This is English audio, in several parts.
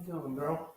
you doing, girl?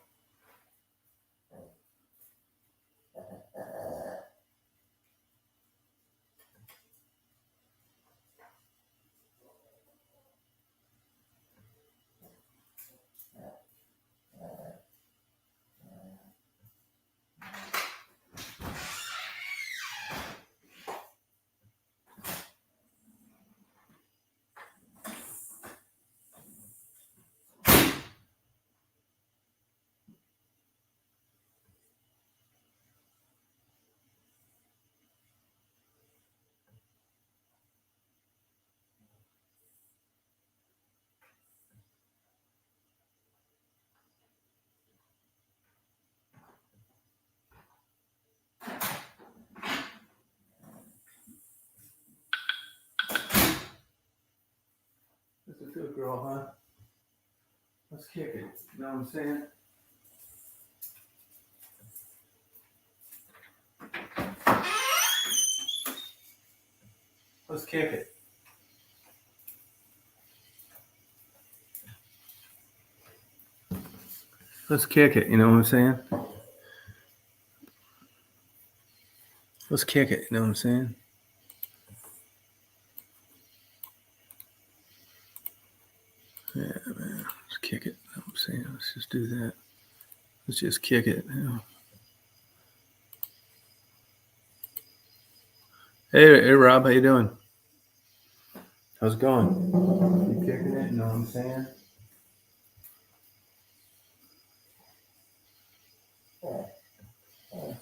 That's a good girl, huh? Let's kick it. You know what I'm saying? Let's kick it. Let's kick it. You know what I'm saying? Let's kick it. You know what I'm saying? Yeah, man. Let's kick it. You know what I'm saying? Let's just do that. Let's just kick it. You know? Hey, Rob, how you doing? How's it going? You kicking it? You know what I'm saying?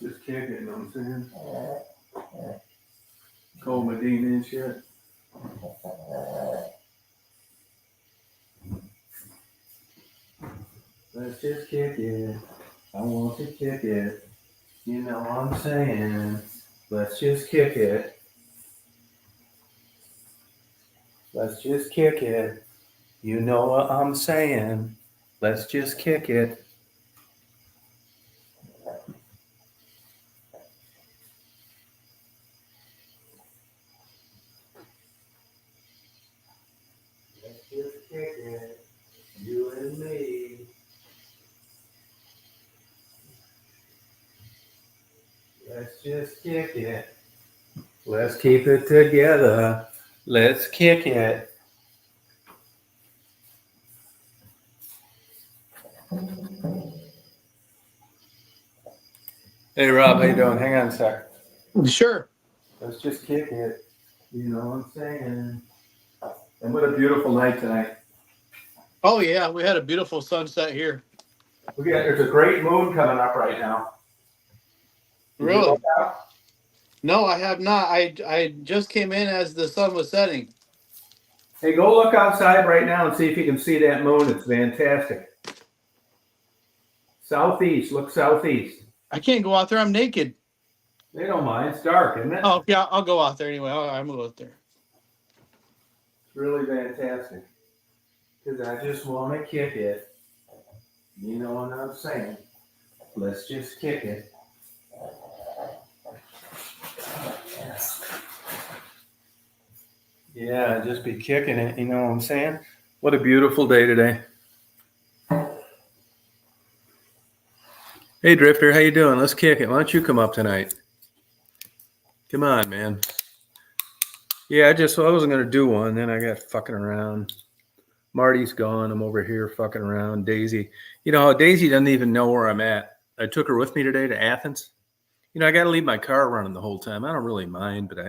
Just kick it. You know what I'm saying? Cole Medina and shit. Let's just kick it. I want to kick it. You know what I'm saying? Let's just kick it. Let's just kick it. You know what I'm saying? Let's just kick it. Let's just kick it. You and me. Let's just kick it. Let's keep it together. Let's kick it. Hey, Rob, how you doing? Hang on a sec. Sure. Let's just kick it. You know what I'm saying? And what a beautiful night tonight. Oh, yeah. We had a beautiful sunset here. There's a great moon coming up right now. Did you Really? look out? No, I have not. I just came in as the sun was setting. Hey, go look outside right now and see if you can see that moon. It's fantastic. Southeast. Look southeast. I can't go out there. I'm naked. They don't mind. It's dark, isn't it? Oh, yeah. I'll go out there anyway. I'll go out there. It's really fantastic. Because I just want to kick it. You know what I'm saying? Let's just kick it. Yeah, just be kicking it. You know what I'm saying? What a beautiful day today. Hey, Drifter, how you doing? Let's kick it. Why don't you come up tonight? Come on, man. Yeah, I wasn't going to do one. Then I got fucking around. Marty's gone. I'm over here fucking around. Daisy. You know, Daisy doesn't even know where I'm at. I took her with me today to Athens. You know, I got to leave my car running the whole time. I don't really mind, but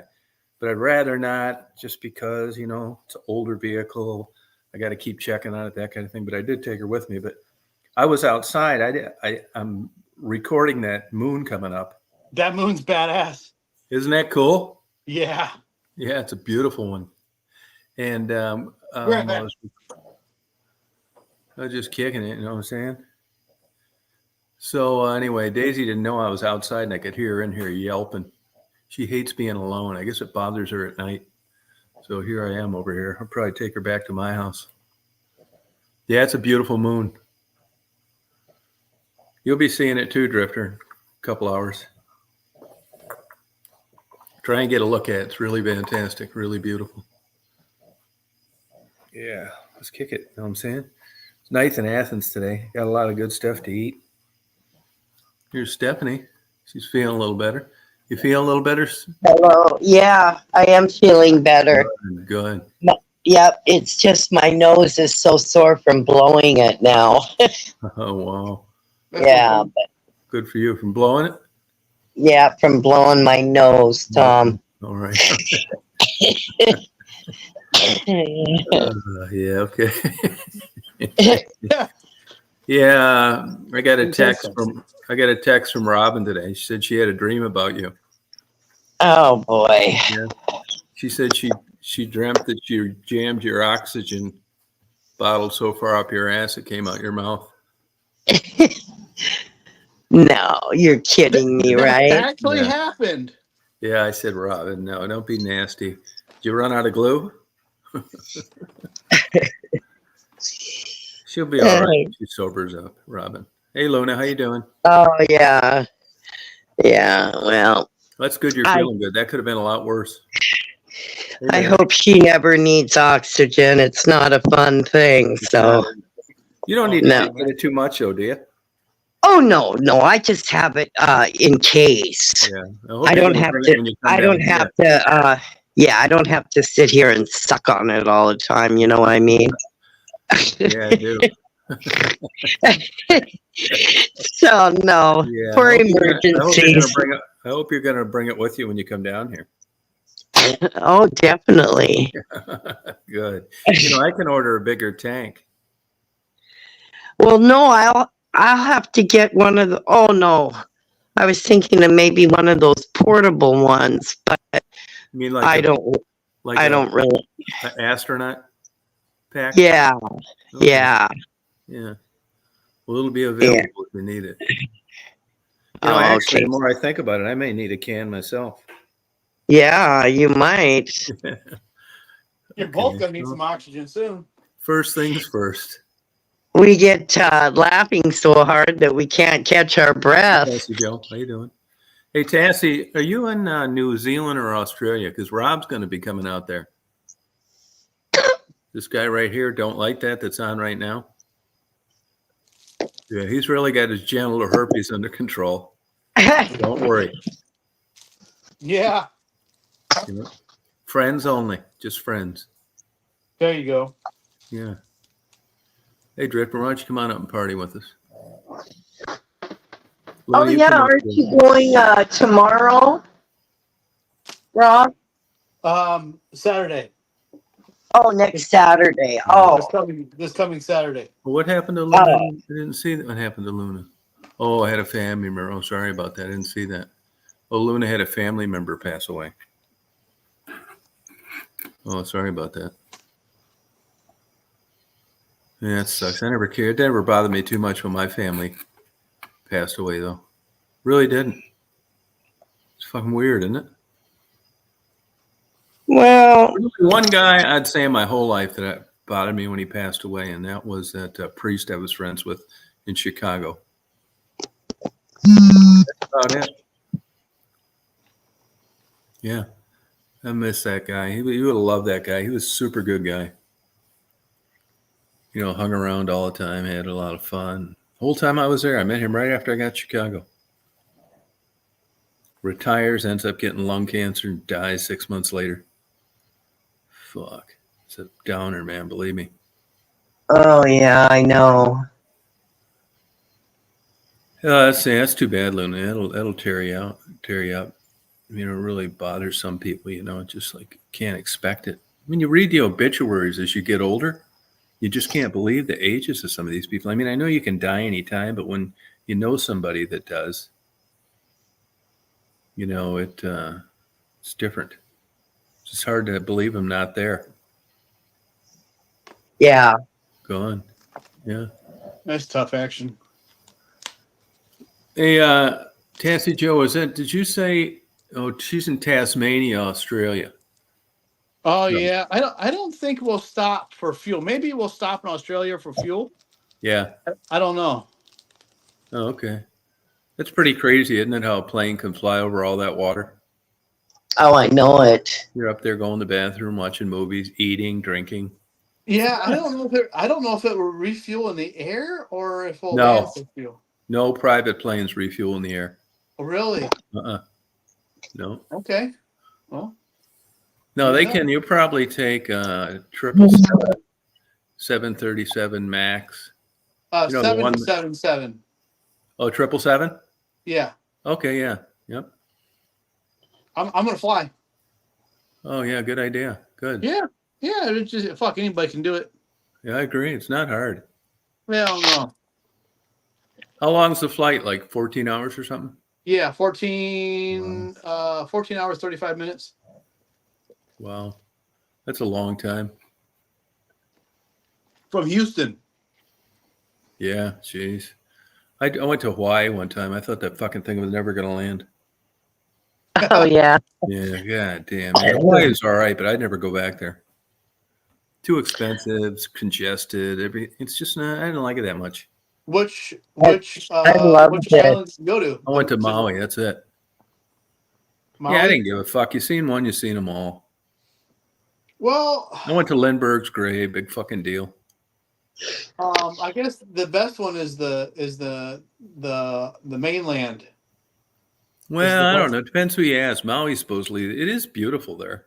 I'd rather not, just because, you know, it's an older vehicle. I got to keep checking on it, that kind of thing. But I did take her with me. But I was outside. I'm recording that moon coming up. That moon's badass. Isn't that cool? Yeah. Yeah, it's a beautiful one. And I was just kicking it, you know what I'm saying? So anyway, Daisy didn't know I was outside, and I could hear her in here yelping. She hates being alone. I guess it bothers her at night. So here I am over here. I'll probably take her back to my house. Yeah, it's a beautiful moon. You'll be seeing it too, Drifter, in a couple hours. Try and get a look at it. It's really fantastic, really beautiful. Yeah, let's kick it. You know what I'm saying? It's nice in Athens today. Got a lot of good stuff to eat. Here's Stephanie. She's feeling a little better. You feel a little better? Hello. Yeah, I am feeling better. Good. Yep, it's just my nose is so sore from blowing it now. Oh, wow. That's Yeah, okay. Good for you from blowing it. yeah, from blowing my nose, Tom. All right. Yeah. Okay. Yeah. I got a text from Robin today. She said she had a dream about you. Oh boy. Yeah. She said she dreamt that you jammed your oxygen bottle so far up your ass it came out your mouth. No, you're kidding me, That right? actually Yeah. happened. Yeah, I said, Robin, no, don't be nasty. Did you run out of glue? She'll be all right when she sobers up, Robin. Hey, Luna, how you doing? Oh yeah. Yeah. Well, That's good. You're I feeling good. That could have been a lot worse. Hey, I man. hope she never needs oxygen. It's not a fun thing. So You don't need to no. get it too much, though, do you? Oh no. I just have it in case. Yeah. I don't have to. When you come I down. don't have to. Yeah, I don't have to sit here and suck on it all the time. You know what I mean? Yeah, I do. So no, Yeah. for I emergencies. hope you're gonna bring it with you when you come down here. Oh, definitely. Good. I can order a bigger tank. Well, no, I'll have to get one of the. Oh no, I was thinking of maybe one of those portable ones, but You mean like I a don't. like I a, don't really. a astronaut pack? Yeah, Okay. yeah, Yeah. Well, it'll be yeah. available if you need it. Oh, Actually, okay. the more I think about it, I may need a can myself. Yeah, you might. You're both gonna need some oxygen soon. First things first. We get laughing so hard that we can't catch our breath. Tassie Joe, how you doing? Hey, Tassie, are you in New Zealand or Australia? Because Rob's going to be coming out there. This guy right here, don't like that's on right now. Yeah, he's really got his genital herpes under control. Don't worry. Yeah. Friends only, just friends. There you go. Yeah. Hey, Dripper, why don't you come on up and party with us? Oh Luna, yeah, aren't you going tomorrow, Rob? Saturday. Oh, next Saturday. Oh, This coming Saturday. Well, what happened to Luna? I didn't see what happened to Luna. Oh, I had a family member. Oh, sorry about that. I didn't see that. Oh, Luna had a family member pass away. Oh, sorry about that. Yeah, it sucks. I never cared. It never bothered me too much when my family passed away, though. Really didn't. It's fucking weird, isn't it? well, One guy I'd say in my whole life that bothered me when he passed away, and that was that priest I was friends with in Chicago. That's about it. Yeah. I miss that guy. He would have loved that guy. He was a super good guy. Hung around all the time, had a lot of fun. The whole time I was there, I met him right after I got to Chicago. Retires, ends up getting lung cancer, and dies 6 months later. Fuck. It's a downer, man, believe me. oh yeah, I know. That's too bad, Luna. That'll tear you out, tear you up. It really bothers some people, just like can't expect it. When you read the obituaries as you get older, you just can't believe the ages of some of these people. I mean, I know you can die anytime, but when you know somebody that does, it's different. It's just hard to believe them not there. Yeah. Gone. Yeah. That's tough action. Hey, Tassie Joe, did you say, she's in Tasmania, Australia? Oh yeah. I don't think we'll stop for fuel. Maybe we'll stop in Australia for fuel. Yeah. I don't know. Oh, okay. That's pretty crazy, isn't it? How a plane can fly over all that water. Oh, I know it. You're up there going to the bathroom, watching movies, eating, drinking. Yeah, I don't know if it will refuel in the air or if it'll No. land for fuel. No private planes refuel in the air. Oh, really? No. Okay. Well, No, good they enough. can. You probably take 777, 737 Max. You know, the one. 777. Oh, 777? Yeah, Okay, yeah. Yep. I'm gonna fly. Oh, yeah, good idea. Good. Yeah, yeah. It's just fuck anybody can do it. Yeah, I agree. It's not hard. Well, no. How long's the flight? Like 14 hours or something? Yeah, 14 hours 35 minutes. Wow. That's a long time. From Houston. Yeah, jeez. I went to Hawaii one time. I thought that fucking thing was never going to land. Oh yeah. Yeah, god damn. Man. Hawaii is all right, but I'd never go back there. Too expensive, it's congested. It's just not. I didn't like it that much. Which loved it. island did you go to? I went to Maui. That's it. Maui? Yeah, I didn't give a fuck. You seen one, you seen them all. Well, I went to Lindbergh's grave. Big fucking deal. I guess the best one is the mainland. Well, I don't know. It depends who you ask. Maui supposedly it is beautiful there,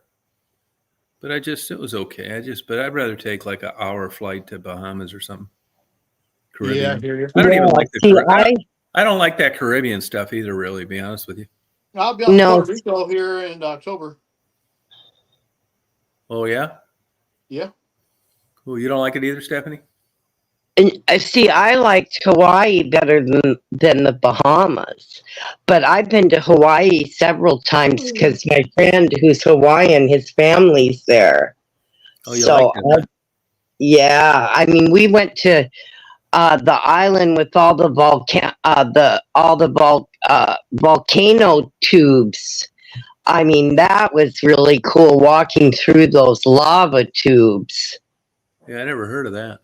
but it was okay. But I'd rather take like an hour flight to Bahamas or something. Caribbean. Yeah, I hear you. I don't even like the See, Caribbean. I don't like that Caribbean stuff either. Really, to be honest with you. I'll be on No. Puerto Rico here in October. Oh yeah. Yeah. Cool. You don't like it either, Stephanie? And see, I liked Hawaii better than the Bahamas, but I've been to Hawaii several times because my friend who's Hawaiian, his family's there. Oh, you like it? Yeah, I mean, we went to the island with all the volcano tubes. I mean, that was really cool walking through those lava tubes. Yeah, I never heard of that.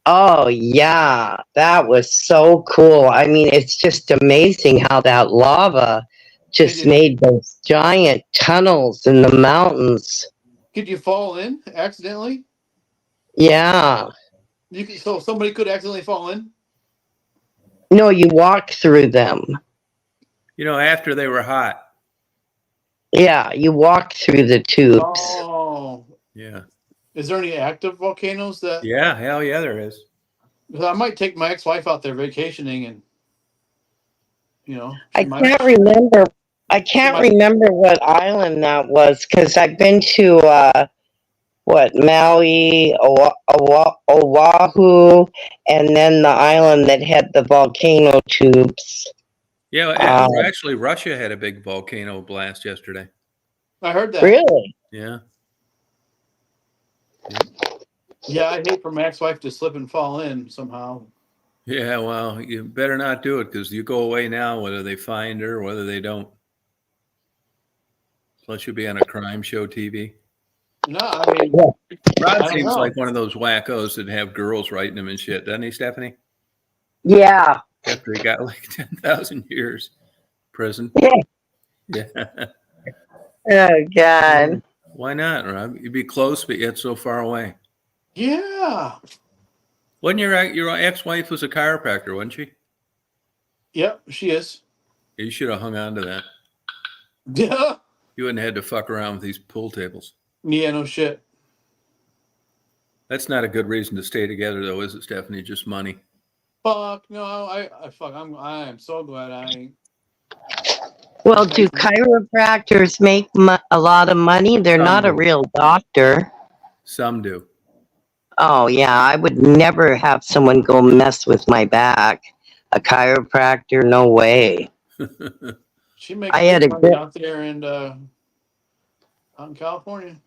Oh, yeah, that was so cool. I mean, it's just amazing how that lava just made those giant tunnels in the mountains. Could you fall in accidentally? Yeah. So somebody could accidentally fall in? No, you walk through them. You know, after they were hot. Yeah, you walk through the tubes. Oh. Yeah. Is there any active volcanoes that? Yeah, hell yeah, there is. I might take my ex-wife out there vacationing, and I can't remember what island that was because I've been to Maui, Oahu, and then the island that had the volcano tubes. Yeah, actually, Russia had a big volcano blast yesterday. I heard that. Really? Yeah. Yeah, I hate for my ex-wife to slip and fall in somehow. Yeah, well, you better not do it because you go away now, whether they find her or whether they don't. Plus, you'll be on a crime show TV. No, I mean, Rod seems like one of those wackos that have girls writing him and shit, doesn't he, Stephanie? Yeah. After he got like 10,000 years prison. Yeah. Yeah. Oh, God. Why not, Rob? You'd be close, but yet so far away. Yeah. Wasn't your ex-wife was a chiropractor, wasn't she? Yep, she is. You should have hung on to that. Yeah. You wouldn't have had to fuck around with these pool tables. Yeah, no shit. That's not a good reason to stay together, though, is it, Stephanie? Just money. Fuck no, I am so glad I ain't. Well, do chiropractors make a lot of money? They're not a real doctor. Some do. Oh, yeah. I would never have someone go mess with my back. A chiropractor? No way. She makes money out there out in California.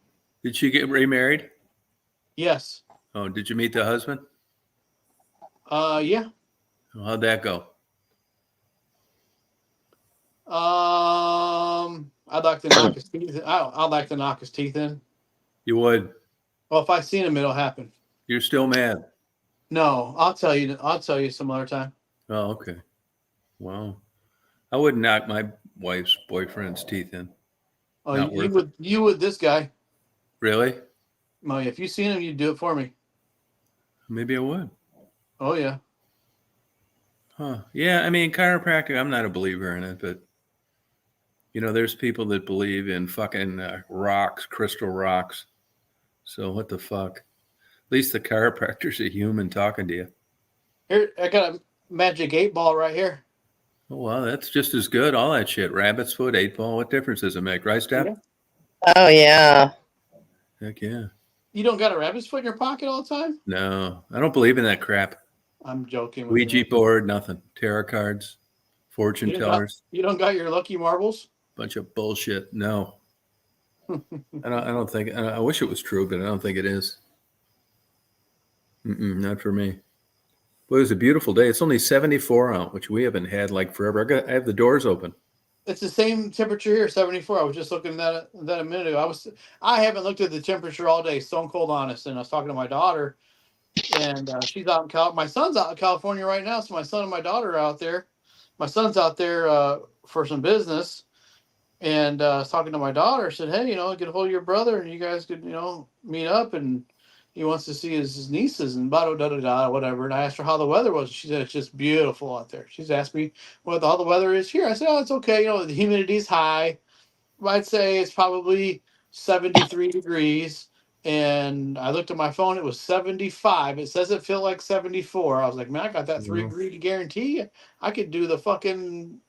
Did she get remarried? Yes. Oh, did you meet the husband? Yeah. How'd that go? I'd like to knock his teeth. I'd like to knock his teeth in. You would. Well, if I seen him, it'll happen. You're still mad? No, I'll tell you. I'll tell you some other time. Oh, okay. Wow. I wouldn't knock my wife's boyfriend's teeth in. Oh, you would this guy. Really? Oh, yeah, if you seen him, you'd do it for me. Maybe I would. Oh yeah. Huh. Yeah, I mean, chiropractic, I'm not a believer in it, but, there's people that believe in fucking rocks, crystal rocks. So what the fuck? At least the chiropractor's a human talking to you. Here, I got a magic 8-ball right here. Oh, wow, that's just as good. All that shit. Rabbit's foot, 8-ball. What difference does it make? Right, Steph? Yeah. Oh yeah. Heck yeah. You don't got a rabbit's foot in your pocket all the time? No, I don't believe in that crap. I'm joking with Ouija you. board, nothing. Tarot cards, fortune tellers, You don't got your lucky marbles? bunch of bullshit. No, I don't think. I wish it was true, but I don't think it is. Not for me. But it was a beautiful day. It's only 74 out, which we haven't had like forever. I have the doors open. It's the same temperature here, 74. I was just looking at that a minute ago. I haven't looked at the temperature all day, stone cold honest. And I was talking to my daughter, and she's out in my son's out in California right now. So my son and my daughter are out there. My son's out there for some business, and I was talking to my daughter. Said, "Hey, get a hold of your brother, and you guys could, meet up." And he wants to see his nieces and blah, da da da, whatever. And I asked her how the weather was. She said it's just beautiful out there. She's asked me what all the weather is here. I said, "Oh, it's okay. The humidity's high. I'd say it's probably 73 degrees." And I looked at my phone, it was 75. It says it felt like 74. I was like, man, I got that 3-degree guarantee. I could do the fucking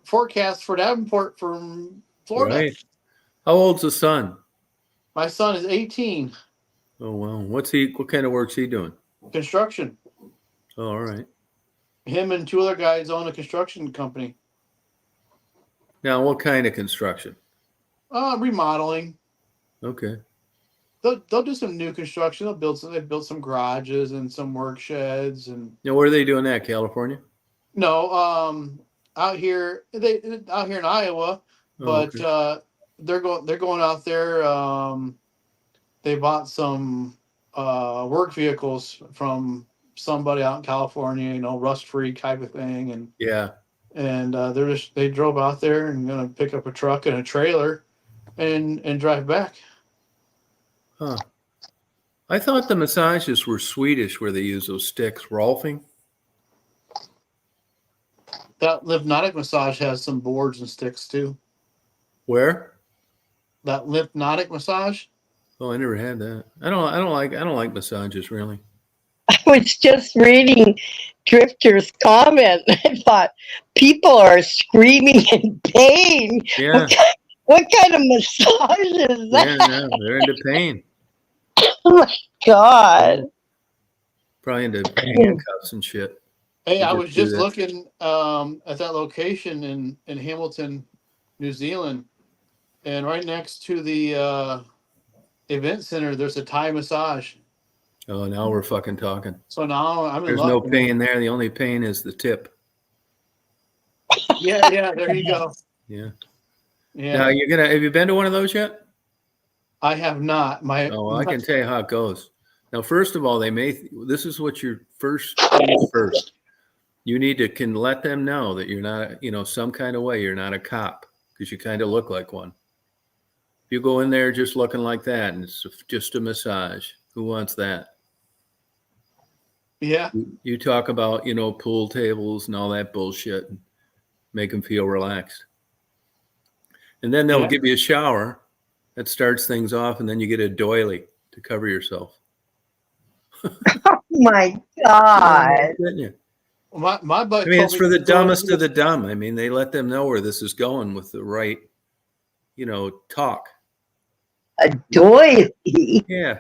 forecast for Davenport from Florida. Right. How old's the son? My son is 18. Oh, wow. What kind of work's he doing? Construction. Oh, all right. Him and 2 other guys own a construction company. Now, what kind of construction? Remodeling. Okay. They'll do some new construction. They've built some garages and some work sheds and. Now, where are they doing that? California? No, out here in Iowa, but okay. they're going out there. They bought some work vehicles from somebody out in California, rust free type of thing, and Yeah. and they drove out there and gonna pick up a truck and a trailer, and drive back. Huh. I thought the massages were Swedish, where they use those sticks. Rolfing? That Hypnotic massage has some boards and sticks too. Where? That Hypnotic massage. Oh, I never had that. I don't like massages really. I was just reading Drifter's comment. I thought people are screaming in pain. Yeah. What kind of massage is that? Yeah, they're into pain. Oh my God. Probably into handcuffs and shit. Hey, I was just looking at that location in Hamilton, New Zealand, and right next to the event center, there's a Thai massage. Oh, now we're fucking talking. So now I'm in There's luck. no pain there. The only pain is the tip. Yeah, there you go. Yeah. Yeah. Now have you been to one of those yet? I have not. I can tell you how it goes. Now, first of all, this is what your first. You need to can let them know that you're not, some kind of way, you're not a cop, because you kind of look like one. If you go in there just looking like that and it's just a massage, who wants that? Yeah. You talk about, pool tables and all that bullshit and make them feel relaxed. And then they'll give you a shower that starts things off, and then you get a doily to cover yourself. Oh my God. My butt. I mean, it's for the dumbest of the dumb. I mean, they let them know where this is going with the right, talk. A doily. Yeah.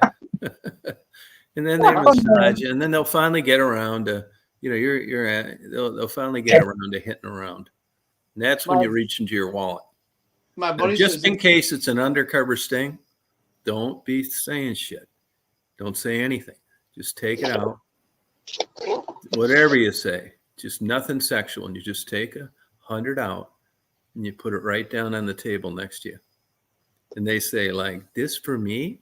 And then they massage you, and then they'll finally get around to, they'll finally get around to hitting around. And that's when you reach into your wallet. My buddy just in case it's an undercover sting, don't be saying shit. Don't say anything. Just take it out. Whatever you say, just nothing sexual. And you just take 100 out and you put it right down on the table next to you. And they say, like, this for me?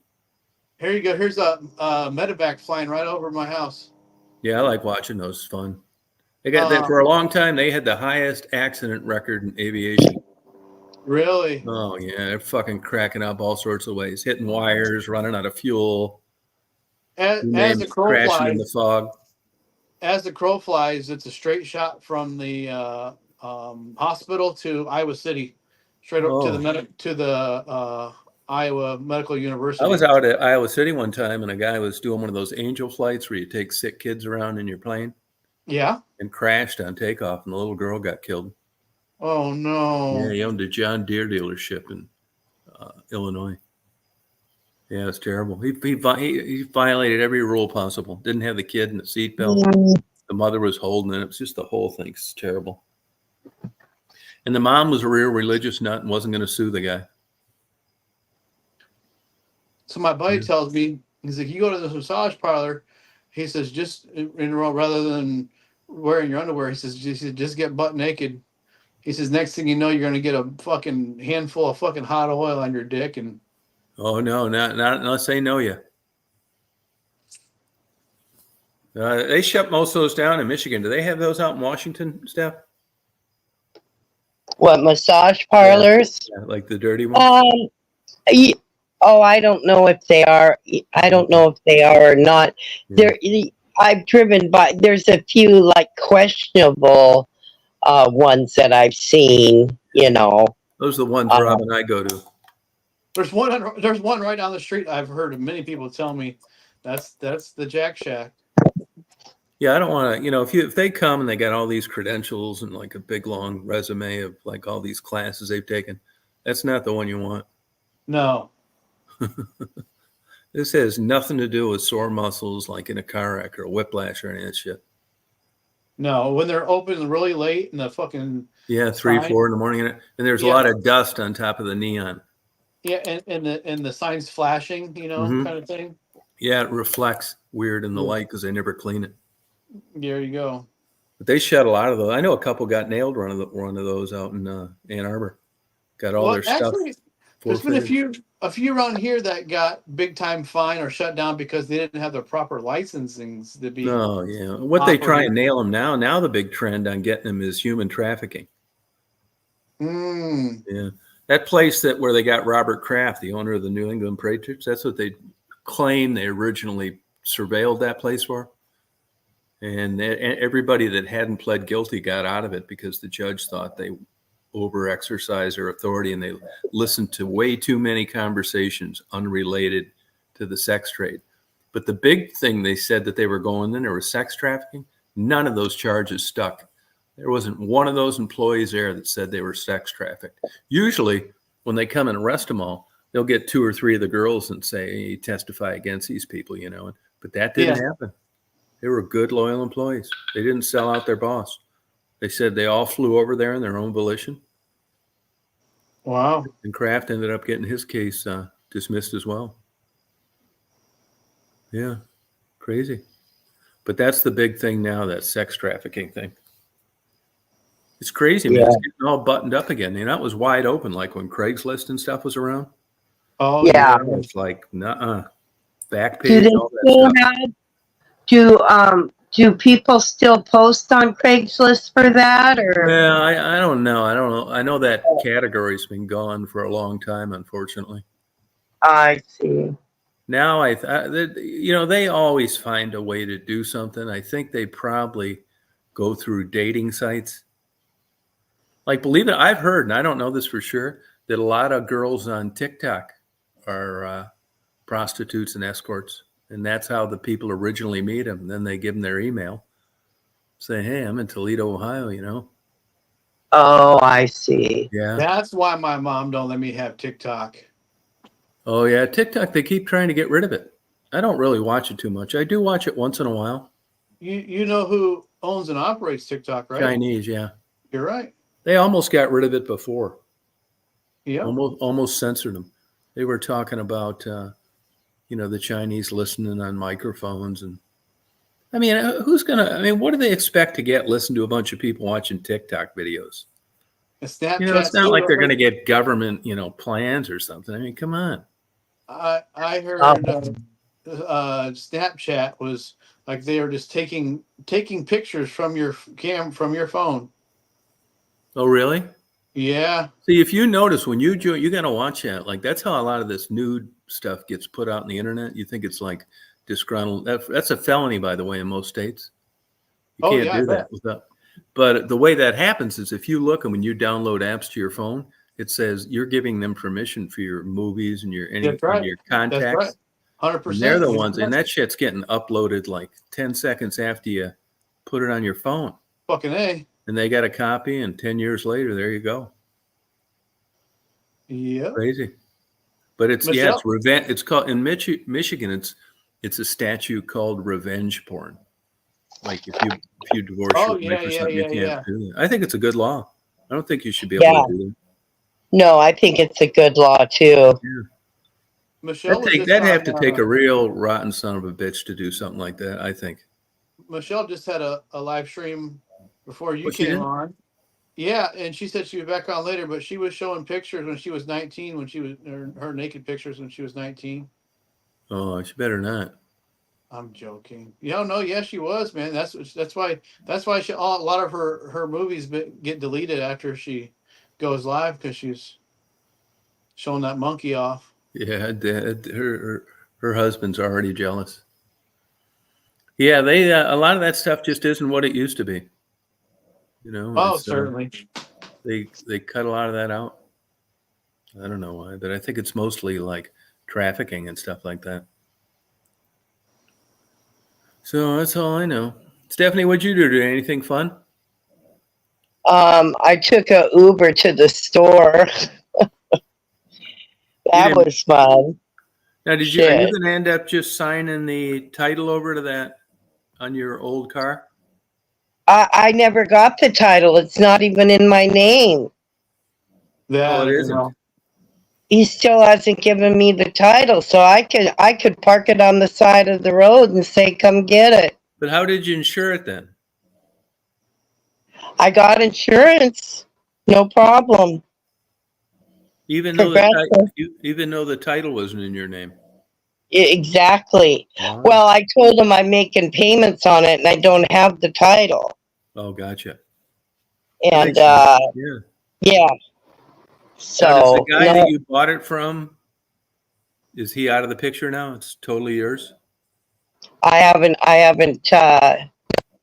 Here you go. Here's a medevac flying right over my house. Yeah, I like watching those. It's fun. They got that for a long time. They had the highest accident record in aviation. Really? Oh, yeah. They're fucking cracking up all sorts of ways, hitting wires, running out of fuel. As the crow crashing in the flies, fog. it's a straight shot from the hospital to Iowa City, straight up to Oh, the Iowa Medical I was University. out at Iowa City one time, and a guy was doing one of those angel flights where you take sick kids around in your plane, Yeah. and crashed on takeoff, and the little girl got killed. Oh Yeah, no. he owned a John Deere dealership in Illinois. Yeah, it's terrible. He violated every rule possible. Didn't have the kid in the seatbelt. The mother was holding it. It was just the whole thing's terrible. And the mom was a real religious nut and wasn't going to sue the guy. So my buddy tells me, he's like, you go to the massage parlor, he says, just rather than wearing your underwear, he says, just get butt naked. He says, next thing you know, you're gonna get a fucking handful of fucking hot oil on your dick, and Oh no, not unless they know you. They shut most of those down in Michigan. Do they have those out in Washington, Steph? What, massage parlors? Yeah, like the dirty ones. I don't know if they are. I don't know if they are or not. Yeah. I've driven by. There's a few like questionable ones that I've seen. Those are the ones Rob and I go to. there's one right down the street. I've heard many people tell me that's the Jack Shack. Yeah, I don't want to, if they come and they got all these credentials and like a big long resume of like all these classes they've taken, that's not the one you want. No. This has nothing to do with sore muscles like in a car wreck or a whiplash or any of that shit. No, when they're open really late in the fucking 3, 4 in the morning, and there's a lot of dust on top of the neon. Yeah, and the signs flashing, kind of thing. Yeah, it reflects weird in the light because they never clean it. There you go. But they shut a lot of those. I know a couple got nailed one of those out in Ann Arbor. Got all their stuff. There's been a few around here that got big time fine or shut down because they didn't have the proper licensings to be. Oh yeah, what they try and nail them now. Now the big trend on getting them is human trafficking. Yeah, that place where they got Robert Kraft, the owner of the New England Patriots. That's what they claim they originally surveilled that place for. And everybody that hadn't pled guilty got out of it because the judge thought they over-exercised their authority and they listened to way too many conversations unrelated to the sex trade. But the big thing they said that they were going in, there was sex trafficking. None of those charges stuck. There wasn't one of those employees there that said they were sex trafficked. Usually, when they come and arrest them all, they'll get 2 or 3 of the girls and say, hey, testify against these people, But that didn't happen. They were good, loyal employees. They didn't sell out their boss. They said they all flew over there in their own volition. Wow. And Kraft ended up getting his case dismissed as well. Yeah, crazy. But that's the big thing now, that sex trafficking thing. It's crazy, man. It's getting all buttoned up again. That was wide open, like when Craigslist and stuff was around. Oh, yeah. It's like, back page, all that stuff. Do people still post on Craigslist for that, or? Yeah, I don't know. I know that category's been gone for a long time, unfortunately. I see. Now they always find a way to do something. I think they probably go through dating sites. Like, believe it, I've heard, and I don't know this for sure, that a lot of girls on TikTok are prostitutes and escorts. And that's how the people originally meet them. And then they give them their email. Say, hey, I'm in Toledo, Ohio, Oh, I see. Yeah. That's why my mom don't let me have TikTok. Oh, yeah. TikTok, they keep trying to get rid of it. I don't really watch it too much. I do watch it once in a while. You know who owns and operates TikTok, right? Chinese, yeah. You're right. They almost got rid of it before. Yeah. Almost censored them. They were talking about... the Chinese listening on microphones. And I mean, what do they expect to get listened to a bunch of people watching TikTok videos? Snapchat, it's not like they're going to get government, plans or something. I mean, come on. I heard Snapchat was like they were just taking pictures from your phone. Oh, really? Yeah. See, if you notice when you got to watch that, like that's how a lot of this nude stuff gets put out on the internet. You think it's like disgruntled. That's a felony, by the way, in most states. You Oh, can't yeah, I do that bet. without. But the way that happens is if you look and when you download apps to your phone, it says you're giving them permission for your movies and your That's right. your That's right. contacts. 100%. And they're the ones, and that shit's getting uploaded like 10 seconds after you put it on your phone. Fucking A. And they got a copy, and 10 years later, there you go. Yeah. Crazy. But it's Michelle? it's revenge. It's called in Michigan. It's a statute called revenge porn. Like if you divorce Oh, your wife yeah, or yeah, something, yeah, you yeah. can't do that. I think it's a good law. I don't think you should be able Yeah. to do that. No, I think it's a good law too. Yeah. Michelle was just That'd have on, to take a real rotten son of a bitch to do something like that, I think. Michelle just had a live stream before you Oh, she came did? on. Yeah, and she said she was back on later, but she was showing pictures when she was 19, when she was her naked pictures when she was 19. Oh, she better not. I'm joking. No, yeah, she was, man. That's why she, a lot of her movies get deleted after she goes live because she's showing that monkey off. Yeah, her husband's already jealous. Yeah, they a lot of that stuff just isn't what it used to be. You know, Oh, certainly. They cut a lot of that out. I don't know why, but I think it's mostly like trafficking and stuff like that. So that's all I know. Stephanie, what'd you do? Anything fun? I took a Uber to the store. That didn't- was fun. Now, are you Shit. going to end up just signing the title over to that on your old car? I never got the title. It's not even in my name. Yeah, Oh, it isn't. He still hasn't given me the title, so I could park it on the side of the road and say, "Come get it." But how did you insure it then? I got insurance, no problem. Even though the title wasn't in your name. Exactly. Wow. Well, I told him I'm making payments on it, and I don't have the title. Oh, gotcha. And Yeah. yeah. So Now, does the guy no, that you bought it from, is he out of the picture now? It's totally yours? I haven't.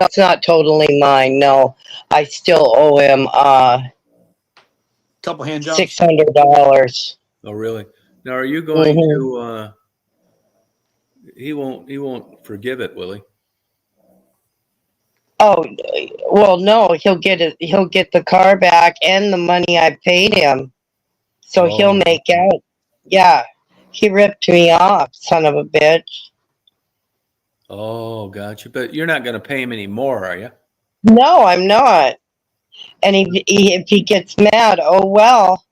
It's not totally mine. No, I still owe him couple hand jobs. $600. Oh, really? Now, are you going to? He won't forgive it, will he? Oh, well, no, he'll get it. He'll get the car back and the money I paid him. So he'll make out. Yeah, he ripped me off, son of a bitch. Oh, gotcha. But you're not going to pay him any more, are you? No, I'm not. And if he gets mad, oh well.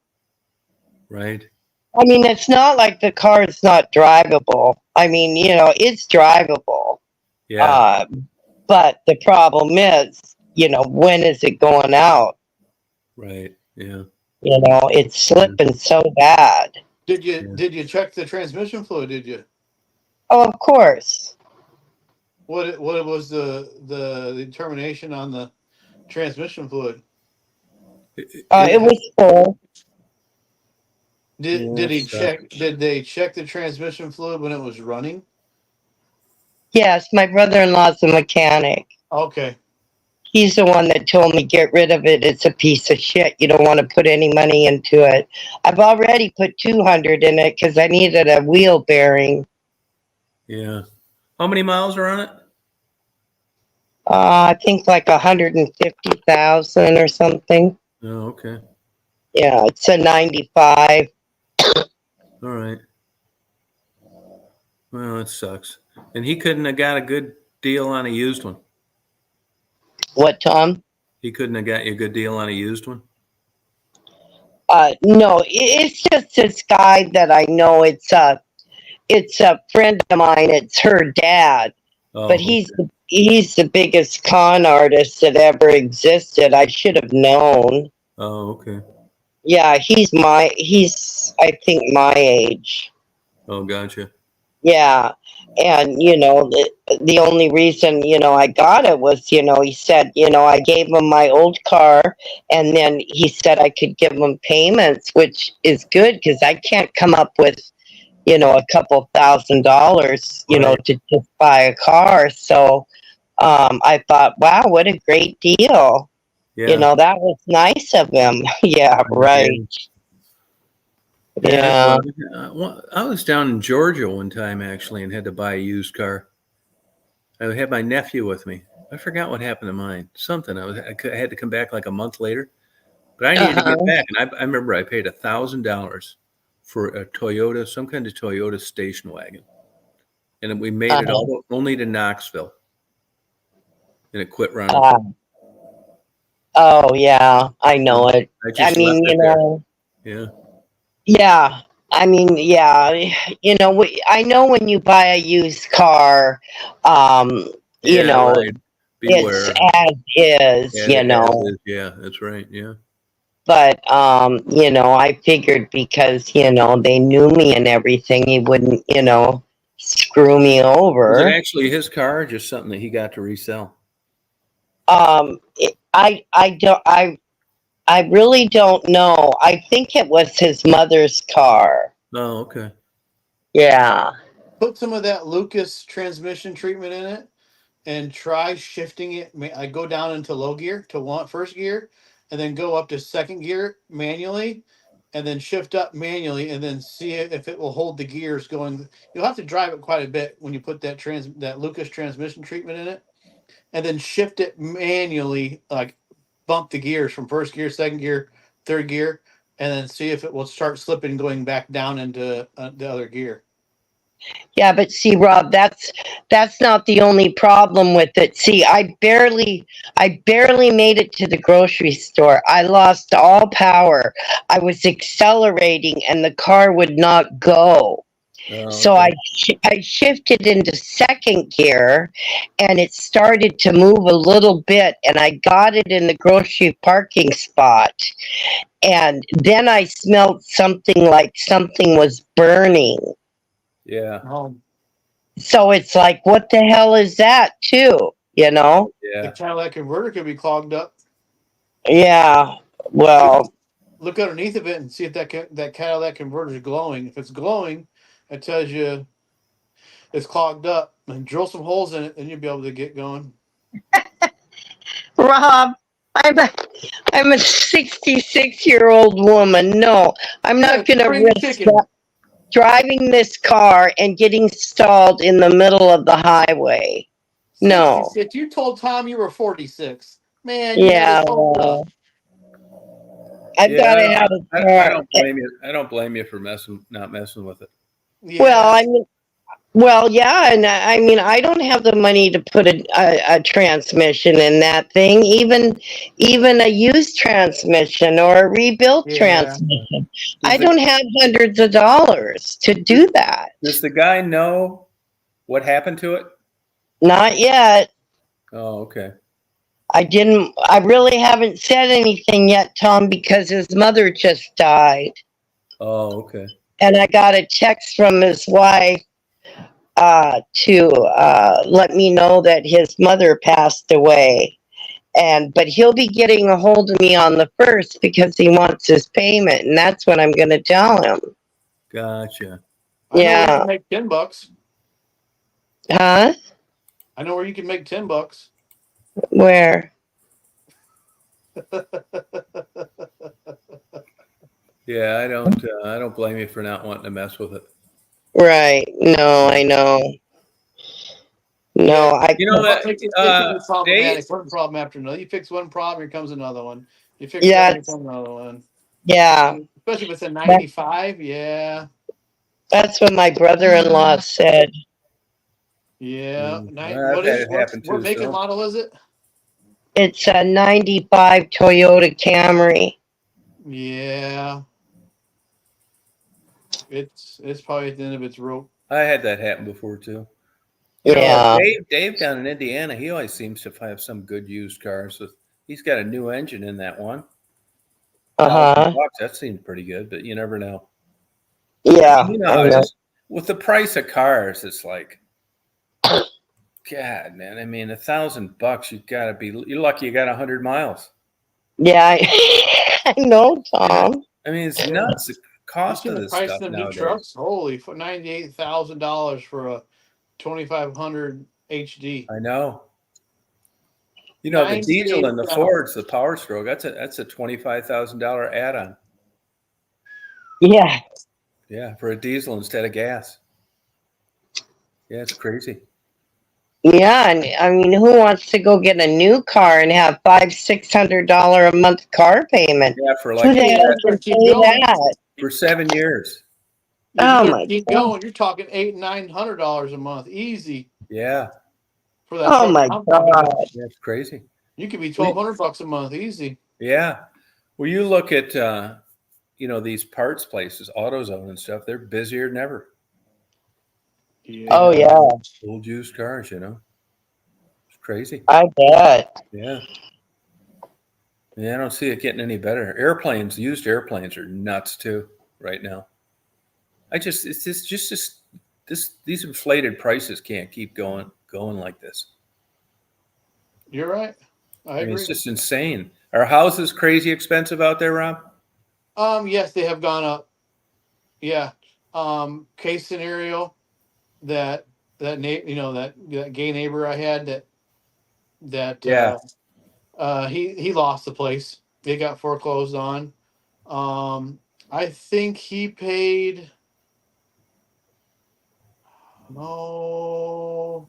Right. I mean, it's not like the car is not drivable. I mean, it's drivable. Yeah. But the problem is, when is it going out? Right. Yeah. It's slipping so bad. Did you check the transmission fluid? Did you? Oh, of course. What was the determination on the transmission fluid? It was full. Did he check? Did they check the transmission fluid when it was running? Yes, my brother-in-law's a mechanic. Okay. He's the one that told me, get rid of it. It's a piece of shit. You don't want to put any money into it. I've already put $200 in it because I needed a wheel bearing. Yeah. How many miles are on it? I think like 150,000 or something. Oh, okay. Yeah, it's a 95. All right. Well, it sucks. And he couldn't have got a good deal on a used one. What, Tom? He couldn't have got you a good deal on a used one? No, it's just this guy that I know. It's a friend of mine. It's her dad. Oh, But he's the biggest con artist that ever existed. I should have known. Oh, okay. Yeah, he's I think my age. Oh, gotcha. Yeah. And the only reason, I got it was, he said, I gave him my old car, and then he said I could give him payments, which is good because I can't come up with a couple $1,000, Right. to just buy a car. So I thought, wow, what a great deal. Yeah. That was nice of him. Yeah, Yeah. right. Yeah. That's Yeah. what I was down in Georgia one time actually and had to buy a used car. I had my nephew with me. I forgot what happened to mine. Something. I had to come back like a month later, but I needed to get Uh-huh. back, and I remember I paid $1,000 for a Toyota, some kind of Toyota station wagon, and we made it Uh-huh. all only to Knoxville, and it quit running. Uh, oh, yeah, I know it. I I just left mean, it there. Yeah. yeah. I mean, yeah. I know when you buy a used car, um, you Yeah. know, Right. it's Beware. as is, As is. Yeah. That's right. Yeah. but I figured because they knew me and everything, he wouldn't screw me Was it over. actually his car, or just something that he got to resell? I really don't know. I think it was his mother's car. Oh, okay. Yeah. Put some of that Lucas transmission treatment in it and try shifting it. I go down into low gear to first gear, and then go up to second gear manually, and then shift up manually, and then see if it will hold the gears going. You'll have to drive it quite a bit when you put that Lucas transmission treatment in it, and then shift it manually, like bump the gears from first gear, second gear, third gear, and then see if it will start slipping going back down into the other gear. Yeah, but see, Rob, that's not the only problem with it. See, I barely made it to the grocery store. I lost all power. I was accelerating and the car would not go. Oh, So okay. I shifted into second gear and it started to move a little bit and I got it in the grocery parking spot. And then I smelled something like something was burning. Yeah. Um, So it's like, what the hell is that, too? the Yeah. Cadillac converter could be clogged up. Yeah. Look, Well, look underneath of it and see if that Cadillac converter is glowing. If it's glowing, it tells you it's clogged up. And drill some holes in it, and you'll be able to get going. Rob, I'm a, I'm a 66-year-old woman. No, I'm Yeah, not going to spring risk chicken. driving this car and getting stalled in the middle of the highway. No. 66. You told Tom you were 46. Man, you had Yeah, us hoped up. I've Yeah. got to have a I car. don't blame you. I don't blame you for not messing with it. Well, Yeah. I mean, well, yeah, and I mean, I don't have the money to put a transmission in that thing, even a used transmission or a rebuilt Yeah. transmission. Does I the don't have hundreds of dollars to does, do that. does the guy know what happened to it? Not yet. Oh, okay. I really haven't said anything yet, Tom, because his mother just died. Oh, okay. And I got a text from his wife to let me know that his mother passed away. But he'll be getting a hold of me on the 1st because he wants his payment, and that's what I'm going to tell him. Gotcha. I know where you Yeah. can make $10. Huh? I know where you can make $10. Where? Yeah, I don't blame you for not wanting to mess with it. Right. No, I know. Yeah. No, I. You know that It can be Dave. problematic. One problem after another. You fix one problem, here comes another one. You fix that, Yeah. here comes another one. Yeah. Especially if it's a That, 95. Yeah. that's what my brother-in-law said. Yeah. I've had it happen What too. make and So model is it? It's a '95 Toyota Camry. Yeah. It's probably at the end of its rope. I had that happen before too. Yeah. Dave down in Indiana, he always seems to have some good used cars. So he's got a new engine in that one. Uh-huh. $1,000. That seems pretty good, but you never know. I mean, Yeah. you know I how it know. is with the price of cars. It's like, God, man. I mean, $1,000. You're lucky you got 100 miles. Yeah. I know, Yeah. Tom. I mean, it's Yeah. nuts. cost seen of the this price of stuff the new nowadays. trucks? Holy, for $98,000 for a 2500 HD. I know. You know, the diesel and the 98,000. Fords, the Power Stroke, that's a $25,000 add-on. Yeah. Yeah, for a diesel instead of gas. Yeah, it's crazy. Yeah, and I mean, who wants to go get a new car and have $500-600 a month car payment? Yeah, for Who like the Yeah, hell you better can keep pay going. that? for 7 years. Yeah, you Oh better my keep god! going. You're talking $800-900 a month, easy Yeah, for that Oh truck my I'm talking god! about. that's crazy. You could be We, $1,200 a month, easy. yeah. Well, you look at these parts places, AutoZone and stuff, they're busier than ever. Oh Yeah. yeah, Old used cars, It's crazy. I bet. Yeah. Yeah, I don't see it getting any better. Airplanes, used airplanes are nuts too right now. It's just these inflated prices can't keep going like this. You're right. I I mean, it's agree. just insane. Are houses crazy expensive out there, Rob? Yes, they have gone up. Yeah. Case scenario that that gay neighbor I had that Yeah. he lost the place. They got foreclosed on. I think he paid no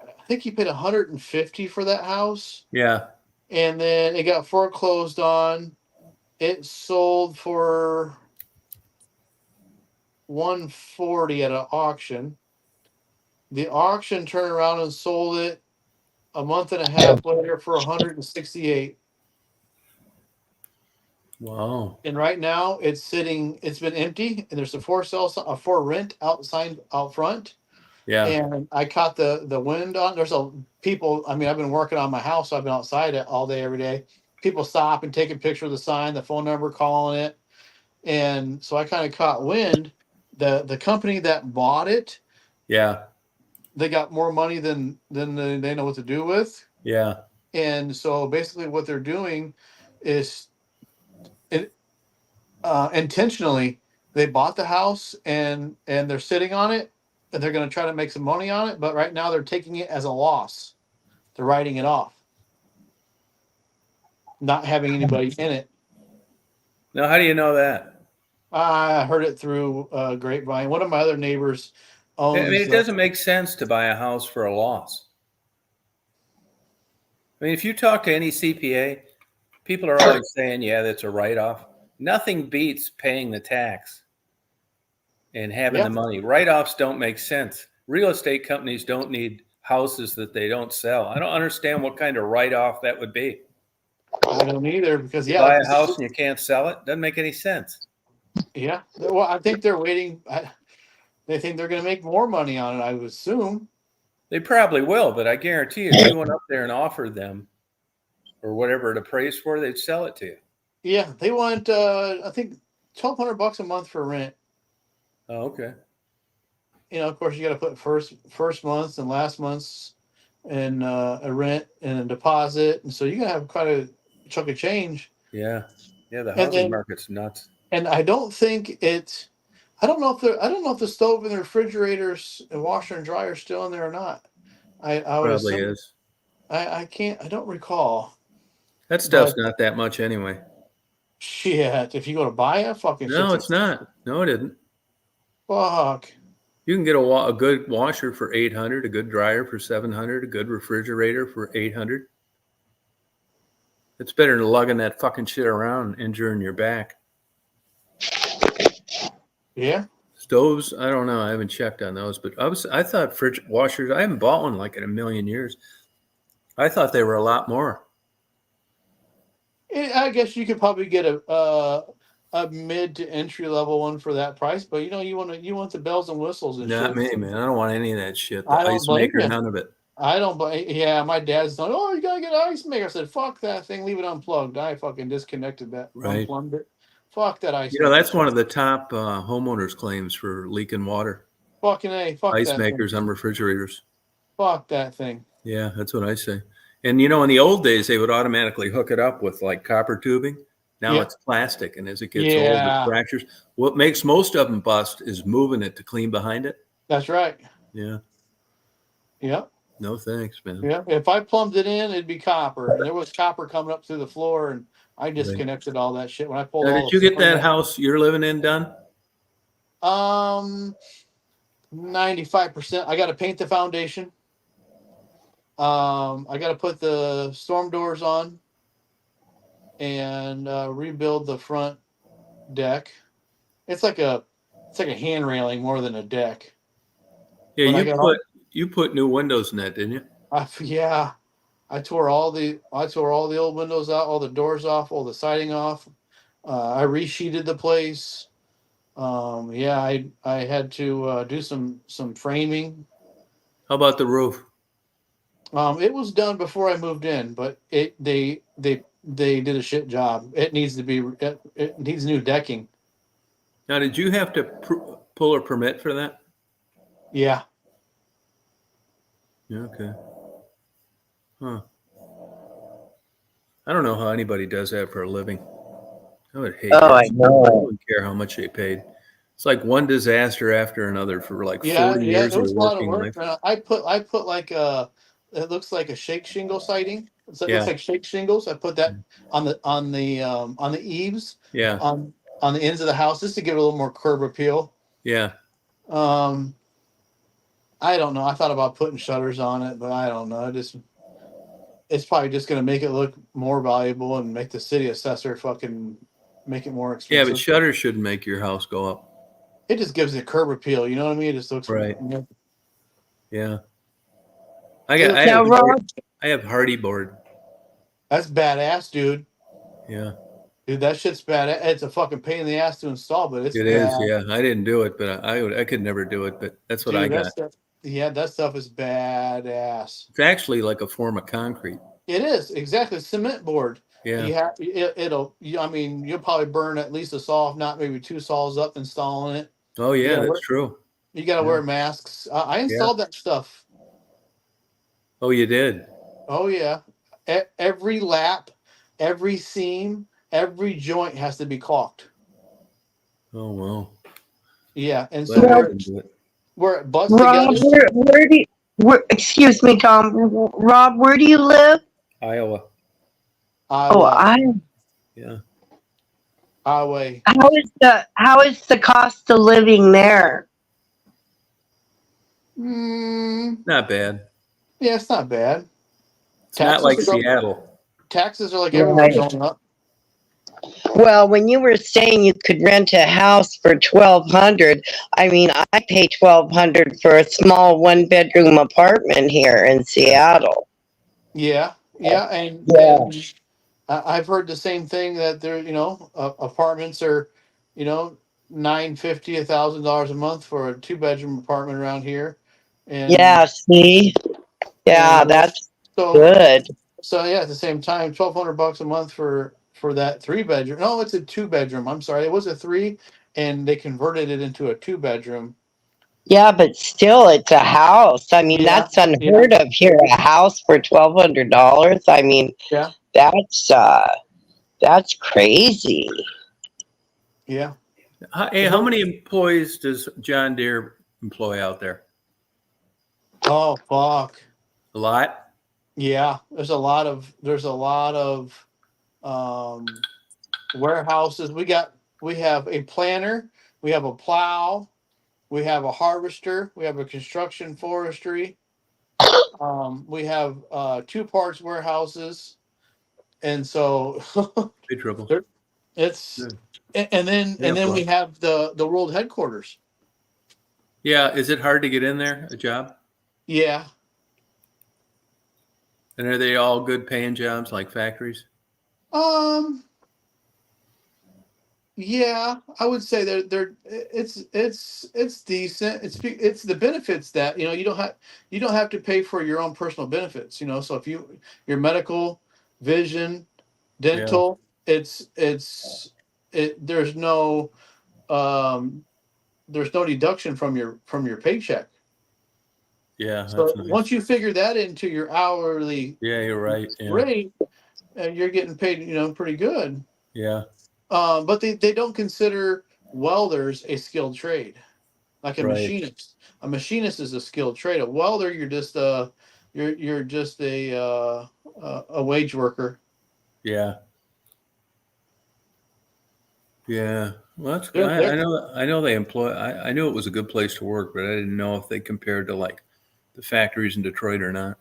I think he paid 150 for that house, Yeah. and then it got foreclosed on. It sold for 140 at an auction. The auction turned around and sold it a month and a half later for 168. Wow. And right now it's sitting. It's been empty, and there's a for rent outside out front. Yeah. And I caught the wind on. There's a people. I mean, I've been working on my house, so I've been outside it all day, every day. People stop and take a picture of the sign, the phone number, calling it, and so I kind of caught wind. The company that bought it, Yeah. they got more money than they know what to do with, Yeah. and so basically what they're doing is it, intentionally they bought the house and they're sitting on it and they're going to try to make some money on it, but right now they're taking it as a loss. They're writing it off, not having anybody in it. Now, how do you know that? I heard it through grapevine. One of my other neighbors I mean, owns it doesn't make sense to buy a house for a loss. I mean, if you talk to any CPA, people are always saying, yeah, that's a write-off. Nothing beats paying the tax and having yeah. the money. Write-offs don't make sense. Real estate companies don't need houses that they don't sell. I don't understand what kind of write-off that would be. I don't either because You buy a house and you can't sell it? Doesn't make any sense. yeah. Well, I think they're waiting. They think they're going to make more money on it, I would assume. They probably will, but I guarantee you, if you went up there and offered them or whatever it appraised for, they'd sell it to you. Yeah, they want I think $1,200 a month for rent. Oh, okay. Of course, you got to put first month's and last month's and a rent and a deposit, and so you got to have quite a chunk of change. Yeah. Yeah, the And housing then, market's nuts. and I don't think it's. I don't know if the stove and the refrigerators and washer and dryer are still in there or not. I would Probably assume. is. I can't. I don't recall. That stuff's But not that much anyway. shit, if you go to buy it, fucking No, shit's it's not. No, it isn't. fuck. You can get a good washer for 800, a good dryer for 700, a good refrigerator for 800. It's better than lugging that fucking shit around and injuring your back. Yeah. Stoves, I don't know. I haven't checked on those, but I thought fridge washers, I haven't bought one like in a million years. I thought they were a lot more. I guess you could probably get a mid to entry level one for that price, but you want the bells and whistles and Not shit. me, man. I don't want any of that shit. The I don't ice blame maker, you. none of it. I don't blame. Yeah, my dad's like, oh, you gotta get an ice maker. I said, fuck that thing, leave it unplugged. I fucking disconnected that, Right. unplugged it. Fuck that ice maker. That's one of the top homeowners' claims for leaking water. Fucking A, fuck Ice that makers thing. on refrigerators. Fuck that thing. Yeah, that's what I say. And in the old days, they would automatically hook it up with like copper tubing. Now Yeah. it's plastic, and as it gets old, it Yeah. fractures. What makes most of them bust is moving it to clean behind it. That's right. Yeah. Yep. No thanks, man. Yeah. If I plumbed it in, it'd be copper. And there was copper coming up through the floor, and I Right. disconnected all that shit when I pulled Now, all did the you get flooring that out. house you're living in done? 95%. I got to paint the foundation. I got to put the storm doors on and rebuild the front deck. It's like a hand railing more than a deck. Yeah, But I got you put new windows in that, didn't you? yeah. I tore all the old windows out, all the doors off, all the siding off. I resheeted the place. Yeah, I had to do some framing. How about the roof? It was done before I moved in, but they did a shit job. It needs to be it needs new decking. Now, did you have to pull a permit for that? Yeah. Yeah, okay. Huh. I don't know how anybody does that for a living. I would hate Oh, that. I know. I wouldn't care how much they paid. It's like one disaster after another for like Yeah, 40 yeah, years it of was your a lot of working work. life. I put like it looks like a shake shingle siding. So it Yeah. looks like shake shingles. I put that on the eaves Yeah. on the ends of the house just to give it a little more curb appeal. Yeah. Um, I don't know. I thought about putting shutters on it, but I don't know. It's probably just going to make it look more valuable and make the city assessor fucking make it more Yeah, but expensive. shutters shouldn't make your house go up. It just gives it curb appeal. You know what I mean? It just looks Right. you know, Yeah. Now, Rob, I have hardy board. that's badass, dude. Yeah. Dude, that shit's bad. It's a fucking pain in the ass to install, but it's It is. bad. Yeah. I didn't do it, but I could never do it, but that's what I Dude, that got. stuff. Yeah, that stuff is badass. It's actually like a form of concrete. It is exactly cement board. Yeah. I mean, you'll probably burn at least a saw, if not maybe two saws up installing it. Oh, You yeah, gotta that's true. You got to Yeah. wear masks. I Yeah. installed that stuff. Oh, you did? Oh yeah, every lap, every seam, every joint has to be caulked. Oh, well. Yeah, and Glad so I didn't do it. where it busts Rob, together. where do you, excuse me, Tom. Rob, where do you live? Iowa. Oh, Yeah. Highway. how is the cost of living there? Not bad. Yeah, it's not bad. It's not like Taxes are Seattle. taxes are like everywhere Right. going up. Well, when you were saying you could rent a house for 1,200, I mean, I pay 1,200 for a small one-bedroom apartment here in Seattle. Yeah, and Yeah. I've heard the same thing that there, apartments are, $950, $1,000 a month for a 2-bedroom apartment around here, and Yeah, see? Yeah, and that's so good. so yeah, at the same time, $1,200 a month for that 3-bedroom. No, it's a 2-bedroom. I'm sorry, it was a 3, and they converted it into a 2-bedroom. Yeah, but still, it's a house. I mean, Yeah, that's unheard of here. A house for $1,200. I mean, yeah, that's crazy. yeah. Hey, how many employees does John Deere employ out there? Oh fuck. A lot? Yeah, there's a lot of warehouses. We have a planter, we have a plow, we have a harvester, we have a construction forestry. We have 2 parts warehouses, and so Big trouble. it's Yeah. and then we have the world headquarters. Yeah, is it hard to get in there, a job? Yeah. And are they all good paying jobs like factories? Yeah, I would say it's decent. It's the benefits that you don't have to pay for your own personal benefits. So if your medical, vision, dental, there's no deduction from your paycheck. Yeah, that's So nice. once you figure that into your hourly Yeah, you're right. Yeah. rate, you're getting paid pretty good. Yeah. But they don't consider welders a skilled trade, like a Right. machinist. A machinist is a skilled trade. A welder, you're just a wage worker. Yeah. Yeah. Well, that's good. They're, they're, I know they employ. I knew it was a good place to work, but I didn't know if they compared to like the factories in Detroit or not.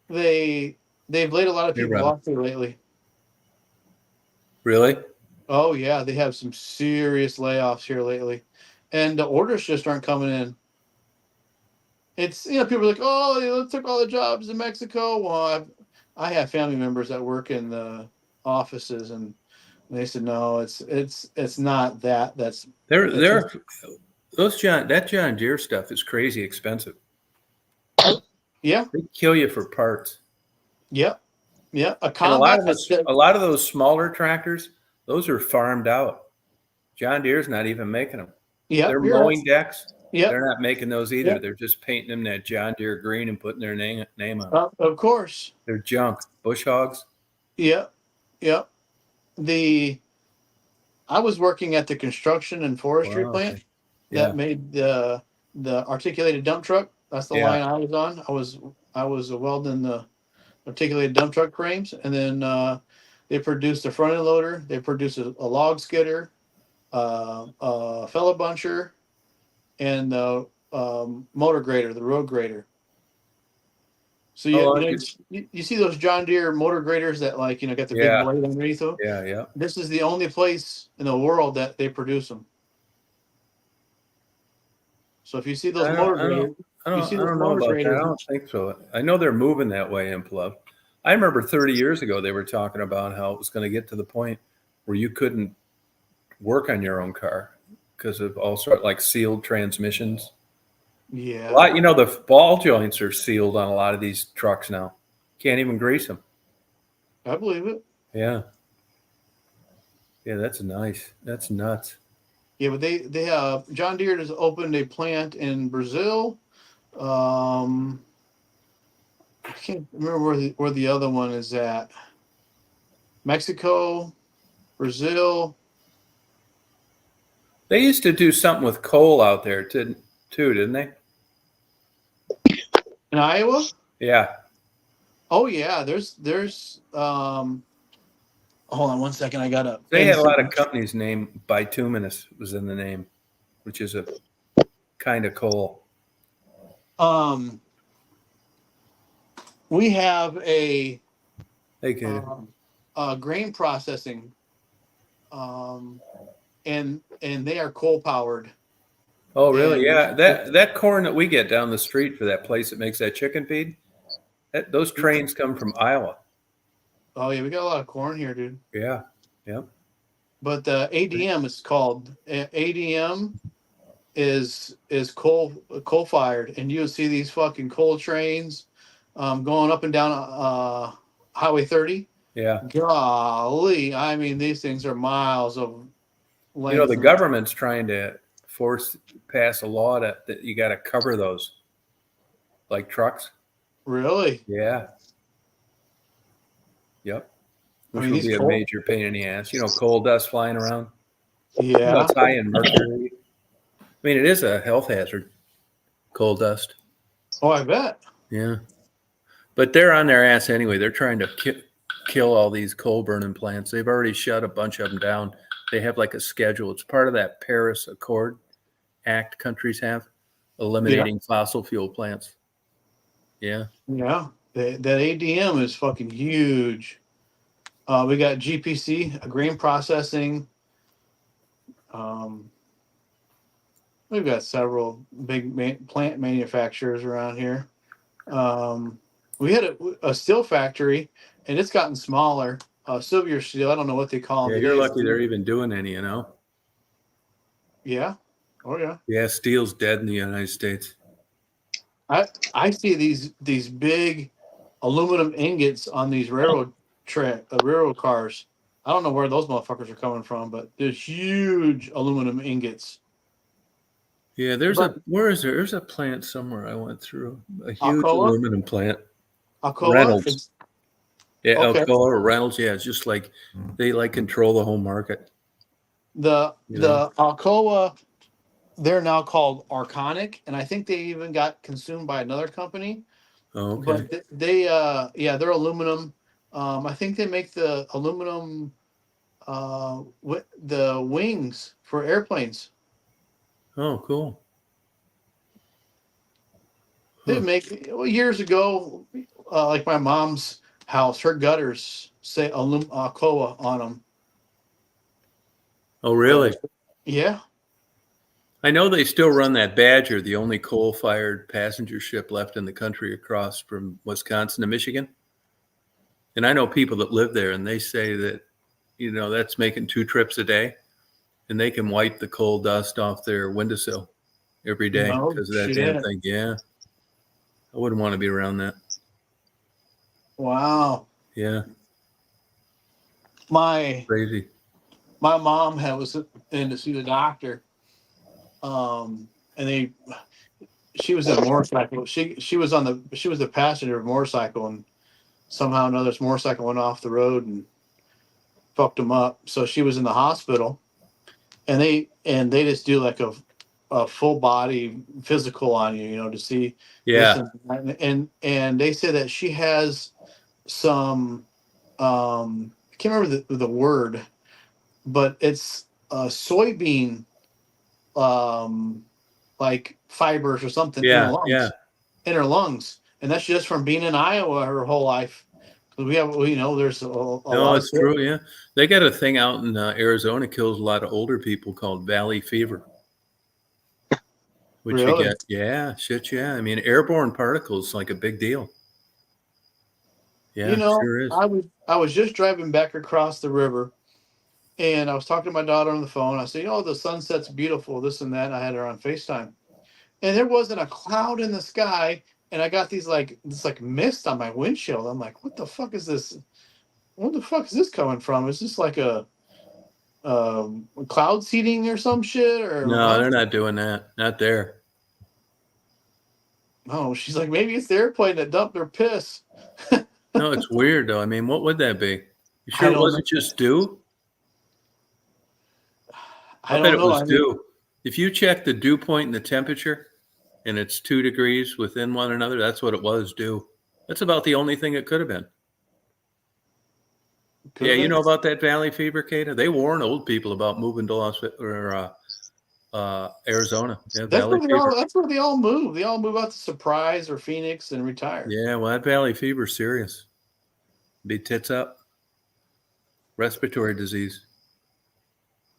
they they've laid a lot of Hey, people Robin. off here lately. Really? Oh yeah, they have some serious layoffs here lately, and the orders just aren't coming in. It's people are like, oh, they took all the jobs in Mexico. Well, I have family members that work in the offices, and they said no, it's not that. It's just, They're that John Deere stuff is crazy expensive. yeah, They kill you for parts. yep, yeah. A And combat, a lot of those smaller tractors, those are farmed out. John Deere's not even making them. yep, They're you're right. mowing decks. Yep, They're not making those either. yep, They're just painting them that John Deere green and putting their name on them. of course. They're junk. Bush hogs. Yep, yep. The I was working at the construction and forestry Wow. plant Yeah. that made the articulated dump truck. That's the Yeah. line I was on. I was welding the articulated dump truck frames, and then they produced a front end loader. They produced a log skidder, a fellow buncher, and the motor grader, the road grader. So How long you see those John Deere motor graders that got the big Yeah. blade underneath them. Yeah. Yeah. This is the only place in the world that they produce them. So if you see those motor graders, I you see those don't know motor about that. I graders. don't think so. I know they're moving that way in Plov. I remember 30 years ago they were talking about how it was going to get to the point where you couldn't work on your own car because of all sort like sealed transmissions. A Yeah, lot, the ball joints are sealed on a lot of these trucks now. Can't even grease them. I believe it. Yeah. Yeah, that's nice. That's nuts. Yeah, but they John Deere has opened a plant in Brazil. I can't remember where the other one is at. Mexico, Brazil. They used to do something with coal out there too, didn't they? In Iowa? Yeah. Oh yeah, there's hold on one second, I gotta They had a lot of companies named bituminous was in the name, which is a kind of coal. We have a They could. grain processing, and they are coal powered. Oh, really? And Yeah. That corn that we get down the street for that place that makes that chicken feed, those trains come from Iowa. oh yeah, we got a lot of corn here, dude. Yeah. Yep. But ADM is called ADM is coal fired, and you'll see these fucking coal trains going up and down Highway 30. Yeah. Golly, I mean these things are miles of length. The government's trying to pass a law that you got to cover those, like trucks. Really? Yeah. Yep. Which mean, will these be a coal- major pain in the ass. Coal dust flying around. Yeah. It's high in mercury. I mean, it is a health hazard, coal dust. Oh, I bet. Yeah. But they're on their ass anyway. They're trying to kill all these coal burning plants. They've already shut a bunch of them down. They have like a schedule. It's part of that Paris Accord Act countries have, eliminating fossil fuel plants. Yeah. Yeah. That ADM is fucking huge. We got GPC, a grain processing. We've got several big plant manufacturers around here. We had a steel factory, and it's gotten smaller. Sylvia Steel, I don't know what they call them. Yeah, you're lucky they're even doing any, Yeah. Oh yeah. Yeah, steel's dead in the United States. I see these big aluminum ingots on these railroad cars. I don't know where those motherfuckers are coming from, but there's huge aluminum ingots. Yeah, there's a plant somewhere I went through, a huge Alcoa? aluminum plant. Alcoa, Reynolds. Yeah, Okay. Alcoa or Reynolds. Yeah, it's just like they like control the whole market. The You know? Alcoa, they're now called Arconic, and I think they even got consumed by another company. Oh, okay. But they yeah, they're aluminum. I think they make the aluminum the wings for airplanes. Oh, cool. They Huh. make well, years ago, like my mom's house, her gutters say Alcoa on them. Oh, really? Yeah. I know they still run that Badger, the only coal-fired passenger ship left in the country across from Wisconsin to Michigan. And I know people that live there, and they say that, that's making 2 trips a day, and they can wipe the coal dust off their windowsill every day No because of that damn shit. thing. Yeah, I wouldn't want to be around that. Wow. Yeah, My crazy. my mom was in to see the doctor. And she was in a motorcycle. She was the passenger of a motorcycle, and somehow or another this motorcycle went off the road and fucked him up. So she was in the hospital, and they just do like a full body physical on you, to see this Yeah, and that. And they said that she has some I can't remember the word, but it's soybean um like fibers or something in her yeah, yeah. lungs, and that's just from being in Iowa her whole life. Because there's a No, lot of it's true. Yeah, they got a thing out in Arizona kills a lot of older people called valley fever, which you really. get. Yeah, shit. Yeah, I mean, airborne particles like a big deal. Yeah, sure is. I was just driving back across the river, and I was talking to my daughter on the phone. I said, the sunset's beautiful, this and that. And I had her on FaceTime, and there wasn't a cloud in the sky, and I got this like mist on my windshield. I'm like, what the fuck is this? Where the fuck is this coming from? Is this like a cloud seeding or some shit or No, huh? they're not doing that. Not there. Oh, she's like, maybe it's the airplane that dumped their piss. No, it's weird though. I mean, what would that be? You I sure it don't know. wasn't just dew? I I bet don't it know. was I mean, dew. If you check the dew point and the temperature, and it's 2 degrees within one another, that's what it was, dew. That's about the only thing it could have been. could Yeah, have you been. know about that valley fever, Kata? They warn old people about moving to Arizona. Yeah, valley fever. That's where they all move. They all move out to Surprise or Phoenix and retire. Yeah, well, that valley fever's serious. Be tits up. Respiratory disease.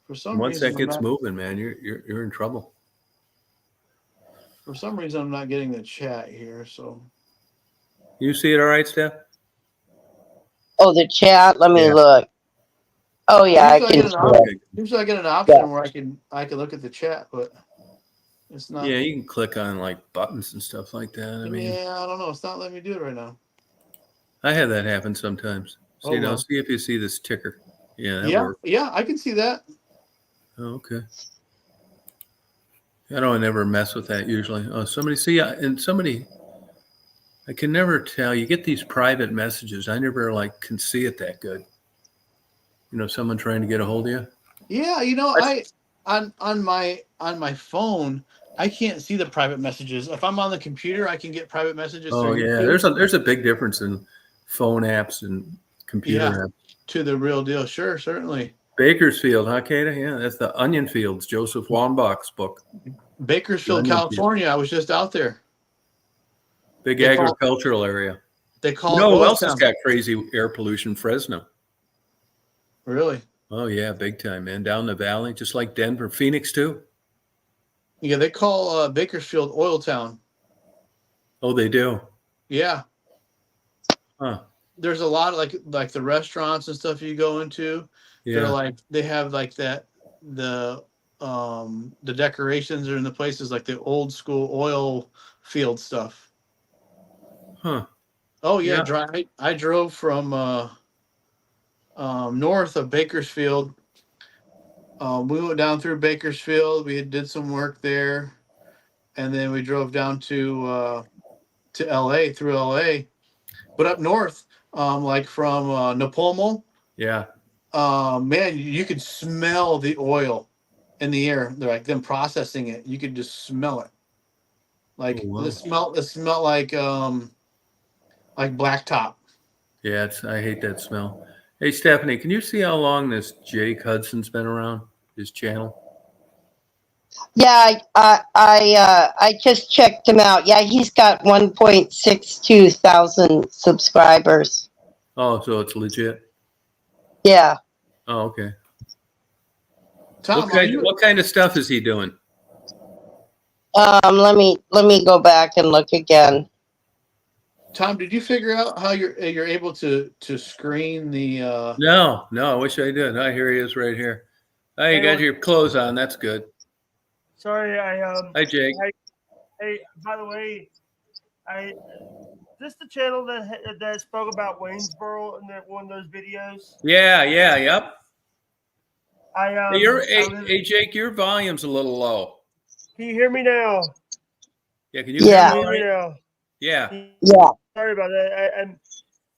For And some once reason, that gets moving, man, you're in trouble. I'm not getting the chat here. So You see it all right, Steph? Oh, the chat. Let me Yeah. look. Oh yeah, I usually I can get see an it. option. Usually I get an Yeah. option where I can look at the chat, but it's not. Yeah, you can click on like buttons and stuff like that. I mean, Yeah, I don't know. It's not letting me do it right now. I have that happen sometimes. See Oh now, well. see if you see this ticker. Yeah, that Yeah, works. yeah, I can see that. Oh, okay. I don't never mess with that usually. Oh, somebody see, and somebody, I can never tell. You get these private messages. I never like can see it that good. Someone trying to get a hold of you. Yeah, That's, I on my phone, I can't see the private messages. If I'm on the computer, I can get private messages oh through yeah, YouTube. there's a big difference in phone apps and computer Yeah, apps. to the real deal. Sure, certainly. Bakersfield, huh, Kata? Yeah, that's the Onion Fields, Joseph Wambach's book. The Bakersfield, Onion Field, California. I was just out there. big They call agricultural area. they You call it know who Oil else has Town. got crazy air pollution? Fresno. Really? Oh yeah, big time, man. Down the valley, just like Denver, Phoenix too. Yeah, they call Bakersfield Oil Town. Oh, they do. Yeah, Huh. there's a lot of like the restaurants and stuff you go into. They're Yeah. like they have like that the decorations are in the places like the old school oil field stuff. Huh. Oh yeah, Yeah. I drove from north of Bakersfield. We went down through Bakersfield. We did some work there, and then we drove down to LA through LA. But up north, like from Napomo. Yeah. Man, you could smell the oil in the air. They're like them processing it. You could just smell it. Oh, Like wow. the smell like blacktop. Yeah, I hate that smell. Hey, Stephanie, can you see how long this Jake Hudson's been around? His channel? Yeah, I just checked him out. Yeah, he's got 1.62 thousand subscribers. Oh, so it's legit. Yeah. Oh, okay. Tom, are you What kind of stuff is he doing? Let me go back and look again. Tom? Did you figure out how you're able to screen the? No, I wish I did. Oh, here he is right here. Oh, you Hey, got your clothes on. That's good. sorry, Hi, Jake. hey, by the way, I this the channel that spoke about Waynesboro in that one of those videos. Yeah, yep. I Hey, I live, hey, Jake, your volume's a little low. can you hear me now? Yeah, can you hear Yeah. me all Can you hear me right? now? Yeah. Yeah. Sorry about that. I'm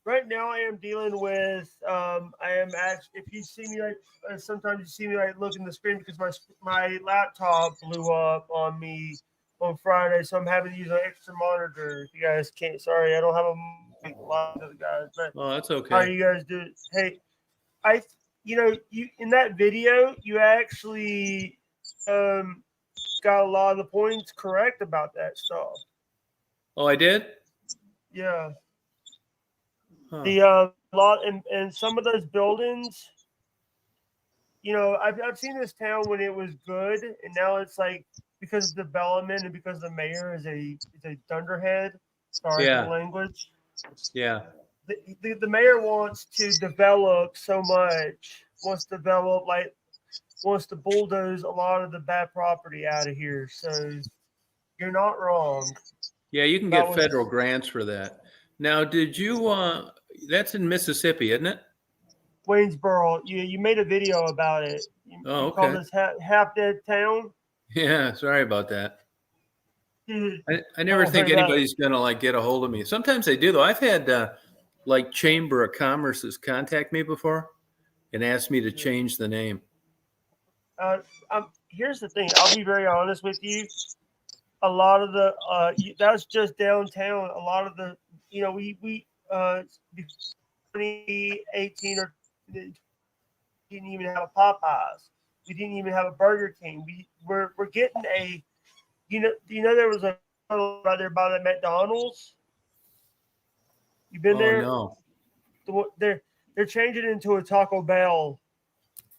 right now. I am dealing with. I am actually. If you see me like, sometimes you see me like looking at the screen because my laptop blew up on me on Friday, so I'm having to use an extra monitor. If you guys can't, sorry, I don't have a mic like the other guys. But Oh, that's how okay. you guys do? Hey, I, you in that video, you actually got a lot of the points correct about that stuff. Oh, I did? Yeah. Huh. The lot and some of those buildings, I've seen this town when it was good, and now it's like because of development and because the mayor is a dunderhead. Sorry for the Yeah, language. yeah. The mayor wants to develop so much, wants to bulldoze a lot of the bad property out of here. So you're not wrong. Yeah, you can That get was federal grants for that. Now, did you, that's in Mississippi, isn't it? Waynesboro. You made a video about it. Oh, You call okay. this half dead town. Yeah, sorry about that. Dude, I never don't think worry about it. anybody's gonna like get a hold of me. Sometimes they do though. I've had like Chamber of Commerce's contact me before and asked me to change the name. Uh, Here's the thing. I'll be very honest with you. A lot of the that's just downtown. A lot of the we 2018 or didn't even have a Popeyes. We didn't even have a Burger King. We're getting a there was a right there by the McDonald's. You been Oh there? no. They're changing it into a Taco Bell.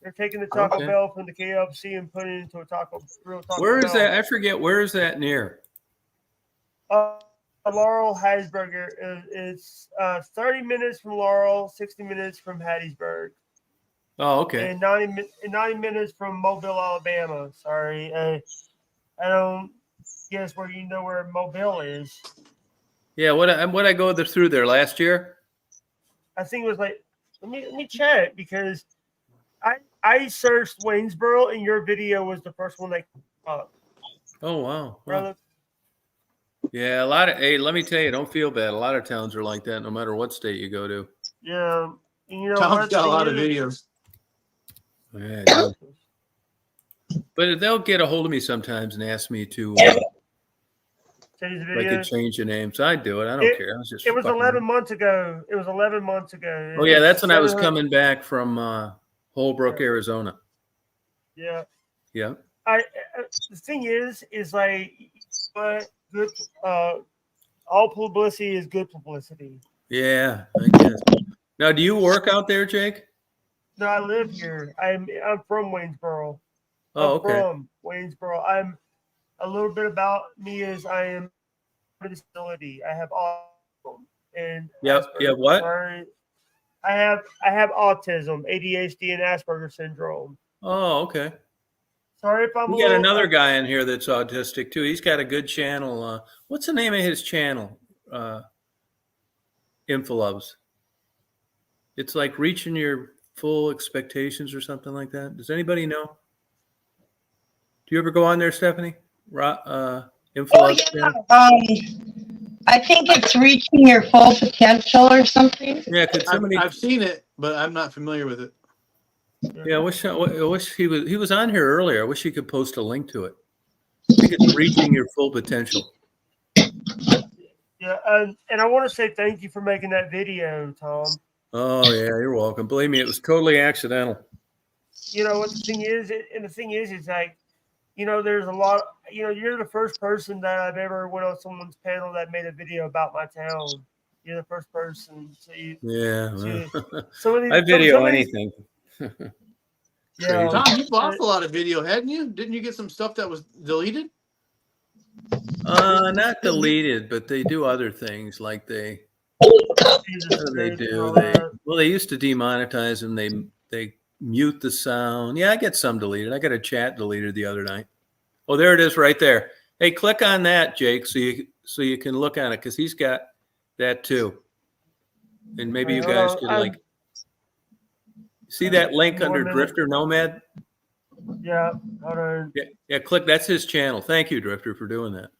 They're taking the Taco Okay. Bell from the KFC and putting it into a real Taco Where is Bell. that? I forget. Where is that near? Laurel Hattiesburg. It's 30 minutes from Laurel, 60 minutes from Hattiesburg, Oh, okay. and 90 minutes from Mobile, Alabama. Sorry, I don't guess where you know where Mobile is. Yeah, what I go through there last year? I think it was like let me check because I searched Waynesboro and your video was the first one that came up. Oh wow. Brother. Yeah, a lot of hey, let me tell you, don't feel bad. A lot of towns are like that no matter what state you go to. Yeah, Tom's what got a thing lot of is, videos. Yeah, I do. But they'll get a hold of me sometimes and ask me to change the I video. could change the name. So I do it. I don't care. I was just It was fucking 11 months ago. It was 11 months ago. Oh yeah, that's when I was 700 coming back from Holbrook, Arizona. Yeah. Yeah. The thing is like, but good. All publicity is good publicity. Yeah, I guess. Now, do you work out there, Jake? No, I live here. I'm from Waynesboro. Oh, I'm okay. from Waynesboro. I'm a little bit about me is I am a disability. I have autism and Yep. Yeah. Asperger's. What? Sorry. I have autism, ADHD, and Asperger's syndrome. Oh, okay. Sorry if I'm a We got little. another guy in here that's autistic too. He's got a good channel. What's the name of his channel? Infoloves. It's like reaching your full expectations or something like that. Does anybody know? Do you ever go on there, Stephanie? Oh Infoloves yeah. channel? I think it's reaching your full potential or something. Yeah, could somebody? I've seen it, but I'm not familiar with it. Yeah, I wish he was on here earlier. I wish he could post a link to it. I think it's reaching your full potential. Yeah, and I want to say thank you for making that video, Tom. Oh yeah, you're welcome. Believe me, it was totally accidental. You know what the thing is, it's like, you know, there's a lot. You know, you're the first person that I've ever went on someone's panel that made a video about my town. You're the first person. So Yeah, some of these, I video some of these, anything. yeah. Tom, you've lost a lot of video, hadn't you? Didn't you get some stuff that was deleted? Not deleted, but they do other things like they. What do they do? They used to demonetize them. They mute the sound. Yeah, I get some deleted. I got a chat deleted the other night. Oh, there it is right there. Hey, click on that, Jake, so you can look on it because he's got that too. And maybe you guys could like see that link under Drifter Nomad. Yeah, hold on. Yeah, click. That's his channel. Thank you, Drifter, for doing that.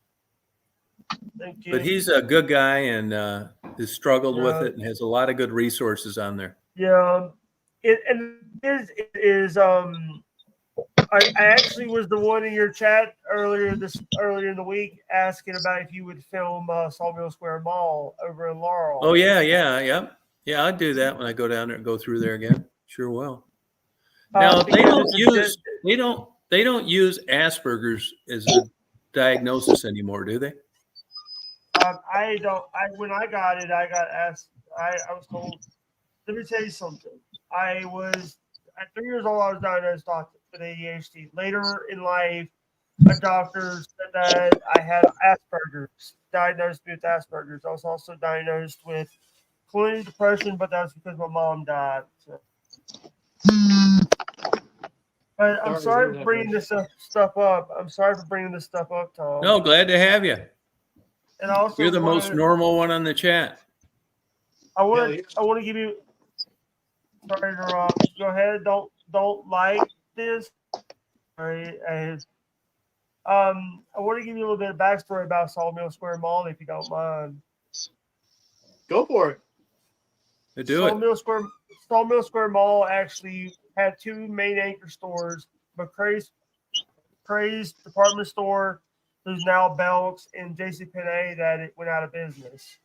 Thank you. But he's a good guy and has struggled with it and has a lot of good resources on there. Yeah, I actually was the one in your chat earlier in the week asking about if you would film Sawmill Square Mall over in Laurel. Oh yeah. I'd do that when I go down there and go through there again. Sure will. Now they don't use Asperger's as a diagnosis anymore, do they? I don't. When I got it, I got asked. I was told. Let me tell you something. I was at 3 years old. I was diagnosed with ADHD. Later in life, a doctor said that I had Asperger's. Diagnosed me with Asperger's. I was also diagnosed with clinical depression, but that's because my mom died. So. But I'm sorry for bringing this stuff up. I'm sorry for bringing this stuff up, Tom. No, glad to have you. And also, you're the most normal one on the chat. I want to give you. Sorry to interrupt. Go ahead. Don't like this. Sorry. I want to give you a little bit of backstory about Sawmill Square Mall, if you don't mind. Go for it. Sawmill Square Mall actually had 2 main anchor stores: McCrae's department store, who's now Belk's, and JCPenney, that it went out of business.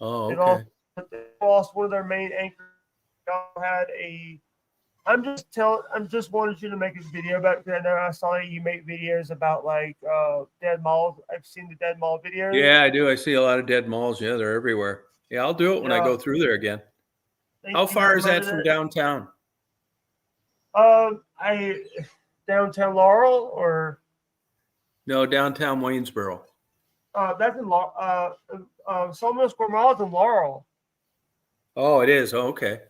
Oh, okay. They lost one of their main anchors. I'm just wanted you to make a video about it, because I know I saw you make videos about like dead malls. I've seen the dead mall videos. Yeah, I do. I see a lot of dead malls. Yeah, they're everywhere. Yeah, I'll do it when I go through there again. How far is that from downtown? Downtown Laurel or no, downtown Waynesboro. That's in Laurel. Sawmill Square Mall is in Laurel. Oh, it is. Oh, okay.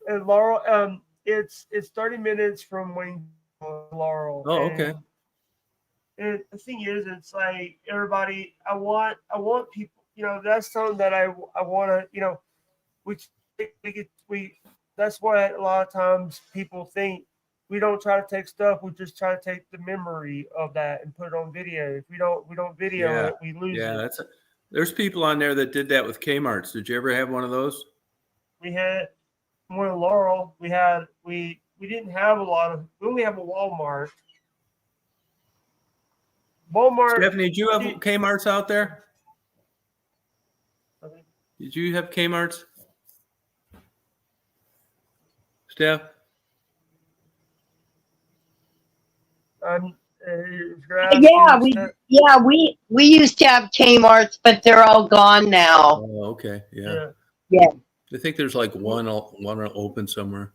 And Laurel, it's 30 minutes from Waynesboro, Laurel. Oh, okay. And the thing is, it's like everybody. I want people. You know, that's something that I want to. You know, we. That's why a lot of times people think we don't try to take stuff. We just try to take the memory of that and put it on video. If we don't video it, we lose it. Yeah, there's people on there that did that with Kmart's. Did you ever have one of those? We had one in Laurel. We didn't have a lot of. We only have a Walmart. Stephanie, did you have Kmart's out there? Did you have Kmart's? Steph? We used to have Kmart's, but they're all gone now. Oh, okay. Yeah. Yeah. I think there's like one open somewhere.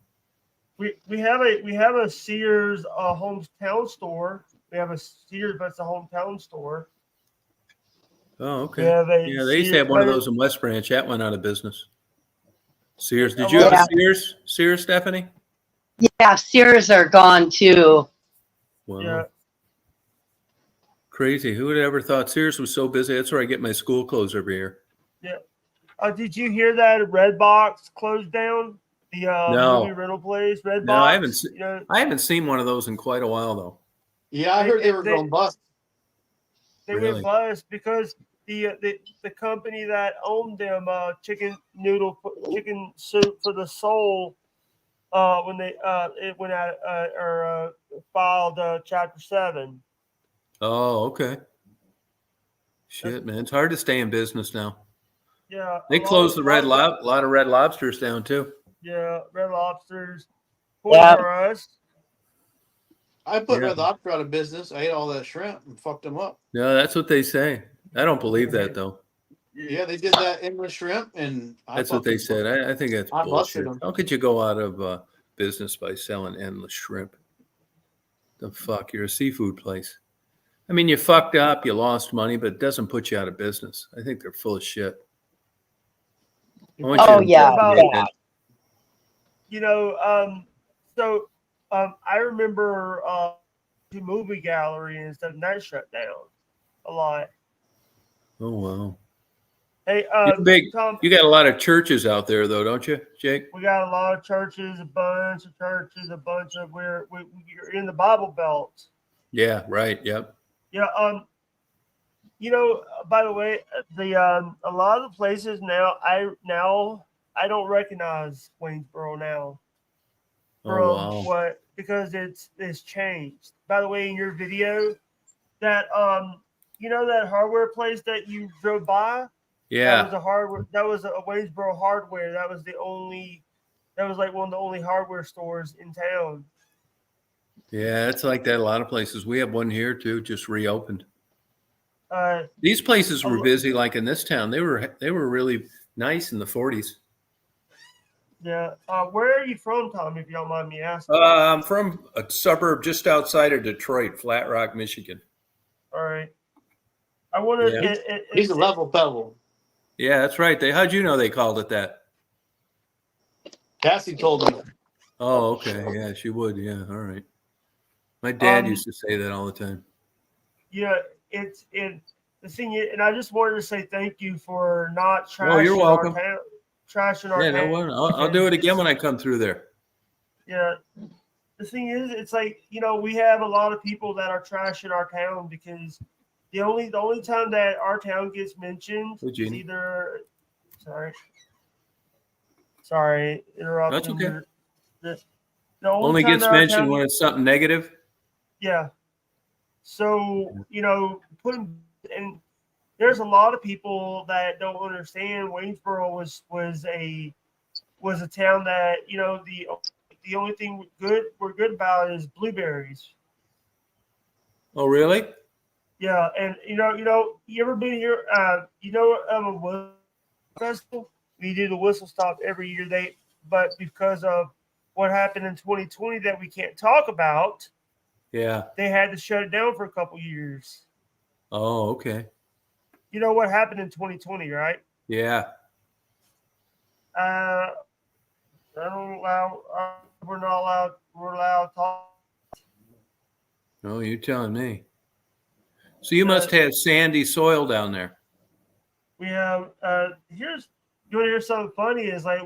We have a Sears hometown store. We have a Sears, but it's a hometown store. Oh, okay. Yeah, they used to have one of those in West Branch. That went out of business. Sears. Did you have a Sears? Sears, Stephanie? Yeah, Sears are gone too. Wow. Yeah. Crazy. Who would have ever thought Sears was so busy? That's where I get my school clothes every year. Yeah. Did you hear that Redbox closed down? The movie rental place, Redbox? No, I haven't seen one of those in quite a while though. Yeah, I heard they were going bust. They went bust because the company that owned them chicken soup for the soul when they it went out or filed Chapter 7. Oh, okay. Shit, man, it's hard to stay in business now. Yeah, They closed the lot of Red Lobsters down too. Yeah, Red Lobsters, Yeah. Toys R Us. I put Yeah. Red Lobster out of business. I ate all that shrimp and fucked them up. No, that's what they say. I don't believe that though. Yeah, they did that endless shrimp, and That's what they said. I think that's I busted bullshit. them. How could you go out of business by selling endless shrimp? The fuck? You're a seafood place. I mean, you fucked up, you lost money, but it doesn't put you out of business. I think they're full of shit. I want Oh, you to yeah. investigate Yeah. that. You know, I remember the movie gallery and stuff, and that shut down a lot. Oh wow. Hey, You're big. Tom, You got a lot of churches out there, though, don't you, Jake? we got a lot of churches, a bunch of we're in the Bible Belt. Yeah. Right. Yep. Yeah. You know, by the way, a lot of the places now I don't recognize Waynesboro now Oh from wow. what because it's changed. By the way, in your video, that you know that hardware place that you drove by, that Yeah. was a hardware. That was a Waynesboro Hardware. That was like one of the only hardware stores in town. Yeah. It's like that. A lot of places. We have one here too. Just reopened. Uh, These places were busy. Like in this town, they were really nice in the 40s. yeah. Where are you from, Tom? If you don't mind me asking. I'm from a suburb just outside of Detroit, Flat Rock, Michigan. All right. I want Yeah. to. He's a level pebble. Yeah, that's right. How'd you know they called it that? Cassie told me. Oh, okay. Yeah, she would. Yeah, all right. My dad used to say that all the time. Yeah, the thing is, and I just wanted to say thank you for not trashing Oh, you're welcome. our town. Trashing our Yeah, no town. one. I'll do it again when I come through there. Yeah. The thing is, it's like, you know, we have a lot of people that are trashing our town because the only time that our town gets mentioned Hey, is Jeannie. either sorry, interrupting. That's okay. The Only time gets that our mentioned town when it's something negative. yeah. So, you know, and there's a lot of people that don't understand Waynesboro was a town that, you know, the only thing we're good about is blueberries. Oh, really? Yeah, and you ever been here? A whistle festival? We do the whistle stop every year. But because of what happened in 2020 that we can't talk about, Yeah. they had to shut it down for a couple years. Oh, okay. You know what happened in 2020, right? Yeah. I don't allow. We're not allowed. We're allowed to talk. Oh, you're telling me. So you must have sandy soil down there. We have. Here's. You want to hear something funny? Is like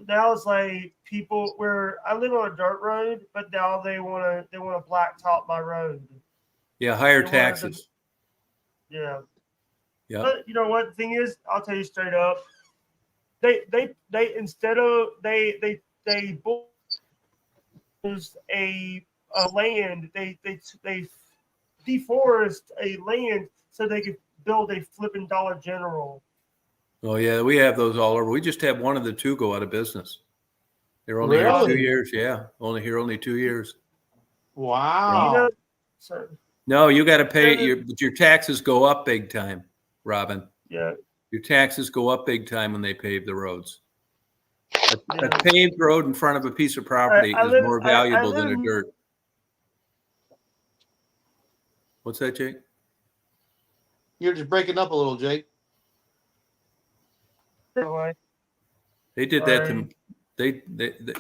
now it's like people where I live on a dirt road, but now they want to blacktop my road. Yeah, higher They wanted to- taxes. Yeah. Yeah. But you know what? The thing is, I'll tell you straight up. They instead of they bulldoze a land. They deforest a land so they could build a flipping Dollar General. Oh, yeah, we have those all over. We just had one of the two go out of business. They're only here 2 Really? years. Yeah, only 2 years. Wow. You know, so No, you got to pay your taxes go up big time, Robin. yeah. Your taxes go up big time when they pave the roads. A paved road in front of a piece of property is more valuable than a dirt. What's that, Jake? You're just breaking up a little, Jake. They did that to they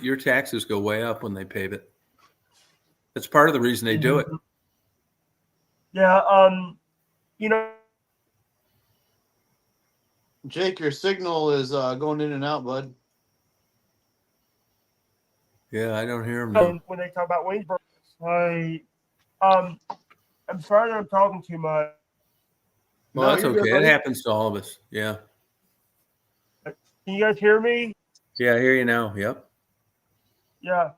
your taxes go way up when they pave it. That's part of the reason they do it. Yeah, you know, Jake, your signal is going in and out, bud. Yeah, I don't hear them now. when they talk about Waynesboro, I'm sorry that I'm talking too much. Well, No, that's you're good, okay. It buddy. happens to all of us. Yeah. Can you guys hear me? Yeah, I hear you now. Yep. Yeah.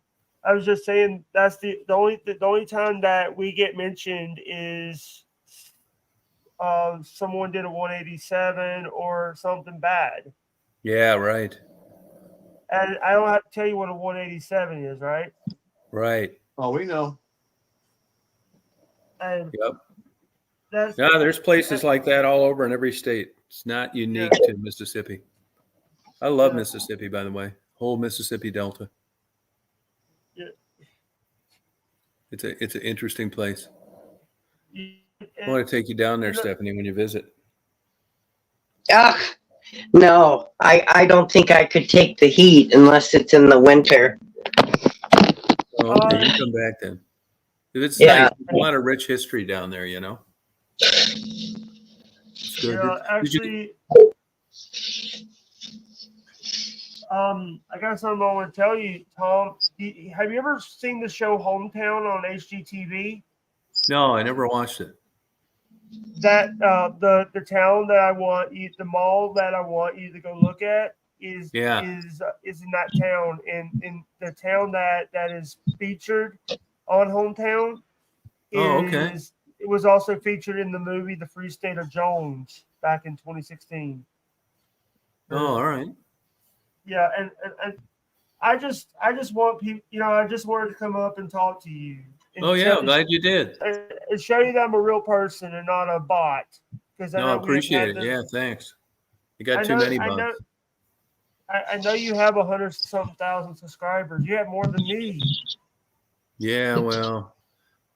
I was just saying that's the only time that we get mentioned is someone did a 187 or something bad. Yeah, right. And I don't have to tell you what a 187 is, right? Right. Oh, we know. And Yep. that's Yeah, there's places like that all over in every state. It's not unique to Mississippi. I love Yeah. Mississippi, by the way. Whole Mississippi Delta. Yeah. It's an interesting place. I And, want to take you down there, you know, Stephanie, when you visit. Ugh, no, I don't think I could take the heat unless it's in the winter. Oh, okay, you come back then. It's Yeah. nice. There's a lot of rich history down there, you know. It's good. yeah, Did you, actually, I got something I want to tell you, Tom. Have you ever seen the show Hometown on HGTV? no, I never watched it. That the town that I want you, the mall that I want you to go look at is Yeah. is in that town, and in the town that is featured on Hometown is Oh, okay. it was also featured in the movie The Free State of Jones back in 2016. Oh, all right. Yeah, and I just want people, I just wanted to come up and talk to you. And Oh, yeah. I'm glad you did. and show you that I'm a real person and not a bot. Because No, I appreciate it. Yeah, thanks. You got too many bots. I know you have 100-something thousand subscribers. You have more than me. Yeah, well,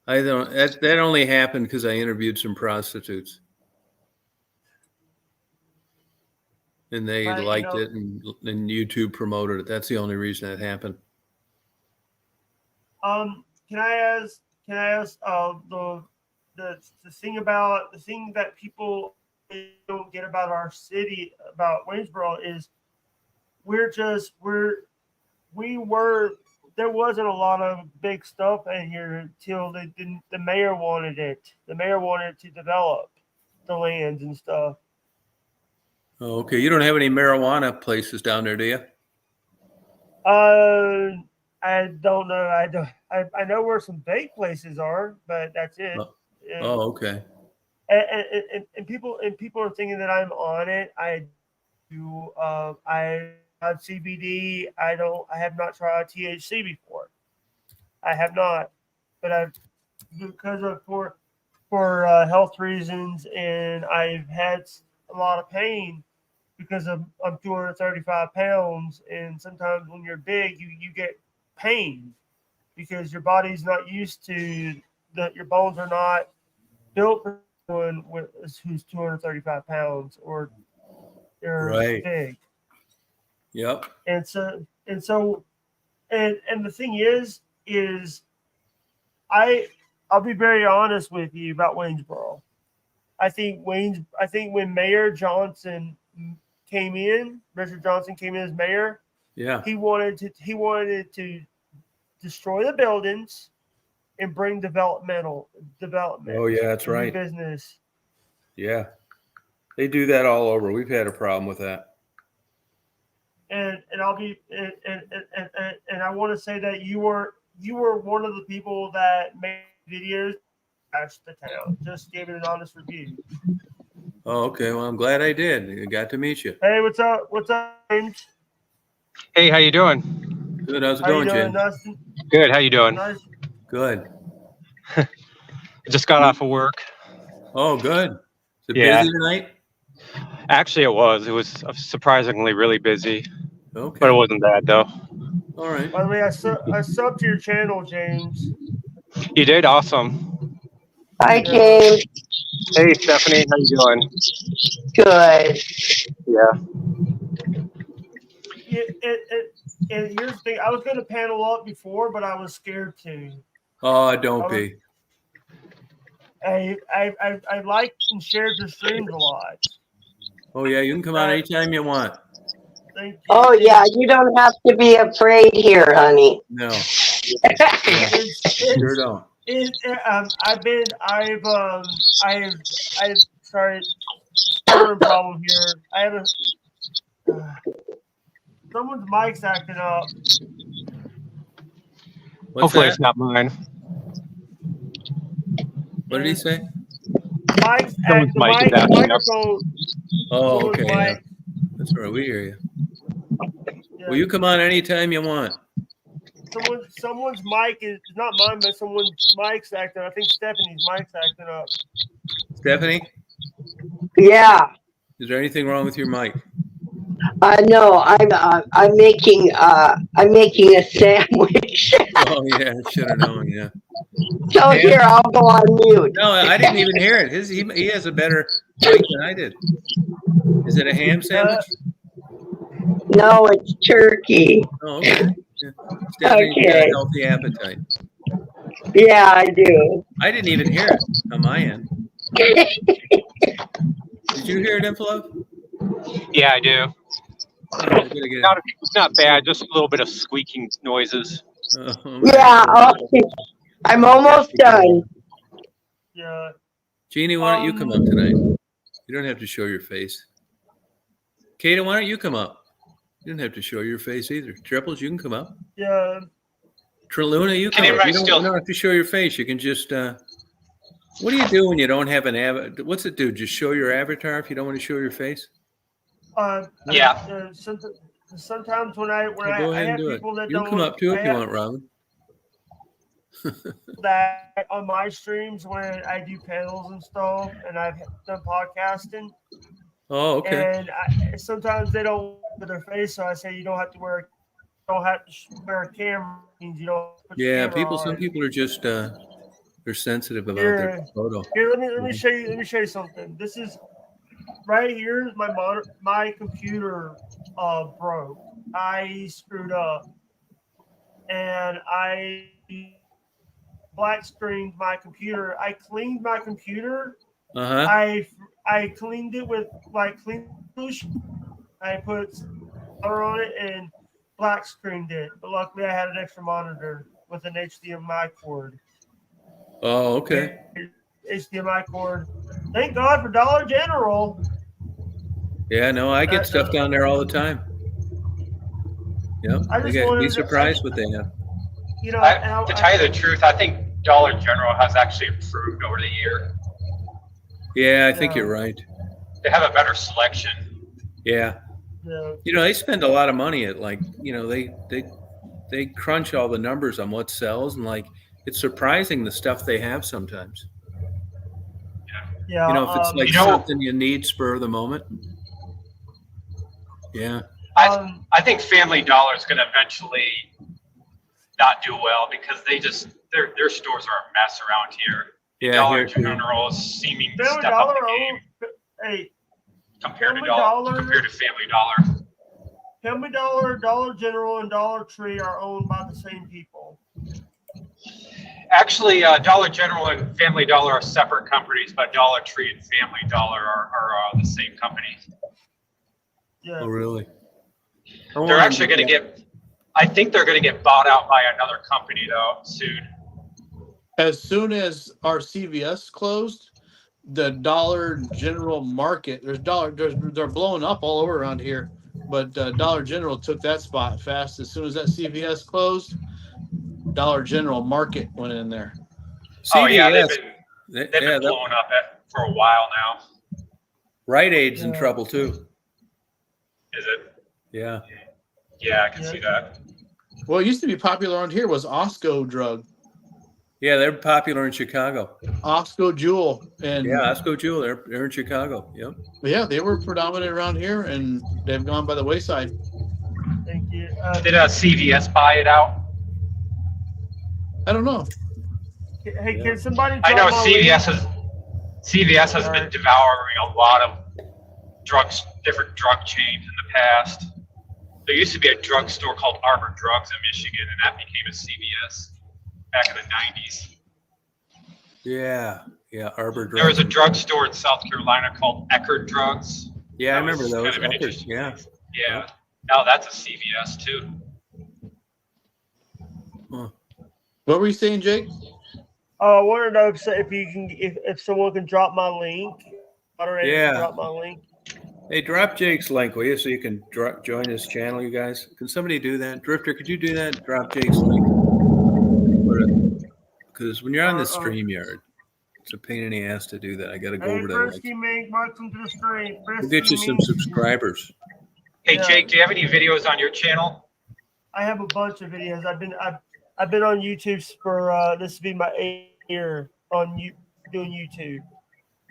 I don't. That only happened because I interviewed some prostitutes, and they Right, liked it, and YouTube promoted it. That's the only reason it happened. Can I ask the thing that people don't get about our city, about Waynesboro, is there wasn't a lot of big stuff in here until the mayor wanted it. The mayor wanted to develop the lands and stuff. Oh, okay. You don't have any marijuana places down there, do you? I don't know. I know where some vape places are, but that's it. Oh, okay. And people are thinking that I'm on it. I do. I have CBD. I have not tried THC before. I have not, but I've because of for health reasons, and I've had a lot of pain because I'm 235 pounds, and sometimes when you're big, you get pain because your body's not used to that. Your bones are not built for someone who's 235 pounds or they're Right. big. Yep. And the thing is I'll be very honest with you about Waynesboro. I think when Mayor Johnson came in, Richard Johnson came in as mayor, Yeah. he wanted to destroy the buildings and bring development. Oh, yeah, that's and right. Business. Yeah. They do that all over. We've had a problem with that. And I'll be and I want to say that you were one of the people that made videos trash the town. Just gave it an honest review. Oh, okay. Well, I'm glad I did. I got to meet you. Hey, what's up? What's up, James? Hey, how you doing? Good. How's it How you going, doing, Jim? Dustin? Good. How you doing? Nice. Good. Just got off of work. Oh, good. Is it Yeah. busy tonight? Actually, it was surprisingly really busy, Okay. but it wasn't bad though. All right. By the way, I subbed to your channel, James. You did awesome. Hi, Yeah. James. Hey, Stephanie, how you doing? Good. Yeah. And here's the thing: I was going to panel up before, but I was scared to. Oh, don't be. I liked and shared your streams a lot. Oh, yeah. You can come on anytime you want. Thank you. Oh, yeah, you don't have to be afraid here, honey. No. It's, Sure don't. I've sorry, stuttering problem here. I have a someone's mic's acting up. What's Hopefully that? it's not mine. What did he say? Mic's Someone's the mic is mic, acting up. microphone. Oh, someone's okay. Yeah. mic. That's right. We hear you. Yeah. Will you come on anytime you want? Someone's mic is not mine, but someone's mic's acting. I think Stephanie's mic's acting up. Stephanie, Yeah. is there anything wrong with your mic? No, I'm making a sandwich. Oh, yeah. I should have known. Yeah. So here, I'll go on mute. No, I didn't even hear it. He has a better mic than I did. Is it a ham sandwich? No, it's turkey. Oh, okay. Yeah. Stephanie's got a Okay. healthy appetite. Yeah, I do. I didn't even hear it on my end. Did you hear it, Envelope? Yeah, I do. Oh, I gotta get it. It's not bad. Just a little bit of squeaking noises. Oh, Yeah, I'm almost done. Yeah. Jeannie, why don't you come up tonight? You don't have to show your face. Kata, why don't you come up? You don't have to show your face either. Triples, you can come up. Yeah. Treluna, you come up. You don't have to show your face. You can just. What do you do when you don't have an avatar? What's it do? Just show your avatar if you don't want to show your face? Yeah. Sometimes when I Go ahead have and do it. people that You don't can come up too if you want, Robin. that on my streams when I do panels and stuff, and I've done podcasting. Oh, okay. And sometimes they don't put their face, so I say you don't have to wear a camera. Means you don't. Put your Yeah, camera some on. people are just they're sensitive about their photo. Here, let me show you. Let me show you something. This is right here. My my computer broke. I screwed up, and I black screened my computer. I cleaned my computer. I cleaned it with clean solution. I put color on it and black screened it. But luckily, I had an extra monitor with an HDMI cord. Oh, okay. HDMI cord. Thank God for Dollar General. Yeah, no, I get stuff down there all the time. Yep. Be surprised what they have. You know, to tell you the truth, I think Dollar General has actually improved over the year. Yeah, I think you're right. They have a better selection. Yeah. You know, they spend a lot of money at they crunch all the numbers on what sells, and it's surprising the stuff they have sometimes. Yeah. You know, if it's something you need spur of the moment. Yeah. I think Family Dollar is going to eventually not do well because their stores are a mess around here. Yeah, Dollar General is seeming to step up the game compared to Family Dollar. Family Dollar, Dollar General, and Dollar Tree are owned by the same people. Actually, Dollar General and Family Dollar are separate companies, but Dollar Tree and Family Dollar are the same company. Yeah. Oh, really? They're actually going to I think they're going to get bought out by another company, though, soon. As soon as our CVS closed, the Dollar General market, they're blowing up all over around here, but Dollar General took that spot fast. As soon as that CVS closed, Dollar General market went in there. Oh, yeah, they've been blowing up for a while now. Rite Aid's in trouble, too. Is it? Yeah. Yeah, I can see that. Well, it used to be popular around here was Osco Drug. Yeah, they're popular in Chicago. Osco Jewel. And Osco Jewel, they're in Chicago. Yep. Yeah, they were predominant around here, and they've gone by the wayside. Thank you. Did CVS buy it out? I don't know. Hey, can somebody? I know CVS has been devouring a lot of different drug chains in the past. There used to be a drugstore called Arbor Drugs in Michigan, and that became a CVS back in the 90s. Yeah, Arbor Drugs. There was a drugstore in South Carolina called Eckerd Drugs. Yeah, I remember those. Kind of Eckerd, yeah. Yeah. Now that's a CVS too. Huh. What were you saying, Jake? I want to know if someone can drop my link Moderator, Yeah. drop my link. Hey, drop Jake's link, will you, so you can join his channel, you guys? Can somebody do that? Drifter, could you do that? Drop Jake's link. Because when you're on the StreamYard, it's a pain in the ass to do that. I got to go Hey, over to Frisky Mink, welcome to the stream. We'll get you some subscribers. Hey, Yeah. Jake, do you have any videos on your channel? I have a bunch of videos. I've been on YouTube for this will be my 8th year on doing YouTube.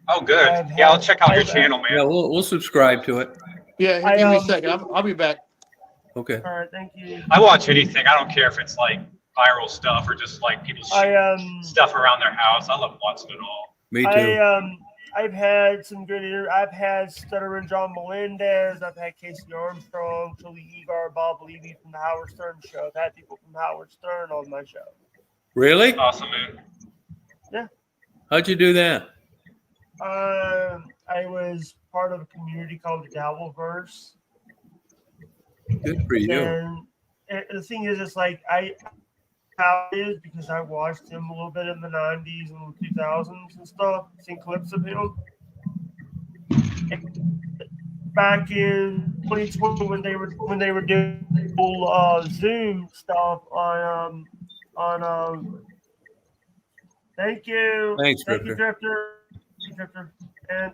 Oh, good. Yeah, I'll check out your channel, man. Yeah, we'll subscribe to it. Yeah, give me a second. I'll be back. Okay. All right, thank you. I watch anything. I don't care if it's like viral stuff or just like people shooting stuff around their house. I love watching it all. Me too. I've had some good. I've had Stuttering John Melendez. I've had Casey Armstrong, Julie Egar, Bob Levy from the Howard Stern show. I've had people from Howard Stern on my show. Really? Awesome, man. Yeah. How'd you do that? I was part of a community called the Dabbleverse. Good for you. And the thing is, it's like how it is because I watched him a little bit in the 90s and 2000s and stuff, seen clips of him. And back in 2020 when they were doing Zoom stuff on thank you. Thanks, Thank you, Drifter. Drifter. And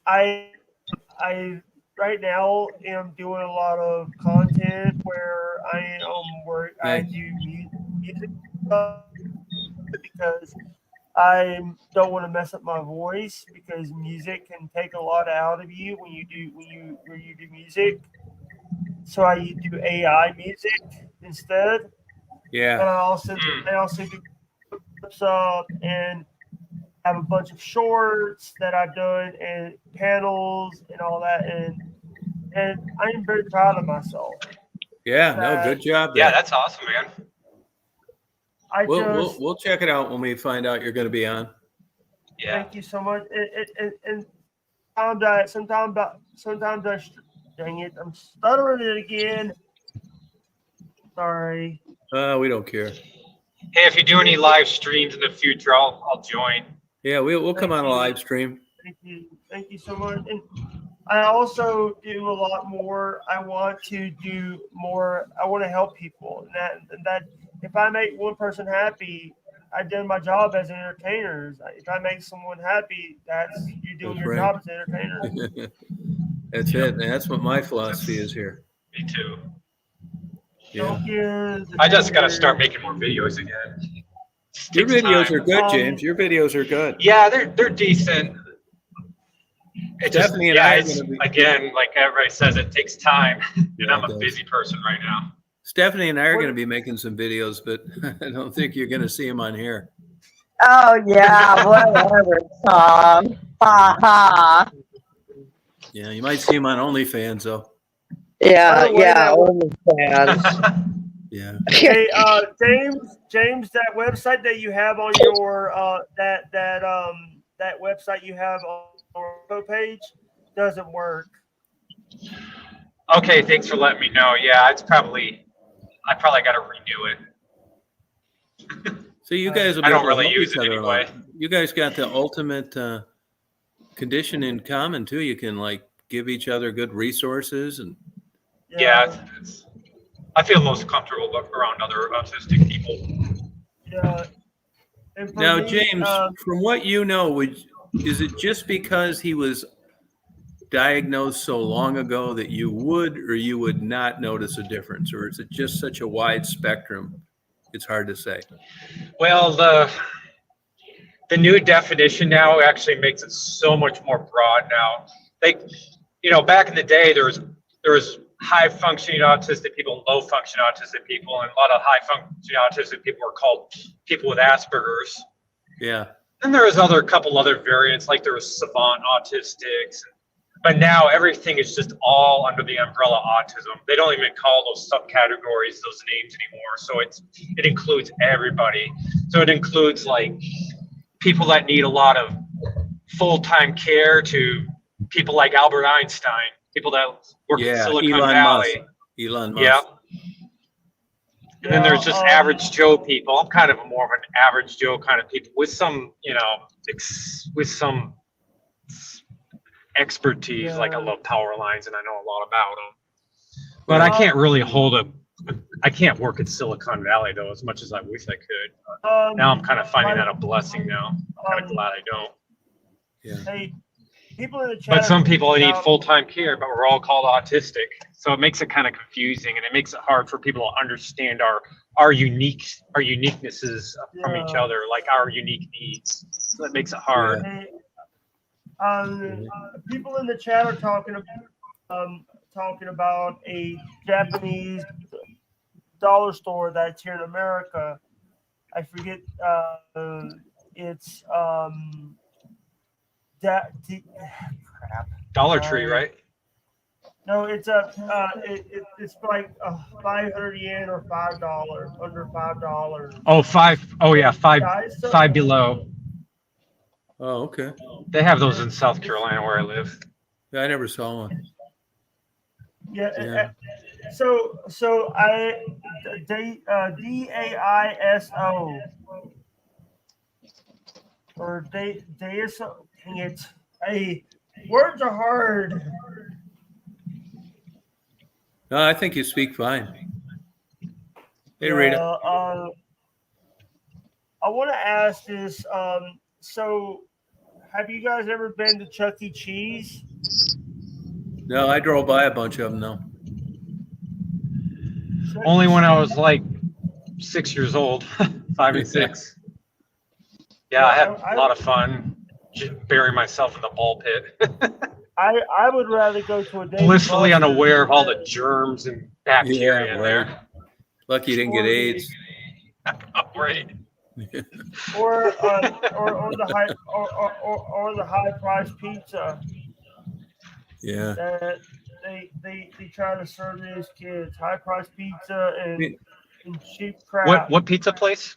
I right now am doing a lot of content where I do music stuff because I don't want to mess up my voice because music can take a lot out of you when you do music. So I do AI music instead. Yeah. And I also do clips up and have a bunch of shorts that I've done and panels and all that, and I am very proud of myself. Yeah, no, good job there. Yeah, that's awesome, man. We'll check it out when we find out you're going to be on. Yeah. Thank you so much. And sometimes dang it, I'm stuttering it again. Sorry. We don't care. Hey, if you do any live streams in the future, I'll join. Yeah, we'll come on a live stream. Thank you so much. And I also do a lot more. I want to do more. I want to help people. And that if I make one person happy, I've done my job as an entertainer. If I make someone happy, you're doing your job as an entertainer. That's it. And that's what my philosophy is here. Me too. Yeah. I just got to start making more videos again. Your videos are good, James. Your videos are good. Yeah, they're decent. Stephanie and I are again, like everybody says, it takes time, and I'm a busy person right now. Stephanie and I are going to be making some videos, but I don't think you're going to see them on here. Oh yeah, whatever, Tom. Ha ha. Yeah, you might see them on OnlyFans, though. Yeah, OnlyFans. Yeah. Hey, James, that website that you have on your that website you have on your page doesn't work. Okay, thanks for letting me know. Yeah, I probably got to renew it. So you guys will be I don't able to really help use each it other a anyway. lot. You guys got the ultimate condition in common too. You can like give each other good resources and. Yeah, I feel most comfortable around other autistic people. Yeah. Now, James, from what you know, is it just because he was diagnosed so long ago that you would or you would not notice a difference, or is it just such a wide spectrum? It's hard to say. Well, the new definition now actually makes it so much more broad now. Like, back in the day, there was high functioning autistic people and low functioning autistic people, and a lot of high functioning autistic people were called people with Asperger's. Yeah. Then there was couple other variants, like there was savant autistics, but now everything is just all under the umbrella autism. They don't even call those subcategories those names anymore. So it includes everybody. So it includes like people that need a lot of full-time care to people like Albert Einstein, people that work in Silicon Valley. Elon Musk. Yeah. And then there's just average Joe people. I'm kind of more of an average Joe kind of people with some, with some expertise. Like I Yeah. love power lines and I know a lot about them. But I can't really I can't work in Silicon Valley though, as much as I wish I could. Now I'm kind of finding that a blessing now. I'm kind of glad I don't. Yeah. Hey, people in the chat. But some people need about- full-time care, but we're all called autistic. So it makes it kind of confusing, and it makes it hard for people to understand our uniquenesses from each Yeah. other, like our unique needs. So it makes it hard. Hey, people in the chat are talking about a Japanese dollar store that's here in America. I forget. It's crap. Dollar Tree, right? No, it's it's like 500 yen or $5, under $5. Oh, five. Oh yeah, five. Guys, so- Five Below. Oh, okay. They have those in South Carolina where I live. Yeah, I never saw one. Yeah. Yeah. So DAISO or DAISO. Dang it! Hey, words are hard. No, I think you speak fine. Hey, Rita. I want to ask this. So, have you guys ever been to Chuck E. Cheese? No, I drove by a bunch of them though. Chuck Only E. when I Cheese- was like 6 years old, 5 and 6. Yeah, I had a lot of fun. Just bury myself in the ball pit. I would rather go to a Dave Blissfully Buster's unaware of all the germs and bacteria in right. there. Lucky you didn't get AIDS. Oh, right. or the high price pizza Yeah. that they try to serve these kids. High price pizza and cheap crap. What pizza place?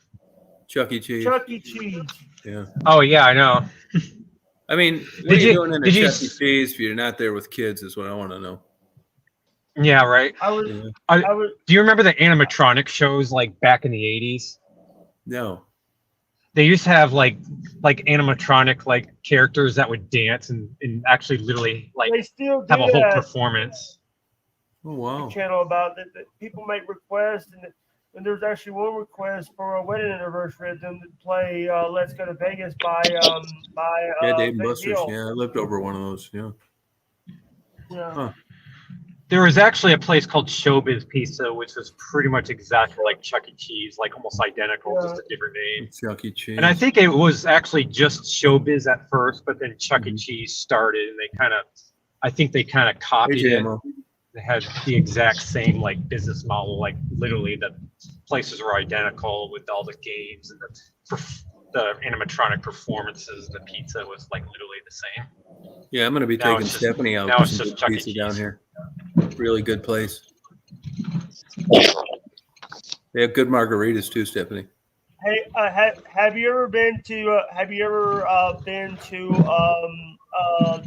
Chuck E. Cheese. Chuck E. Cheese. Yeah. Oh yeah, I know. I mean, what Did are you you- doing in a did you Chuck E. Cheese if you're not there with kids is what I want to know. Yeah, right. I was Yeah. I was Do you remember the animatronic shows like back in the 80s? No. They used to have like animatronic like characters that would dance and actually literally like they still do have a whole that performance. Oh, wow. channel about that people make requests and there's actually one request for a wedding anniversary of them to play Let's Go to Vegas by Yeah, Dave and Big Buster's. Hill. Yeah, I lived over one of those. Yeah. Yeah. Huh. There was actually a place called Showbiz Pizza, which was pretty much exactly like Chuck E. Cheese, like almost identical, just a different name. Chuck E. Cheese. And I think it was actually just Showbiz at first, but then Chuck E. Mhm. Cheese started, and I think they kind of Hey, copied it. JMO. They had the exact same like business model, like literally the places were identical with all the games and the animatronic performances. The pizza was like literally the same. Yeah, I'm going to be Now taking it's just- Stephanie out now to it's some just good Chuck E. pizza Cheese. down here. Really good place. They have good margaritas too, Stephanie. Hey, have you ever been to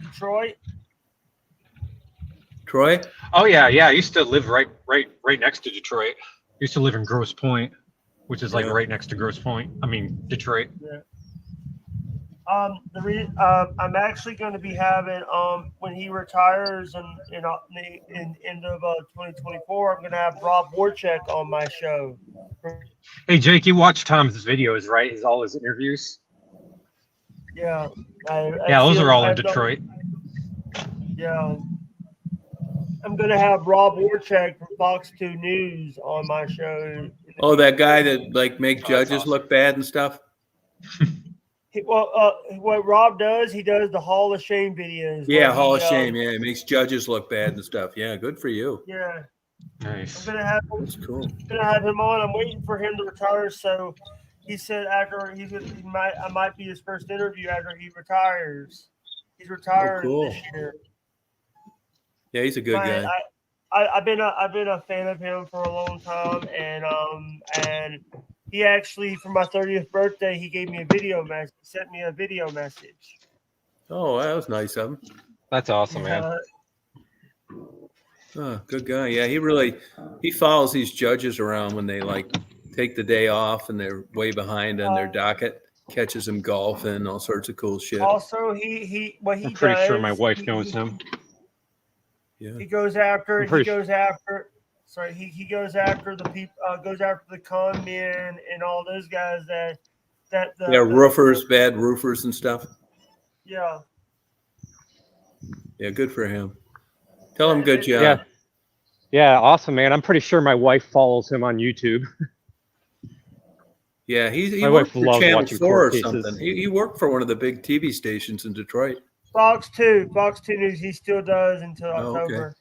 Detroit? Troy? Oh yeah. I used to live right next to Detroit. I used to live in Grosse Pointe, which is like Yeah. right next to Grosse Pointe. I mean Detroit. I'm actually going to be having when he retires in end of 2024. I'm going to have Rob Warchek on my show. Hey Jake, you watch Tom's videos, right? All his interviews. Yeah, Yeah, those are all in Detroit. Yeah, I'm going to have Rob Warchek from Fox 2 News on my show. Oh, that guy that like make Oh, that's judges awesome. look bad and stuff? What Rob does, he does the Hall of Shame videos. Yeah, where Hall he, of Shame. Yeah, it makes judges look bad and stuff. Yeah, good for you. Yeah, Nice. I'm gonna That's cool. have him on. I'm waiting for him to retire. So he said after I might be his first interview after he retires. He's retiring cool. this year. Yeah, he's a good guy. I've been a fan of him for a long time, and he actually for my 30th birthday he gave me a video message. Sent me a video message. Oh, that was nice of him. That's awesome, man. Oh, good guy. Yeah, he follows these judges around when they like take the day off and they're way behind on their docket. catches him golfing, all sorts of cool shit. Also, he what he I'm pretty does. sure my wife knows him. Yeah. He goes after. I'm He pretty goes after. Sorry, he goes after the people. Goes after the con men and all those guys that the Yeah, roofers, bad roofers and stuff. Yeah. Yeah, good for him. Tell him good job. Yeah. Yeah, awesome, man. I'm pretty sure my wife follows him on YouTube. Yeah, he My worked wife for loves Channel watching 4 or court cases. something. He worked for one of the big TV stations in Detroit. Fox 2 News. He still does until Oh, okay. October.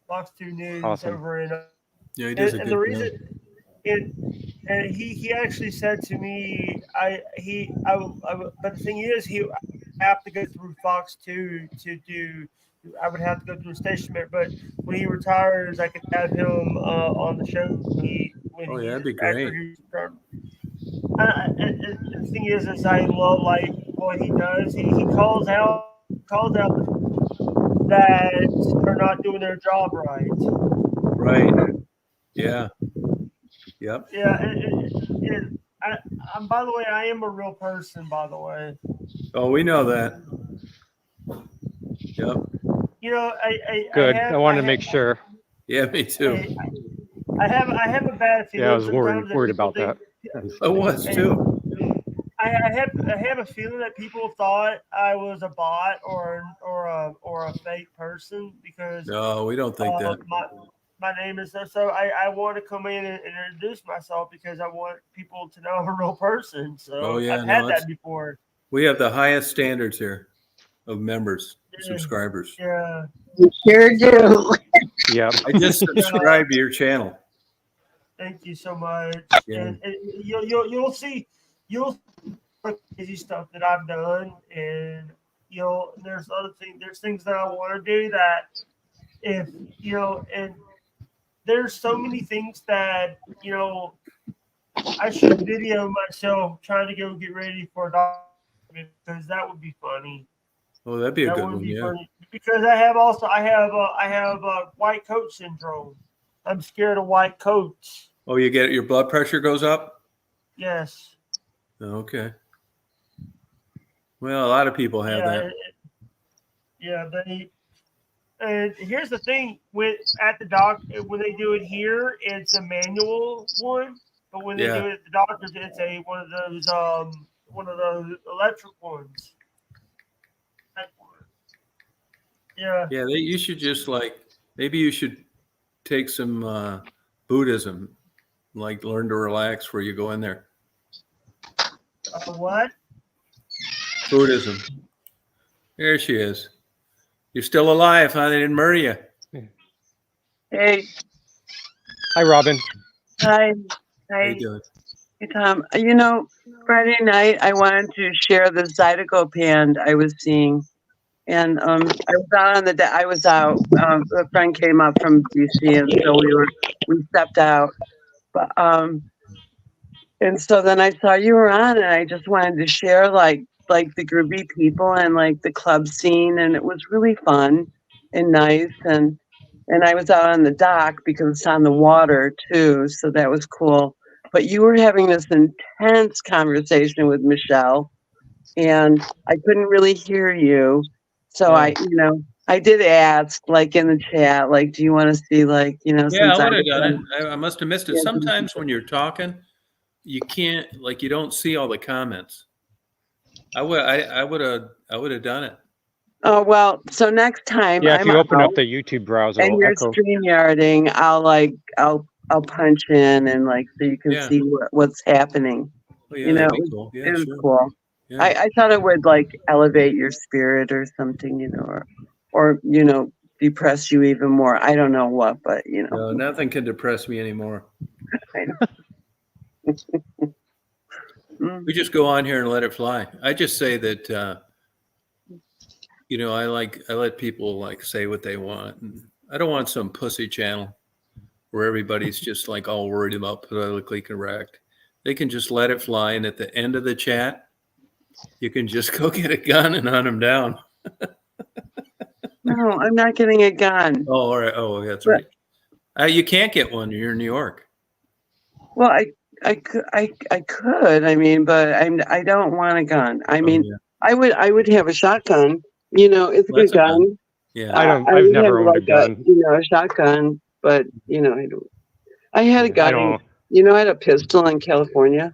Fox 2 News Awesome. over in. Yeah, he does a And good the job. reason, and he actually said to me, but the thing is, he have to go through Fox 2 to do. I would have to go through a station, but when he retires, I could have him on the show. Oh, yeah, that'd be great. And the thing is I love like what he does. He calls out that are not doing their job right. Right. Yeah. Yep. Yeah, I'm, by the way, I am a real person, by the way. Oh, we know that. Yep. You know, Good. I wanted to make sure. Yeah, me too. I have a bad feeling. Yeah, I was sometimes worried people about that. I was too. I have a feeling that people thought I was a bot or a fake person because No, we don't think that. my name is so I want to come in and introduce myself because I want people to know I'm a real person. So Oh, yeah, I've no, had it's- that before. We have the highest standards here of members, subscribers. Yeah. You sure do. Yeah. I just subscribed to your channel. Thank you so much. Yeah. And you'll see crazy stuff that I've done, and there's things that I want to do that if and there's so many things that I should video myself trying to go get ready for a doctor because that would be funny. Oh, that'd be a That good would one. be Yeah. funny because I have white coat syndrome. I'm scared of white coats. Oh, you get it? Your blood pressure goes up? Yes. Okay. Well, a lot of people have that. And here's the thing at the doc when they do it here, it's a manual one, but when they do it at the doctors, it's one of those electric ones. Yeah. Yeah, you should just maybe you should take some Buddhism, like learn to relax where you go in there. What? Buddhism. There she is. You're still alive, huh? They didn't murder you. Hey, Hi, Robin. hi, How you hi, doing? hey, Tom. Friday night I wanted to share the zydeco I was seeing, and I was out on the. I was out. A friend came up from DC, and so we stepped out. But and so then I saw you were on, and I just wanted to share like the groovy people and like the club scene, and it was really fun and nice, and I was out on the dock because it's on the water too, so that was cool. But you were having this intense conversation with Michelle, and I couldn't really hear you, so I did ask, like in the chat, like, do you want to see, like, Yeah, some I would have zydeco? done it. I must have missed it. Sometimes when you're talking, you can't, you don't see all the comments. I would have done it. Oh well, so next time Yeah, if I'm you open out up the YouTube browser, and it'll you're echo. StreamYarding, I'll punch in and so you can see what's happening. Oh, yeah, that'd be cool. Yeah, it was sure. cool. Yeah. I thought it would elevate your spirit or something, or depress you even more. I don't know what, but No, nothing can depress me anymore. I know. We just go on here and let it fly. I just say that I let people say what they want. And I don't want some pussy channel where everybody's just all worried about politically correct. They can just let it fly, and at the end of the chat, you can just go get a gun and hunt them down. No, I'm not getting a gun. Oh, all right. Oh, that's right. You can't get one. You're in New York. Well, I could. I mean, but I don't want a gun. I mean, yeah. I would have a shotgun. You know, it's a Well, that's good a gun. gun. Yeah. I I've would never have owned a like gun. a gun, but you know, I don't. I had a I gun. don't. You know, I had a pistol in California.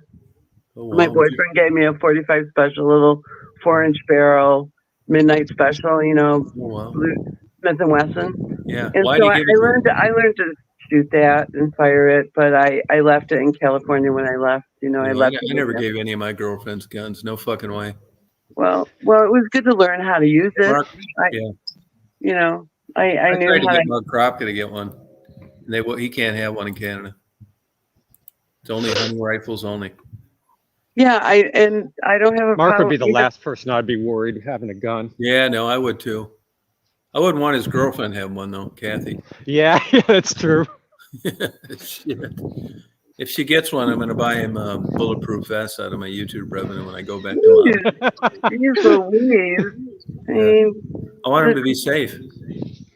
Oh, My wow. boyfriend gave me a 45 special, little 4-inch barrel, midnight special. You know, Oh, wow. Smith and Wesson. Yeah. And Why so do you give it to him? I learned to shoot that and fire it, but I left it in California when I left. You know, I No, left I it. never with them. gave any of my girlfriends guns. No fucking way. Well, it was good to learn how to use it. Mark, yeah. You know, I I knew tried to how get to. Mark Kropka to get one. And he can't have one in Canada. It's only hunting rifles only. Yeah, I don't have a Mark problem. would be the either. last person I'd be worried having a gun. Yeah, no, I would too. I wouldn't want his girlfriend to have one though, Kathy. Yeah, that's true. Shit. If she gets one, I'm going to buy him a bulletproof vest out of my YouTube revenue when I go back to mom. Jeez Louise. I mean, I want him to be safe.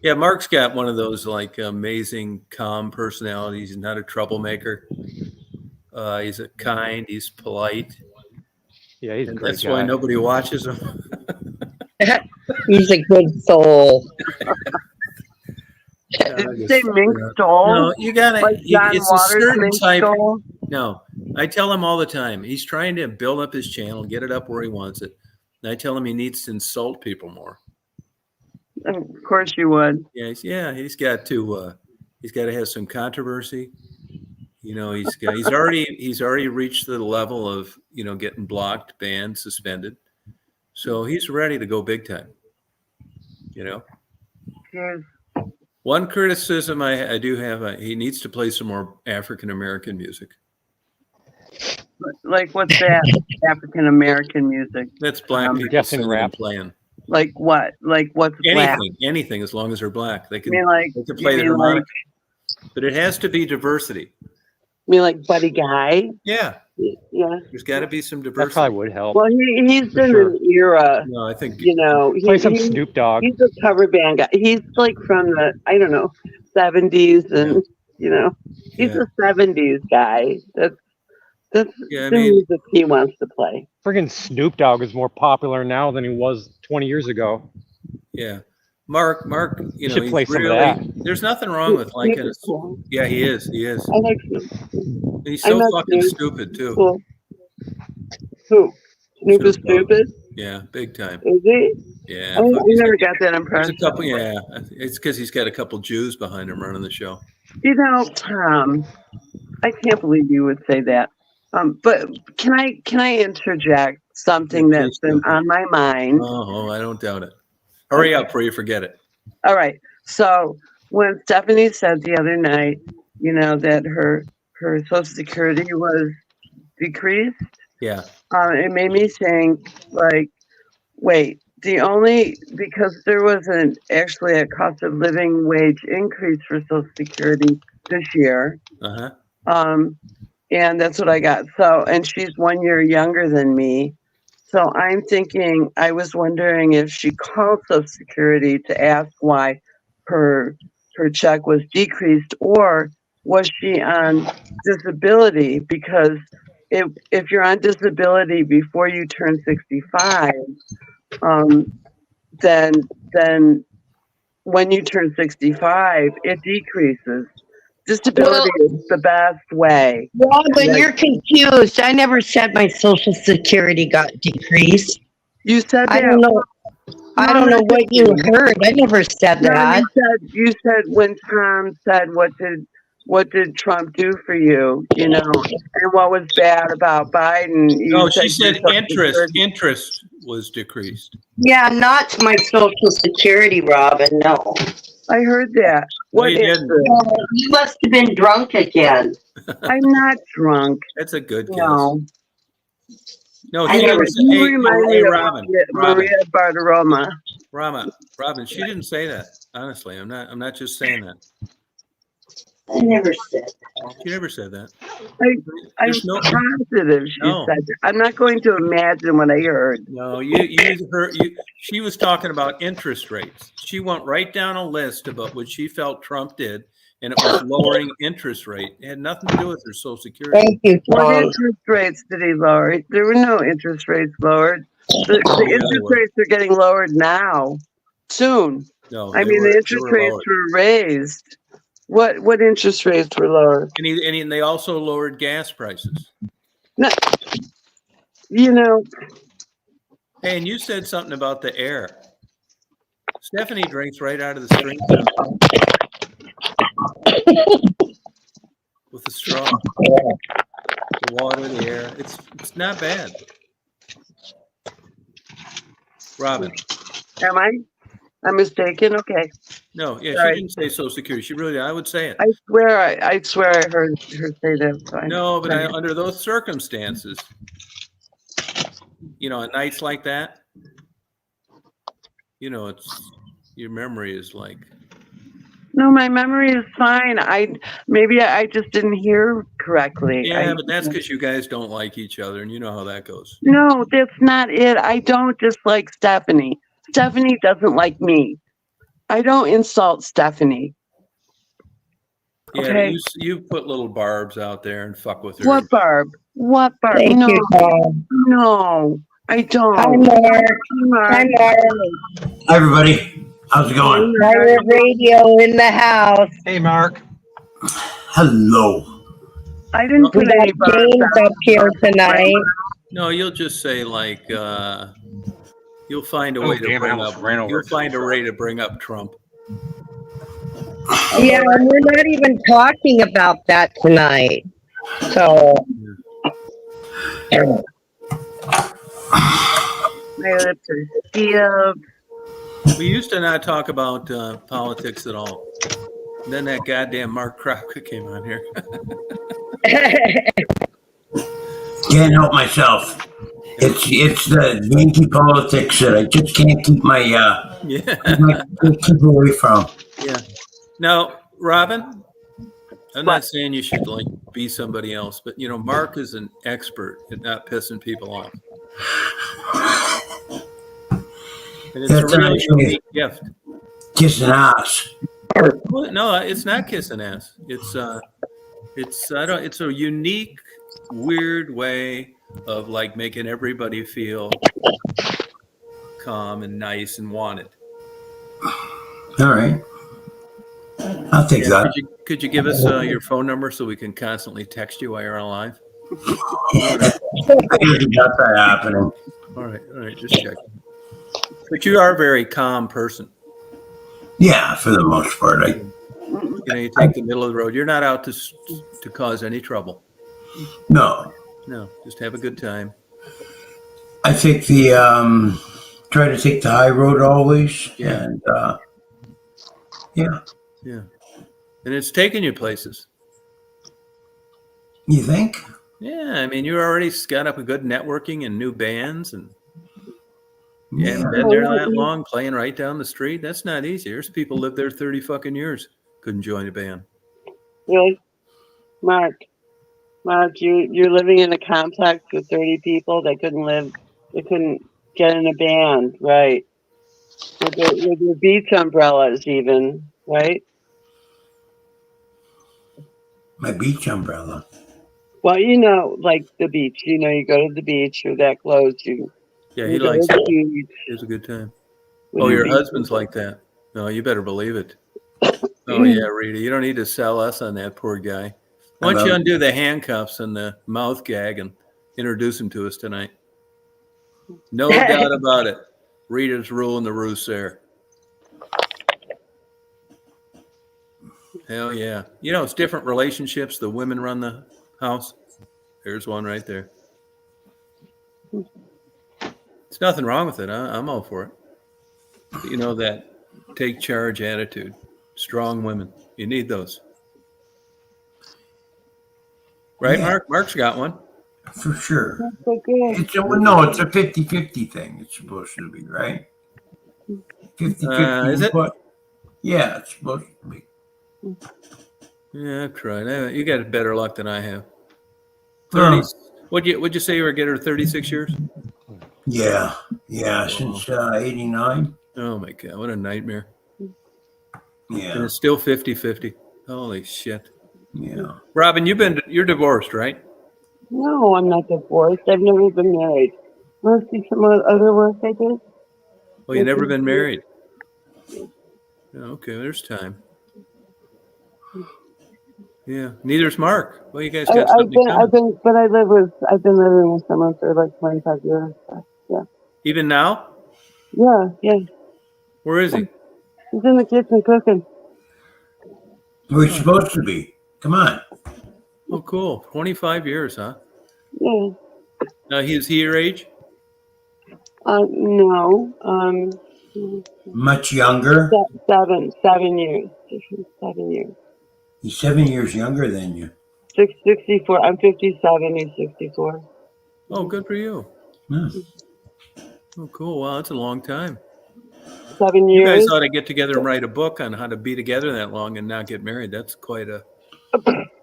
Yeah, Mark's got one of those like amazing calm personalities. He's not a troublemaker. He's he's polite. Yeah, he's a And great that's guy. why nobody watches him. He's a good soul. did you say mink stole? No, you gotta. Like John It's a Waters certain mink type. stole? No, I tell him all the time. He's trying to build up his channel, get it up where he wants it. And I tell him he needs to insult people more. Of course you would. Yeah, he's got to. He's got to have some controversy. You know, he's already reached the level of getting blocked, banned, suspended. So he's ready to go big time. Jeez. One criticism I do have, he needs to play some more African American music. Like what's that? African American music. That's black people guessing singing rap. and playing. Like what? Like what's black? Anything, as long as they're black, they I can. mean, like They can play the harmonica, but it has to be diversity. like Buddy Guy? Yeah, Yeah. there's got to be some That diversity. probably would help. Well, he's For in sure. an era. No, I think Play some Snoop Dogg. He's a cover band guy. He's like from the 70s, and he's Yeah. a 70s guy. That's Yeah, I the mean- music he wants to play. Friggin' Snoop Dogg is more popular now than he was 20 years ago. Yeah, Mark, You should he's play some of really. that. There's nothing wrong with liking Snoop it. is cool. Yeah, he is. I like Snoop. He's I'm so not fucking Snoop. stupid too. Cool. Who? Snoop is Snoop Dogg. stupid? Yeah, big time. Is he? Yeah, I fuck, never got that there's impression. a couple. Yeah, it's because he's got a couple Jews behind him running the show. Tom, I can't believe you would say that. But can I interject something Yeah, that's please been do. on my mind? Oh, I don't doubt it. Hurry up before you forget it. All right. So when Stephanie said the other night, that her Social Security was decreased, Yeah. it made me think, like, wait, because there wasn't actually a cost of living wage increase for Social Security this year. Uh-huh. And that's what I got. So, and she's 1 year younger than me. So I was wondering if she called Social Security to ask why her check was decreased, or was she on disability? Because if you're on disability before you turn 65, then when you turn 65, it decreases. Disability is the best way. Robin, you're confused. I never said my Social Security got decreased. You said I that. don't know. I don't know what you heard. I never said No, that. you said when Tom said, what did Trump do for you? And what was bad about Biden? No, she said your Social Security- interest was decreased. Yeah, not my Social Security, Robin. No. I heard that. What you is didn't. it? You must have been drunk again. I'm not drunk. That's a good guess. No. No, I she never- didn't say, You remind me of Robin, Maria Bartiromo. Robin, she didn't say that. Honestly, I'm not just saying that. I never said. She never said that. I'm There's no, positive she No. said that. I'm not going to imagine what I heard. no, she was talking about interest rates. She went right down a list about what she felt Trump did, and it was lowering interest rate. It had nothing to do with her Social Security. Thank you, What Tom. interest rates did he lower? There were no interest rates lowered. The Yeah, they interest were. rates are getting lowered now, soon. No, I they mean, were, the they interest were rates lowered. were raised. What interest rates were lowered? And they also lowered gas prices. No, you know, Hey, and you said something about the air. Stephanie drinks right out of the stream with a straw. The water, the air. It's not bad. Robin. am I? I'm mistaken. Okay. No, yeah, Sorry. she didn't say Social Security. She really did. I would say it. I swear I heard her say that. So No, but under those circumstances, at nights like that, it's your memory is like. No, my memory is fine. Maybe I just didn't hear correctly. Yeah, but that's because you guys don't like each other, and you know how that goes. No, that's not it. I don't dislike Stephanie. Stephanie doesn't like me. I don't insult Stephanie. Yeah, Okay. you put little barbs out there and fuck with her. What Barb? What Barb? Thank No, you, Tom. no, I don't. Hi, Mark. Mark. Hi, Mark. Hi, everybody. How's it going? Pirate Radio in the house. Hey, Mark. Hello. I didn't We put got any Barb James down. up here tonight. No, you'll just say like you'll find a way to damn, I bring almost up. ran over You'll a find a truck. way to bring up Trump. Yeah, and we're not even talking about that tonight. So, My lips are sealed. We used to not talk about politics at all. Then that goddamn Mark Crocker came on here. Can't help myself. It's the Yankee politics that I just can't keep my keep away from. Yeah. Now, Robin, I'm not saying you should like be somebody else, but Mark is an expert at not pissing people off. And it's That's a really actually- unique gift. Kissing ass. Well, no, it's not kissing ass. It's a unique, weird way of like making everybody feel calm and nice and wanted. All right. I'll take that. Could you give us your phone number so we can constantly text you while you're on live? I usually got that happening. All right, just checking. But you are a very calm person. Yeah, for the most part. You take the middle of the road. You're not out to cause any trouble. No. No, just have a good time. I take the try to take the high road always. Yeah. And yeah. Yeah. And it's taking you places. You think? Yeah, I mean, you already got up a good networking and new bands, and you haven't been there that long, playing right down the street. That's not easy. There's people live there 30 fucking years, couldn't join a band. Really? Mark, you're living in a complex with 30 people that couldn't get in a band, right? With their beach umbrellas even, right? My beach umbrella. Well, like the beach, you go to the beach, you're that close, Yeah, he you go likes to the it. beach. It's a good time. with Oh, your beach. husband's like that. No, you better believe it. Oh, yeah, Rita, you don't need to sell us on that poor guy. Why don't you undo the handcuffs and the mouth gag and introduce him to us tonight? No doubt about it. Rita's ruling the roost there. Hell yeah. It's different relationships. The women run the house. There's one right there. There's nothing wrong with it. I'm all for it. But that take charge attitude. Strong women. You need those. Right, Yeah. Mark? Mark's got one. For sure. So good. It's a 50-50 thing. It's supposed to be, right? 50-50. Is it? Yeah, it's supposed to be. Yeah, I've tried. You got better luck than I have. 30. What'd you say you were getting her 36 years? Yeah, since 89. Oh my God, what a nightmare. And Yeah, it's still 50-50. Holy shit. yeah. Robin, you're divorced, right? No, I'm not divorced. I've never been married. Want to see some other work I did? Well, you've never been married. Okay, there's time. Yeah, neither's Mark. Well, you guys got something in common. I've been living with someone for like 25 years. So, yeah. Even now? Yeah. Where is he? He's in the kitchen cooking. We're supposed to be. Come on. Oh, cool. 25 years, huh? Yeah. Is he your age? No. Much younger. 7 years. 7 years. He's 7 years younger than you. 64. I'm 57. He's 64. Oh, good for you. Hmm. Oh, cool. Wow, that's a long time. 7 You years. guys ought to get together and write a book on how to be together that long and not get married. That's quite a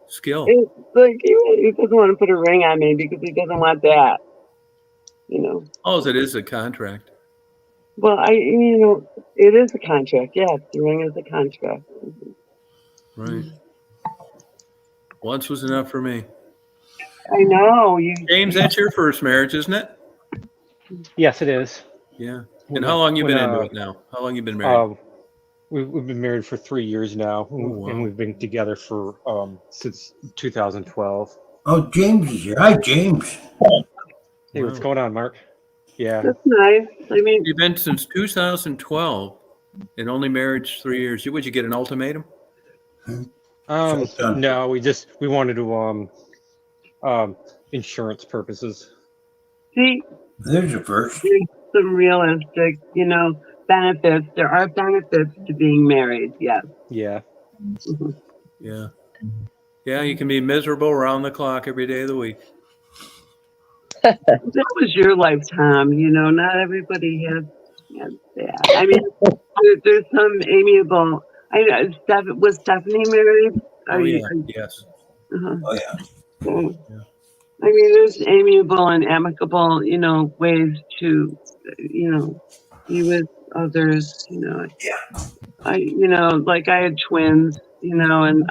skill. It's like he doesn't want to put a ring on me because he doesn't want that. Oh, it is a contract. Well, it is a contract. Yes, the ring is a contract. Right. Once was enough for me. I know. James, that's your first marriage, isn't it? Yes, it is. Yeah. And how long you been into it now? How long you been married? We've been married for 3 years now, wow. and we've been together for since 2012. Oh, James is here. Hi, James. Hey, what's going on, Mark? Yeah. That's nice. You've been since 2012 and only married 3 years. Would you get an ultimatum? No, we wanted to insurance purposes. See, there's a first. There's some realistic, benefits. There are benefits to being married. Yes. Yeah. Mm-hmm. Yeah. Yeah, you can be miserable around the clock every day of the week. That was your life, Tom. Not everybody has that. There's some amiable. Was Stephanie married? Yes. Uh-huh. Oh, yeah. There's amiable and amicable, ways to, be with others. I had twins, and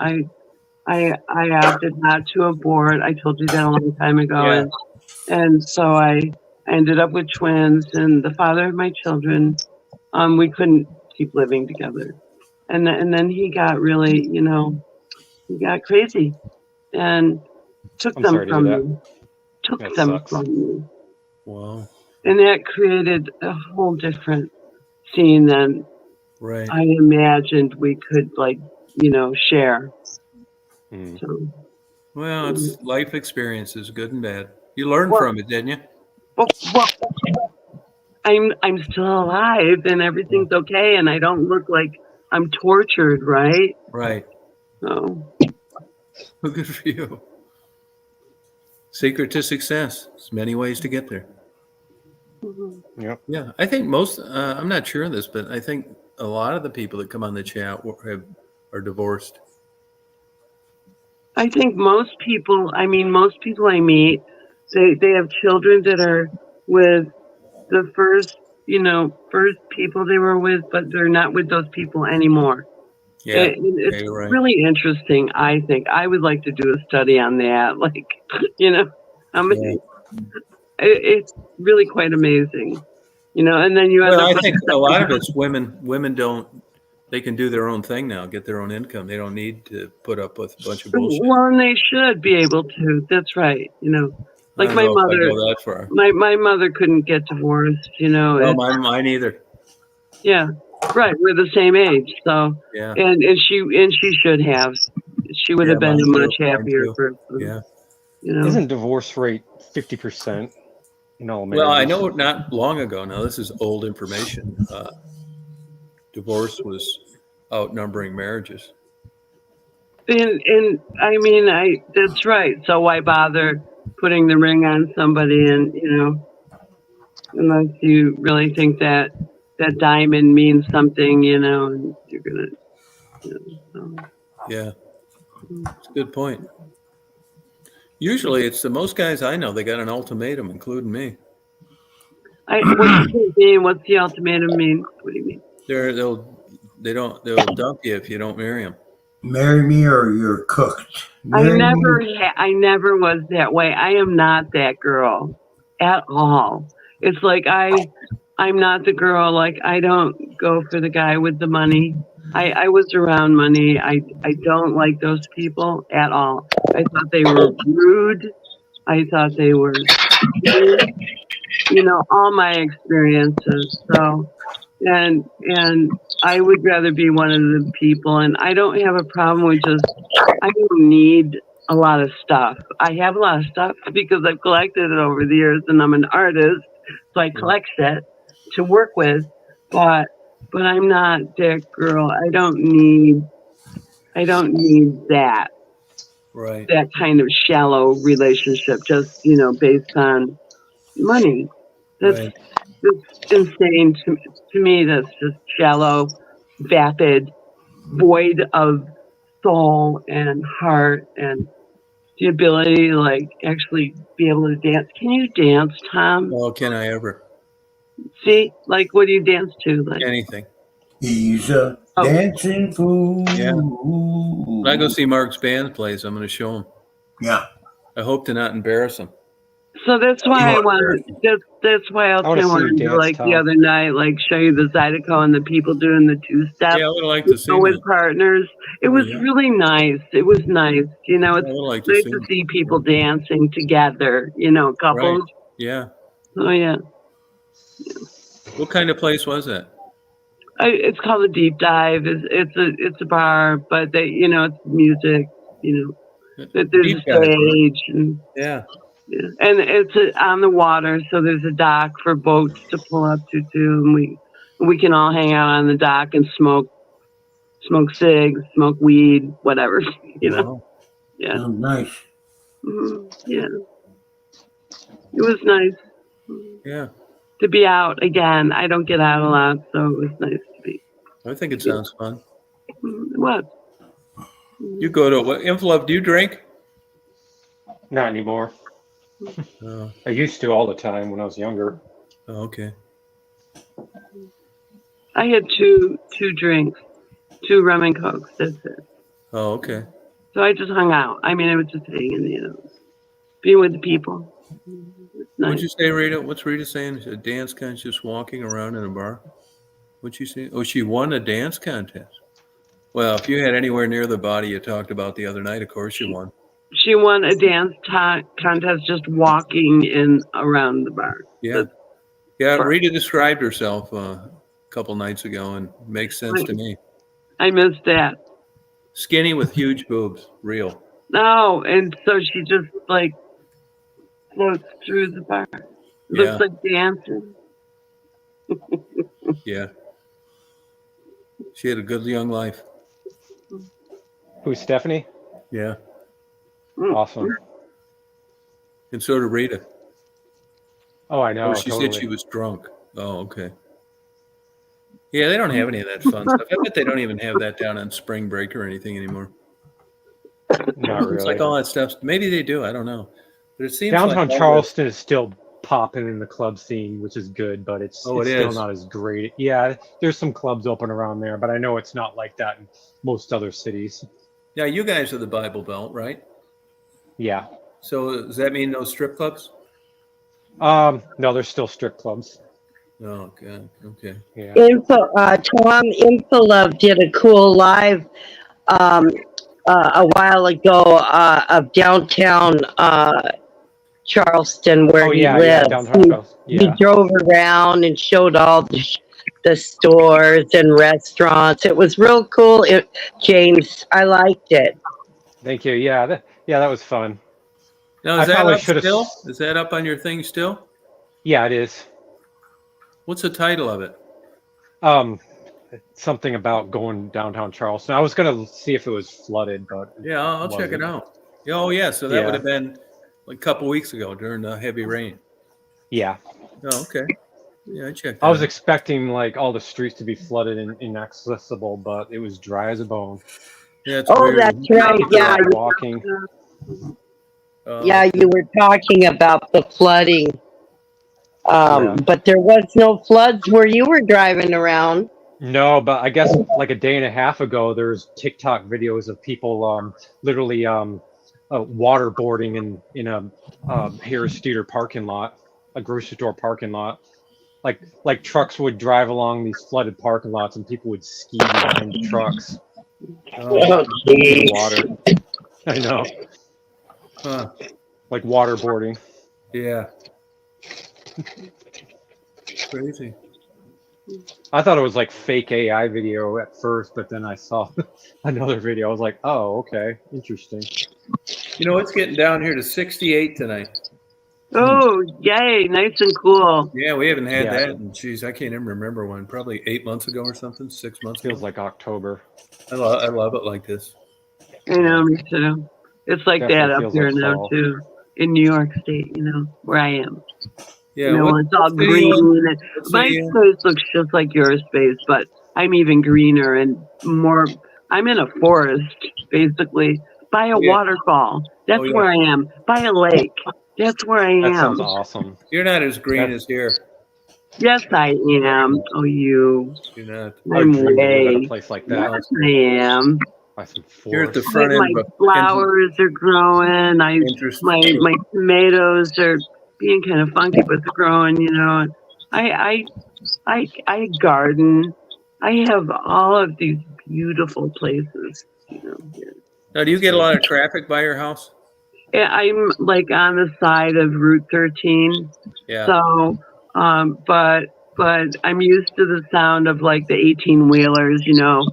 I opted not to abort. I told you that a long time ago, Yeah. and so I ended up with twins, and the father of my children, we couldn't keep living together, and then he got really, he got crazy, and took them from me. Took them from me. Wow. And that created a whole different scene than I imagined we could share. Mm. So, well, it's life experiences, good and bad. You learned from it, didn't you? Well, I'm still alive and everything's okay, and I don't look like I'm tortured, right? Right. So, well, good for you. Secret to success. There's many ways to get there. mm-hmm. Yep. Yeah, I think most. I'm not sure of this, but I think a lot of the people that come on the chat are divorced. I think most people I meet, they have children that are with the first people they were with, but they're not with those people anymore. Yeah, it's right. really interesting. I think I would like to do a study on that. It's really quite amazing, and then you end up. I think a lot of it's women. Women don't. They can do their own thing now, get their own income. They don't need to put up with a bunch of bullshit. Well, and they should be able to. That's right. Like I my don't know mother. if I go that far. My mother couldn't get divorced. No, mine either. Yeah, right. We're the same age, so yeah. And she should have. She would have been a much happier person. Yeah. Isn't divorce rate 50% in all marriages? Well, I know not long ago. Now this is old information. Divorce was outnumbering marriages. And that's right. So why bother putting the ring on somebody, and unless you really think that diamond means something, and you're gonna. So. Yeah. That's a good point. Usually, it's the most guys I know. They got an ultimatum, including me. What do you mean? What's the ultimatum mean? What do you mean? They'll dump you if you don't marry them. Marry me or you're cooked. I Marry me. never was that way. I am not that girl at all. It's like I'm not the girl. Like I don't go for the guy with the money. I was around money. I don't like those people at all. I thought they were rude. I thought they were, all my experiences. So, and I would rather be one of the people. And I don't have a problem with I don't need a lot of stuff. I have a lot of stuff because I've collected it over the years, and I'm an artist, so I collect it to work with. But I'm not that girl. I don't need that. Right. That kind of shallow relationship, just based on money. That's insane to me. That's just shallow, vapid, void of soul and heart and the ability to actually be able to dance. Can you dance, Tom? Oh, can I ever? See, what do you dance to? Anything. He's a dancing fool. Yeah. When I go see Mark's band plays, I'm going to show him. Yeah. I hope to not embarrass him. So that's why that's why I wanted to the other night, show you the Zydeco and the people doing the two-step. Yeah, I would like to see with partners. It was really nice. It was nice. It's nice to see people dancing together, couples. Right. Yeah. Oh, yeah. What kind of place was that? It's called a Deep Dive. It's a bar, but it's music, there's a stage. And, yeah. And it's on the water, so there's a dock for boats to pull up to too, and we can all hang out on the dock and smoke cigs, smoke weed, whatever, Wow. Yeah. Oh, nice. Yeah. It was nice. Yeah. To be out again. I don't get out a lot, so it was nice to be. I think it sounds fun. What? You go to what? Inflove, do you drink? Not anymore. Oh. I used to all the time when I was younger. Oh, okay. I had two drinks, 2 rum and cokes. That's it. Oh, okay. So I just hung out. I mean, I was just hanging, being with the people. Nice. What'd you say, Rita? What's Rita saying? A dance contest, just walking around in a bar? What'd she say? Oh, she won a dance contest. Well, if you had anywhere near the body you talked about the other night, of course you won. She won a dance contest just walking around the bar. Yeah. Yeah, Rita described herself a couple nights ago, and it makes sense to me. I missed that. Skinny with huge boobs, real. No, and so she just floats through the bar. Looks like dancing. Yeah. She had a good young life. Who's Stephanie? Yeah. Awesome. And so did Rita. Oh, I know. She said she was drunk. Oh, okay. Yeah, they don't have any of that fun stuff. I bet they don't even have that down on spring break or anything anymore. Not really. It's like all that stuff. Maybe they do. I don't know. But it seems downtown like Charleston is still popping in the club scene, which is good, but it's still not as great. Yeah, there's some clubs open around there, but I know it's not like that in most other cities. Yeah, you guys are the Bible Belt, right? Yeah. So does that mean no strip clubs? No, there's still strip clubs. Oh, God. Okay. Yeah. Tom Infilove did a cool live a while ago of downtown Charleston where he lived. He drove around and showed all the stores and restaurants. It was real cool, James. I liked it. Thank you. Yeah, that was fun. Now, is that up still? Is that up on your thing still? Yeah, it is. What's the title of it? Something about going downtown Charleston. I was gonna see if it was flooded, but yeah, I'll check it out. Oh, yeah. So that would have been like a couple weeks ago during the heavy rain. Yeah. Oh, okay. Yeah, I checked. I was expecting like all the streets to be flooded and inaccessible, but it was dry as a bone. Yeah, it's Oh, weird. that's right. People Yeah, out walking. yeah. You were talking about the flooding, Yeah. but there was no floods where you were driving around. No, but I guess like a day and a half ago, there's TikTok videos of people literally waterboarding in a Harris Theater parking lot, a grocery store parking lot. Like trucks would drive along these flooded parking lots, and people would ski behind the trucks Oh, in geez. the water. I know, Huh. like waterboarding. Yeah. Crazy. I thought it was like fake AI video at first, but then I saw another video. I was like, oh, okay, interesting. You know, it's getting down here to 68 tonight. Oh, yay! Nice and cool. Yeah, we haven't had Yeah. that. And geez, I can't even remember when. Probably 8 months ago or something. 6 months ago. Feels like October. I love it like this. I know, me too. It's like Definitely that up feels here like now fall. too, in New York State. You know where I am. Yeah. You know, it's all green. And my space looks just like your space, but I'm even greener and more. I'm in a forest, basically, by a waterfall. That's where I am. By a lake. That's where I am. That sounds awesome. You're not as green as here. Yes, I am. Oh, you. You're not. I'm to live at a way. place like that. Yes, I am. By some You're at the forest. front end My of a flowers are growing. My tomatoes are being kind of funky, but they're growing. You know, I garden. I have all of these beautiful places. You know, here. Now, do you get a lot of traffic by your house? Yeah, I'm like on the side of Route 13. Yeah. So, but I'm used to the sound of like the 18-wheelers, you know,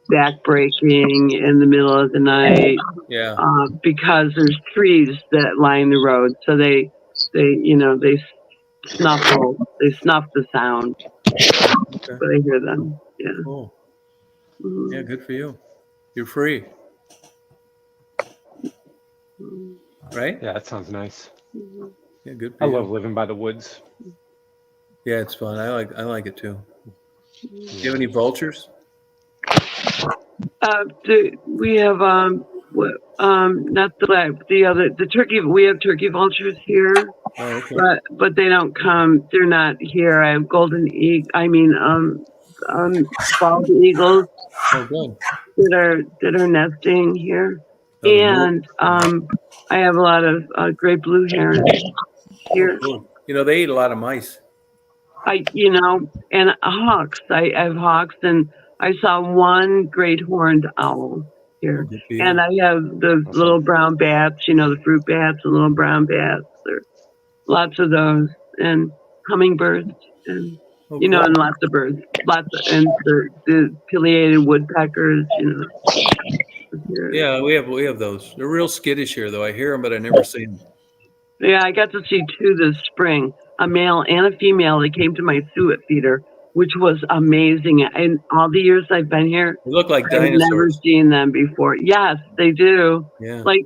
back braking in the middle of the night. Yeah. Because there's trees that line the road, so they snuff the sound. Okay. But I hear them. Yeah. Cool. Mhm. Yeah, good for you. You're free. Right? Yeah, that sounds nice. Yeah, good for I you. love living by the woods. Yeah, it's fun. I like it too. Do you have any vultures? We have not the turkey. We have turkey vultures here. Oh, okay. But they don't come. They're not here. I have bald eagles Oh, good. that are nesting here, Oh, and I have a lot of great blue herons here. cool. You know, they eat a lot of mice. And hawks. I have hawks, and I saw one great horned owl here, Good for you. and I have the little brown bats. You know, the fruit bats, the little brown bats. There, lots of those, and hummingbirds, and and lots of birds, and the pileated woodpeckers. You know. Yeah, we have those. They're real skittish here, though. I hear them, but I never see them. Yeah, I got to see two this spring, a male and a female that came to my suet feeder, which was amazing. And all the years I've been here, They look like I've never dinosaurs. seen them before. Yes, they do. Yeah. Like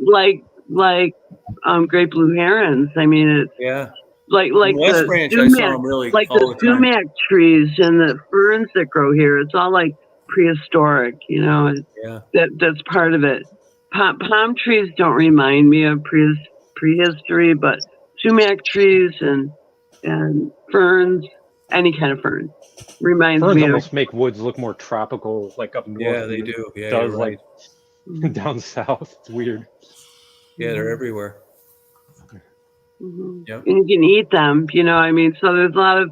great blue herons. I mean, it's Yeah. like In West the Branch, I saw sumac, them really like all the the time. sumac trees and the ferns that grow here. It's all like prehistoric, you know. Yeah. That's part of it. Palm trees don't remind me of prehistory, but sumac trees and ferns, any kind of fern, reminds Ferns me of. almost make woods look more tropical, like up north. Yeah, they than it do. Yeah, does you're right. like down south. It's weird. Yeah, they're everywhere. Mhm. Yep. And you can eat them, you know. I mean, so there's a lot of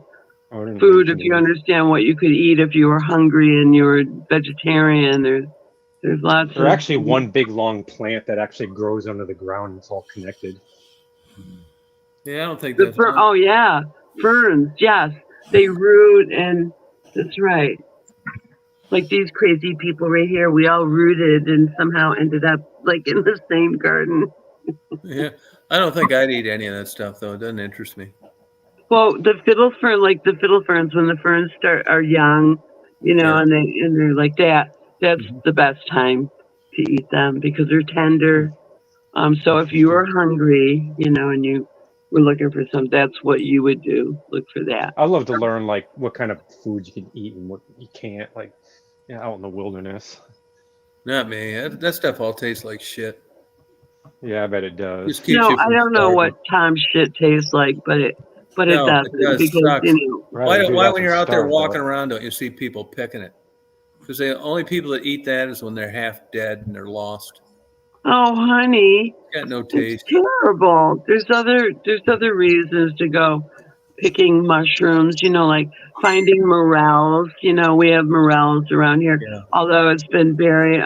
food if you understand what you could eat if you were hungry and you were vegetarian. There's lots. They're actually one big long plant that actually grows under the ground. It's all connected. Yeah, I don't think that's. Oh yeah, ferns. Yes, they root, and that's right. Like these crazy people right here, we all rooted and somehow ended up like in the same garden. Yeah, I don't think I'd eat any of that stuff though. It doesn't interest me. Well, the fiddle ferns, when the ferns are young, you know, and they're like that. That's the best time to eat them because they're tender. So if you were hungry, you know, and you were looking for some, that's what you would do. Look for that. I love to learn like what kind of food you can eat and what you can't, like out in the wilderness. Not me. That stuff all tastes like shit. Yeah, I bet it does. Just keeps No, you I from don't know starving. what Tom's shit tastes like, but it No, doesn't it does because suck. Rather do Why that when than you're out there starve, walking though. around don't you see people picking it? Because the only people that eat that is when they're half dead and they're lost. oh, honey, It's got no it's taste. terrible. There's other reasons to go picking mushrooms. You know, like finding morels. You know, we have morels around here. Yeah. Although it's been very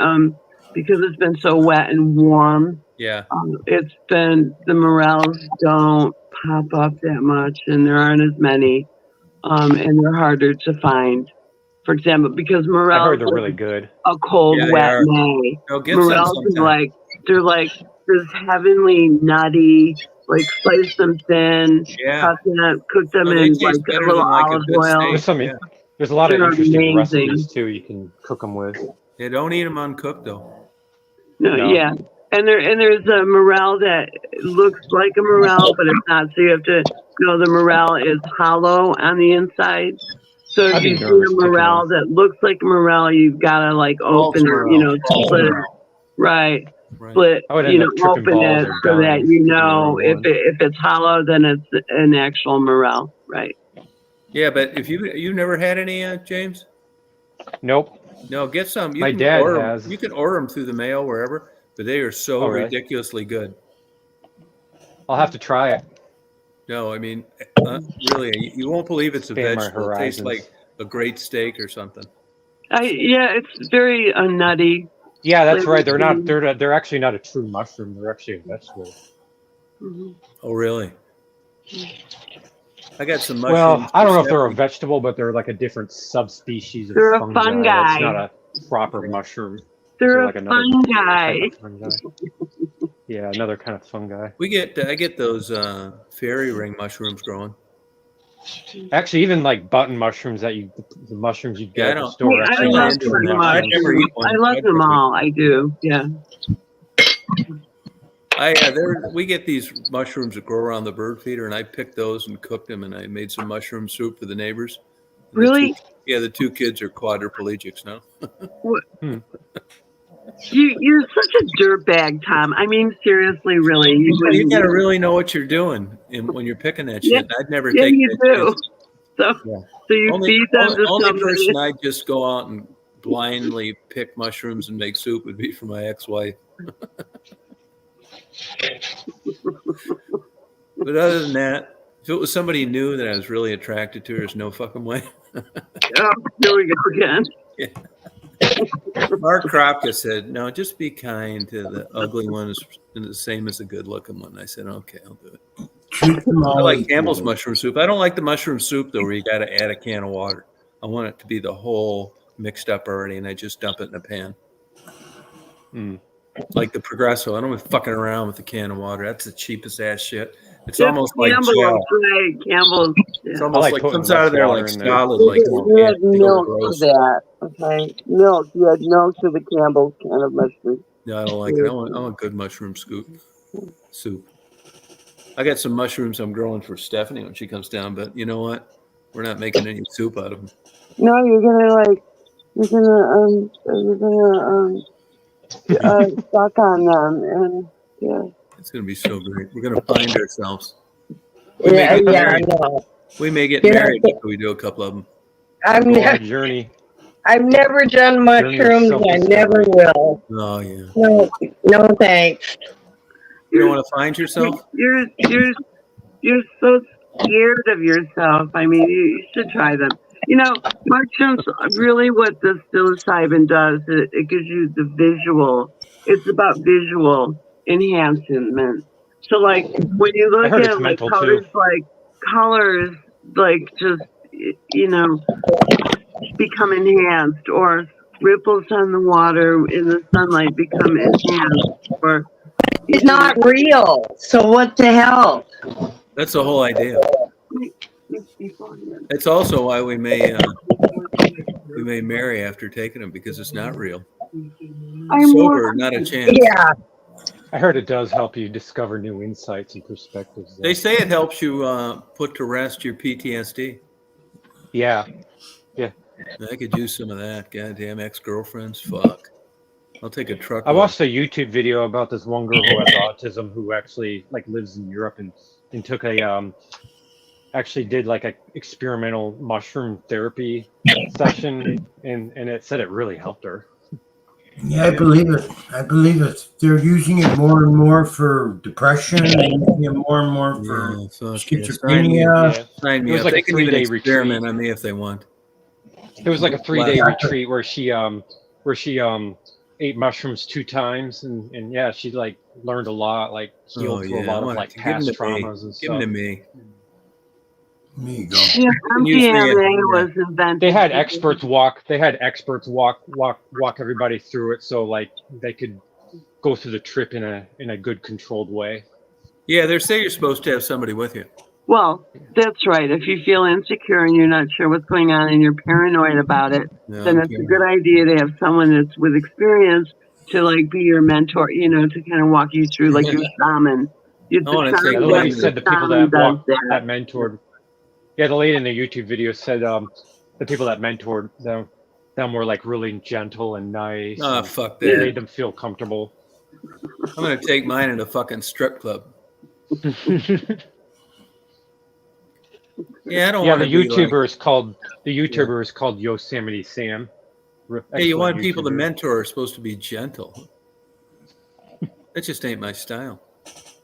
because it's been so wet and warm. Yeah. It's been the morels don't pop up that much, and there aren't as many, and they're harder to find. For example, because I morels heard they're are really good. a cold, Yeah, they wet are. May. No, get some Morels are sometime. they're like this heavenly nutty. Like slice them thin, Yeah. cook them No, they in taste like a better little than like a olive good oil. There's steak. Yeah. there's a lot of They're interesting amazing. recipes too. You can cook them with. Yeah, don't eat them uncooked though. No, No. yeah. And there's a morel that looks like a morel, but it's not. So you have to know the morel is hollow on the inside. So if I'd be you see nervous a picking morel that looks like a morel, you've got to like False open it, you morel. know, False split it. morel. Right. Right. Split, I would you end know, up tripping open balls it or so that dying you picking the know wrong if one. if it's hollow, then it's an actual morel. Right. Yeah, but if you never had any, James? Nope. No, get some. You My can dad order 'em. has. You can order them through the mail wherever, but they are so Oh, really? ridiculously good. I'll have to try it. No, I mean, really, you won't believe it's a Expand my vegetable. It tastes like horizons. a great steak or something. Yeah, it's very nutty. Yeah, that's right. Flavor They're not. cream. They're actually not a true mushroom. They're actually a vegetable. Mhm. Oh, really? I got some mushrooms. Well, I don't know if they're a Stephanie. vegetable, but they're like a different subspecies of They're a fungi. fungi. That's not a proper mushroom. They're like a another fungi. type of fungi. Yeah, another kind of fungi. I get those fairy ring mushrooms growing. Actually, even like button mushrooms the mushrooms you Yeah, I get at the don't- store. Hey, I actually love have true pretty much. mushrooms. never eat one. I love I'd them never eat all. I do. Yeah. We get these mushrooms that grow around the bird feeder, and I picked those and cooked them, and I made some mushroom soup for the neighbors. And Really? the two kids are quadriplegics now. You're such a dirtbag, Tom. I mean, seriously, really. You got to really know what you're doing when you're picking that Yeah. shit. I'd never Yeah, take you that do. chance. So, Yeah. so you feed them to only somebody. person I'd just go out and blindly pick mushrooms and make soup would be for my ex-wife. But other than that, if it was somebody new that I was really attracted to, there's no fucking way. Oh, here we go again. Mark Kropka said, "No, just be kind to the ugly ones, and the same as the good-looking one." I said, "Okay, I'll do it." Treat them I all like Campbell's equally. mushroom soup. I don't like the mushroom soup though, where you got to add a can of water. I want it to be the whole mixed up already, and I just dump it in a pan. Mm. Like the Progresso. I don't be fucking around with the can of water. That's the cheapest ass shit. It's Just almost like Campbell's, gel. right? Campbell's. It's Yeah. almost like like putting comes out of less there water like in there. solid, like You had big old milk for gross. that, okay? Milk. You had milk to the Campbell's can of mushroom. No, I don't like it. I want good mushroom soup. I got some mushrooms I'm growing for Stephanie when she comes down, but you know what? We're not making any soup out of them. No, you're gonna suck on them, and yeah. It's going to be so great. We're going to find ourselves. Yeah, no. We may get You know, married after we do a couple of them. I've Go on a never, journey. I've never done mushrooms. I never will. Oh, yeah. No, thanks. You don't want to find yourself? You're so scared of yourself. I mean, you should try them. You know, mushrooms, really what the psilocybin does, it gives you the visual. It's about visual enhancement. So, like, when you I look heard at, it's like, mental colors, like, just, you know, become enhanced, or ripples on the water in the sunlight become enhanced, or... It's not real. So what the hell? That's the whole idea. It's also why we may marry after taking them, because it's not real. Sober, not a chance. Yeah. I heard it does help you discover new insights and perspectives. Though. They say it helps you put to rest your PTSD. Yeah. I could use some of that. Goddamn ex-girlfriends. Fuck. I'll take a truck. I watched a YouTube video about this one girl who has autism who actually like lives in Europe and took a actually did like a experimental mushroom therapy session and it said it really helped her. Yeah, I believe it. I believe it. They're using it more and more for depression. They're using it more and more for schizophrenia. Sign me It was up. like They a can even 3-day experiment retreat. on me if they want. It was like a 3-day retreat where she ate mushrooms 2 times and yeah, she like learned a lot, like healed through a lot of like past traumas and Give them stuff. to me. There you go. Yeah, MDMA was invented. They had experts walk everybody through it so like they could go through the trip in a good controlled way. Yeah, they say you're supposed to have somebody with you. Well, that's right. If you feel insecure and you're not sure what's going on and you're paranoid about it, then it's a good idea to have someone that's with experience to like be your mentor, you know, to kind of walk you through like your shaman. Yeah, the lady said the people that mentored. Yeah, the lady in the YouTube video said the people that mentored them were like really gentle and nice. Oh, and fuck that. Made them feel comfortable. I'm gonna take mine in a fucking strip club. Yeah, I don't want the to YouTuber is called Yosemite Sam. Hey, you want people to mentor are supposed to be gentle. That just ain't my style.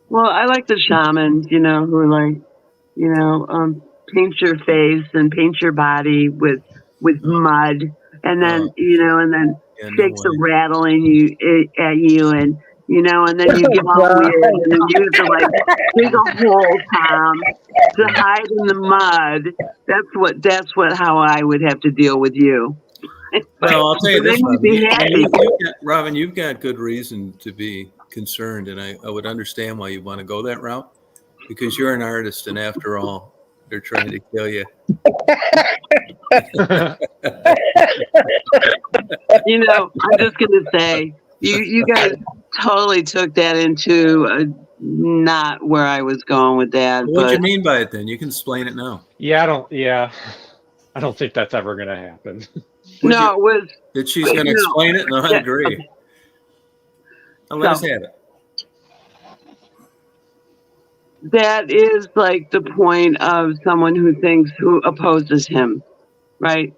Well, I like the shamans, you know, who are like, you know, paint your face and paint your body with mud, and then you know, and then shakes a rattling at you, and you know, and then you get all weird, and then you have to like dig a hole, Tom, to hide in the mud. That's what how I would have to deal with you. Well, I'll tell you this, Robin, you've got good reason to be concerned, and I would understand why you want to go that route, because you're an artist, and after all, they're trying to kill you. You know, I'm just going to say, you guys totally took that into not where I was going with that. What do you mean by it then? You can explain it now. Yeah, I don't think that's ever going to happen. No, it was. That she's going to explain it? No, I agree. Okay. Let us have it. That is like the point of someone who opposes him, right?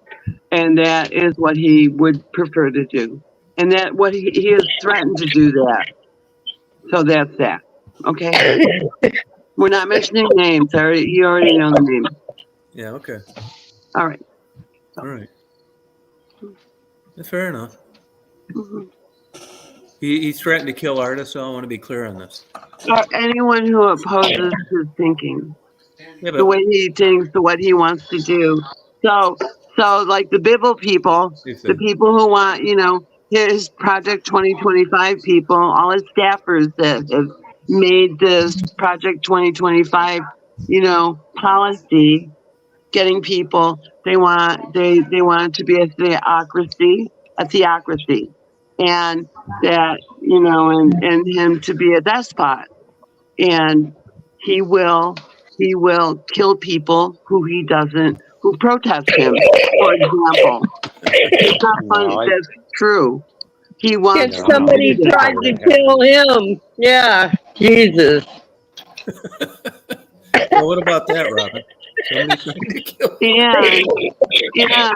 And that is what he would prefer to do. And that what he has threatened to do that. So that's that. Okay? We're not mentioning names. You already know the name. Yeah, okay. All right. All right. Fair enough. Mm-hmm. He threatened to kill artists, so I want to be clear on this. Anyone who opposes his thinking, yeah, the way he thinks, what he wants to do. So like the Bible people, the people who want, you know, his Project 2025 people, all his staffers that have made this Project 2025, you know, policy, getting people, they want it to be a theocracy, and that, you know, and him to be a despot, and he will kill people who protest him. For example, it's not funny. That's true. He wants somebody tried to kill him. Yeah, Jesus. Well, what about that, Robin? Somebody trying to kill him. Yeah,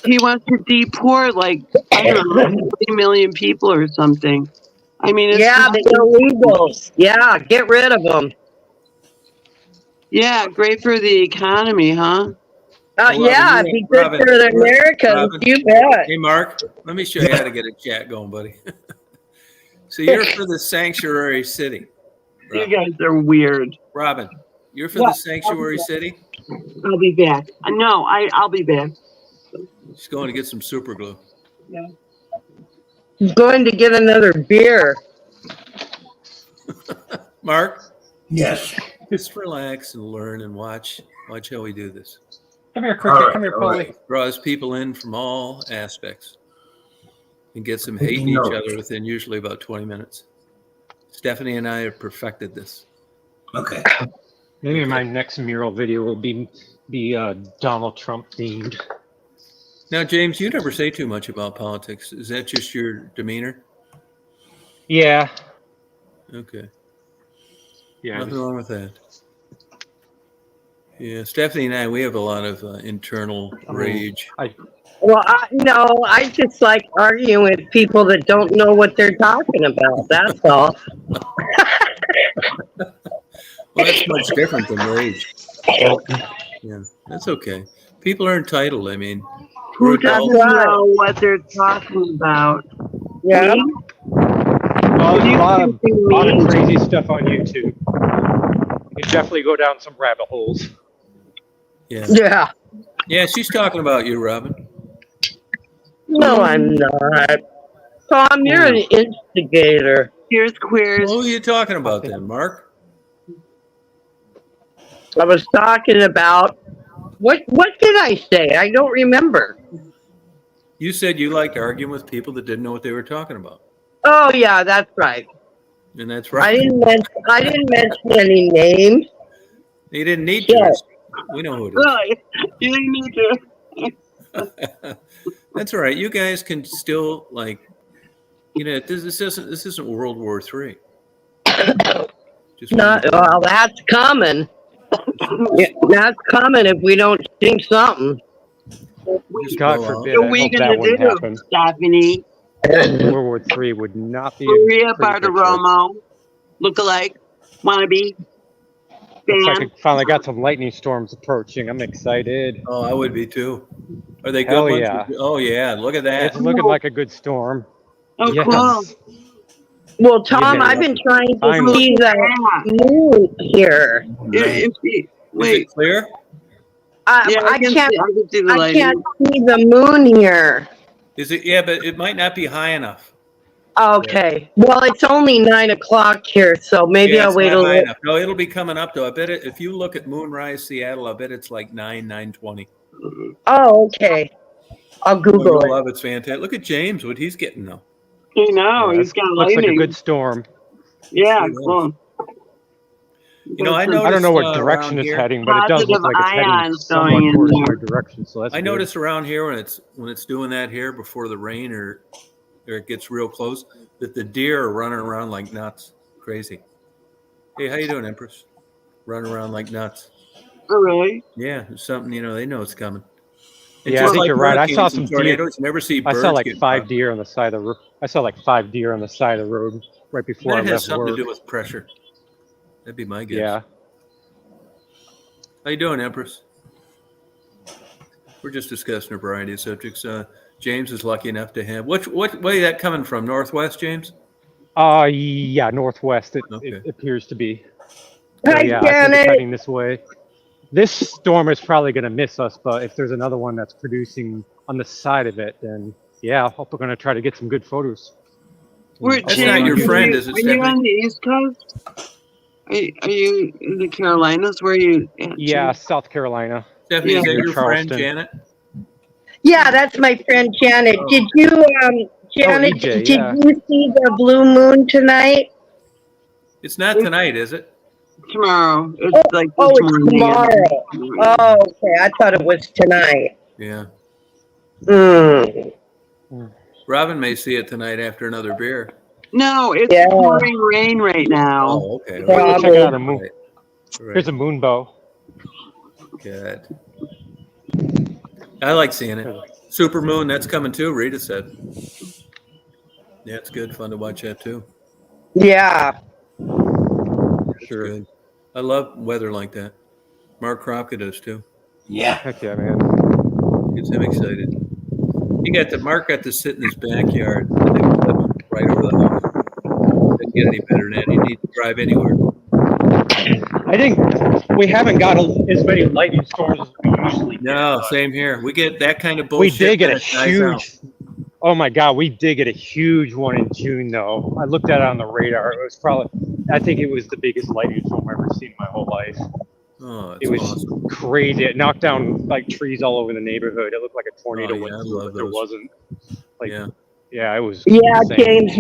he wants to deport like, I don't know, 3 million people or something. I mean, the illegals. Yeah, get rid of them. Yeah, great for the economy, huh? Yeah, it'd be good for the Americans. You bet. Hey, Mark, let me show you how to get a chat going, buddy. So you're for the sanctuary city. Robin. You guys are weird. Robin, you're for the sanctuary city? I'll be back. No, I'll be back. She's going to get some super glue. Yeah. He's going to get another beer. Mark? Yes. Just relax and learn and watch how we do this. Come here, Cricket. Come here, Polly. Draws people in from all aspects and gets them hating each other within usually about 20 minutes. Stephanie and I have perfected this. Okay. Maybe my next mural video will be Donald Trump themed. Now, James, you never say too much about politics. Is that just your demeanor? Yeah. Okay. Yeah. Nothing wrong with that. Yeah, Stephanie and I, we have a lot of internal rage. Well, I just like arguing with people that don't know what they're talking about. That's all. Well, that's much different than rage. Yeah, that's okay. People are entitled. I mean, Who we're doesn't adults. know what they're talking about? Yeah. Me? Well, there's a lot of Me? crazy stuff on YouTube. You can definitely go down some rabbit holes. Yeah. Yeah. Yeah, she's talking about you, Robin. No, I'm not. Tom, you're an instigator. Here's queers. Who are you talking about then, Mark? I was talking about what did I say? I don't remember. You said you liked arguing with people that didn't know what they were talking about. Oh yeah, that's right. And that's I right. didn't mention any names. You didn't need Yeah. to. We know who it is. Really? You didn't need to. That's all right. You guys can still this isn't World War III. Just Not well. That's coming. Yeah, that's coming if we don't think something. just God blow out. forbid. What I are we hope that gonna wouldn't do, happen. Stephanie? World War III would not be. Maria a pretty picture. Bartiromo, lookalike, wannabe, Looks like fan. I finally got some lightning storms approaching. I'm excited. Oh, I would be too. Are they good Hell ones? yeah. Oh yeah, look at that. It's looking like a good storm. Oh, Yes. cool. Well, Tom, Yeah. I've been trying to Finally. see the moon here. Is Is wait, it clear? yeah, I can't. I can see the I lighting. can't see the moon here. Is it? Yeah, but it might not be high enough. Okay. Well, it's only 9 o'clock here, so maybe Yeah, I'll it's wait not a high little. enough. No, it'll be coming up though. I bet if you look at Moonrise Seattle, I bet it's like 9:20. Oh, okay. I'll Google You'll it. love it's fantastic. Look at James, what he's getting though. I know, Yeah, he's got looks like a lightning. good storm. Yeah, Sure does. cool. You know, I noticed I don't know what around direction it's here- heading, but it does look Positive like it's heading ions somewhat going in towards there. my direction. So that's I good. notice around here when it's doing that here before the rain or it gets real close, that the deer are running around like nuts. Crazy. Hey, how you doing, Empress? Running around like nuts. Oh, really? Yeah, there's something, they know it's coming. It's Yeah, I just think like you're right. I hurricanes saw and some deer. tornadoes. You never see I birds saw like getting 5 caught. deer on the side of the road. I saw like 5 deer on the side of the road right before I That has left something work. to do with pressure. That'd be my guess. Yeah. How you doing, Empress? We're just discussing a variety of subjects. James is lucky enough to have what way that coming from? Northwest, James? Yeah, northwest. It Okay. appears to be. So, Hi, yeah, I think it's Janet. heading this way. This storm is probably going to miss us, but if there's another one that's producing on the side of it, then yeah, I hope we're going to try to get some good photos. That's not your friend, is it, Are you Stephanie? on the East Coast? Are you in the Carolinas? Where are you at? Yeah, South Carolina. Stephanie, is Yeah. that your friend, Charleston. Janet? Yeah, that's my friend Janet. Oh. Did you, Janet? EJ, did yeah. you see the blue moon tonight? It's not tonight, is it? Tomorrow. It's like this Oh, it's morning. tomorrow. Oh, okay. I thought it was tonight. Yeah. Mm. Robin may see it tonight after another beer. No, it's Yeah. pouring rain right now. Oh, okay. Yeah. We're checking out a moon. Right. Right. Here's a moon bow. Good. I like seeing it. Super moon, that's coming too, Rita said. Yeah, it's good. Fun to watch that too. Yeah. It's Sure. good. I love weather like that. Mark Kropka does too. Yeah. Heck yeah, man. Gets him excited. Mark got to sit in his backyard right over the house. Didn't get any better than that. He didn't drive anywhere. I think we haven't got as many lightning storms as we usually get. No, but same here. We get that kind of we bullshit. did get a when it dies out. huge. Oh my God, we did get a huge one in June though. I looked at it on the radar. It was probably, I think it was the biggest lightning storm I've ever seen in my whole life. Oh, It it's was awesome. crazy. It knocked down like trees all over the neighborhood. It looked like a tornado Oh, yeah, went I through, love but there those. wasn't. Like, Yeah. yeah, it was. Yeah, insane. James,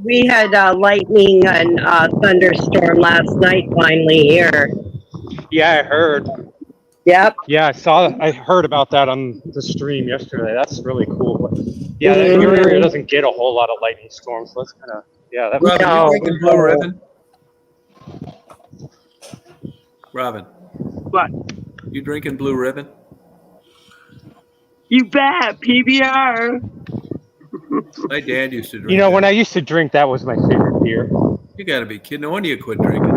we had lightning and thunderstorm last night finally here. Yeah, I heard. Yep. Yeah, I heard about that on the stream yesterday. That's really cool. But yeah, your area doesn't get a whole lot of lightning storms, so that's kind of Yeah, that Robin, No, you drinking Blue Ribbon? Robin, What? you drinking Blue Ribbon? You bet. PBR. My dad used to drink. You know, that. when I used to drink, that was my favorite beer. You got to be kidding! No wonder you quit drinking.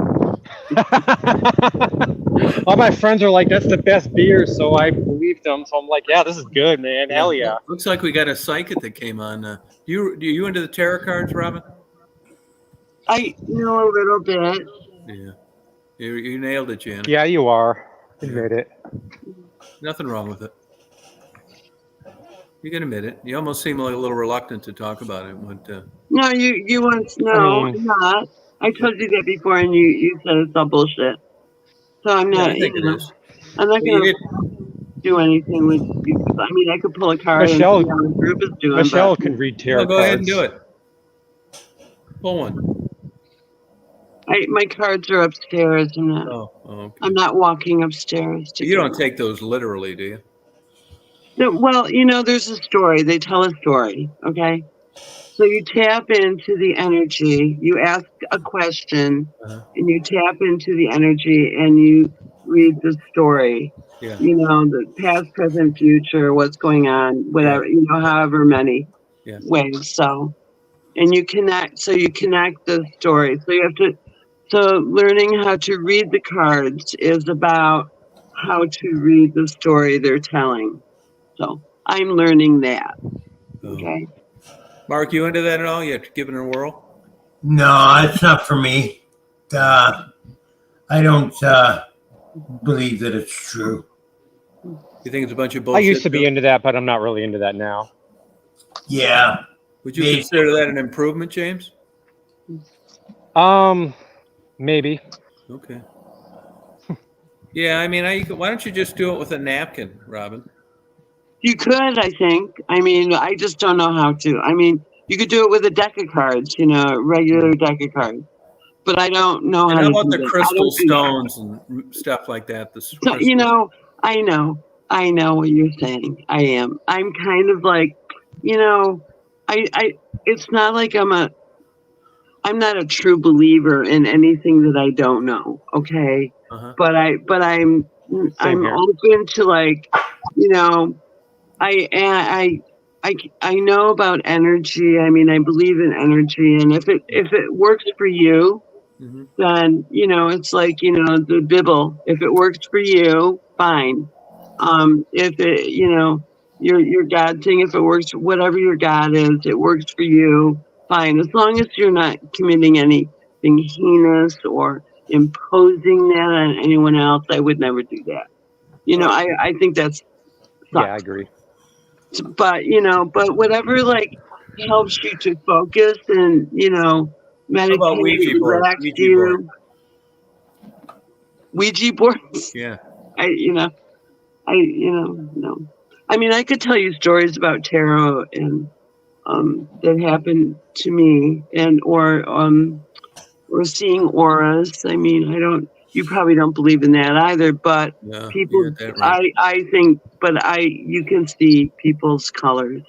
All my friends are like, "That's the best beer," so I believed them. So I'm like, "Yeah, this is good, man. Hell yeah!" Looks like we got a psychic that came on. You into the tarot cards, Robin? I know a little bit. Yeah, you nailed it, Janet. Yeah, you are. Admit it. Nothing wrong with it. You can admit it. You almost seem like a little reluctant to talk about it. But, No, you once no, I mean- I'm not. I told you that before, and you said it's all bullshit. So I'm yeah, not. I think it is. I'm not But you gonna did. do anything with you. I mean, I could pull a card Michelle- and see how the group is doing. Michelle but can read tarot Well, go cards. ahead and do it. Pull one. my cards are upstairs. Oh, okay. I'm not walking upstairs. To You get don't take those literally, do you? them. Well, there's a story. They tell a story. Okay. So you tap into the energy. You ask a question, Uh-huh. and you tap into the energy, and you read the story. Yeah. The past, present, future, what's going on, whatever. However many Yeah. ways. So, and you connect. So you connect the story. So you have to. So learning how to read the cards is about how to read the story they're telling. So I'm learning that. Okay. Mark, you into that at all? You giving it a whirl? No, it's not for me. I don't believe that it's true. You think it's a bunch of I bullshit? used to be too? into that, but I'm not really into that now. Yeah. Would you consider that an improvement, James? Maybe. Okay. Yeah, I mean, why don't you just do it with a napkin, Robin? You could, I think. I mean, I just don't know how to. I mean, you could do it with a deck of cards, regular deck of cards. But I don't know And how how to about do the that. crystal stones and stuff like that? So, I know what you're saying. I am. I'm kind of like, I it's not like I'm not a true believer in anything that I don't know. Okay. Uh-huh. But I'm here. open to I know about energy. I mean, I believe in energy, and if it works for you, Mm-hmm. then it's like the Bible. If it works for you, fine. If it your God thing, if it works, whatever your God is, it works for you, fine. As long as you're not committing anything heinous or imposing that on anyone else, I would never do that. I think that's Yeah, I agree. but whatever helps you to focus and meditate, How about Ouija board? relax Ouija you. board. Ouija boards. Yeah. No. I mean, I could tell you stories about tarot and that happened to me, and or seeing auras. I mean, you probably don't believe in that either, but No, people, you got that right. I think, but you can see people's colors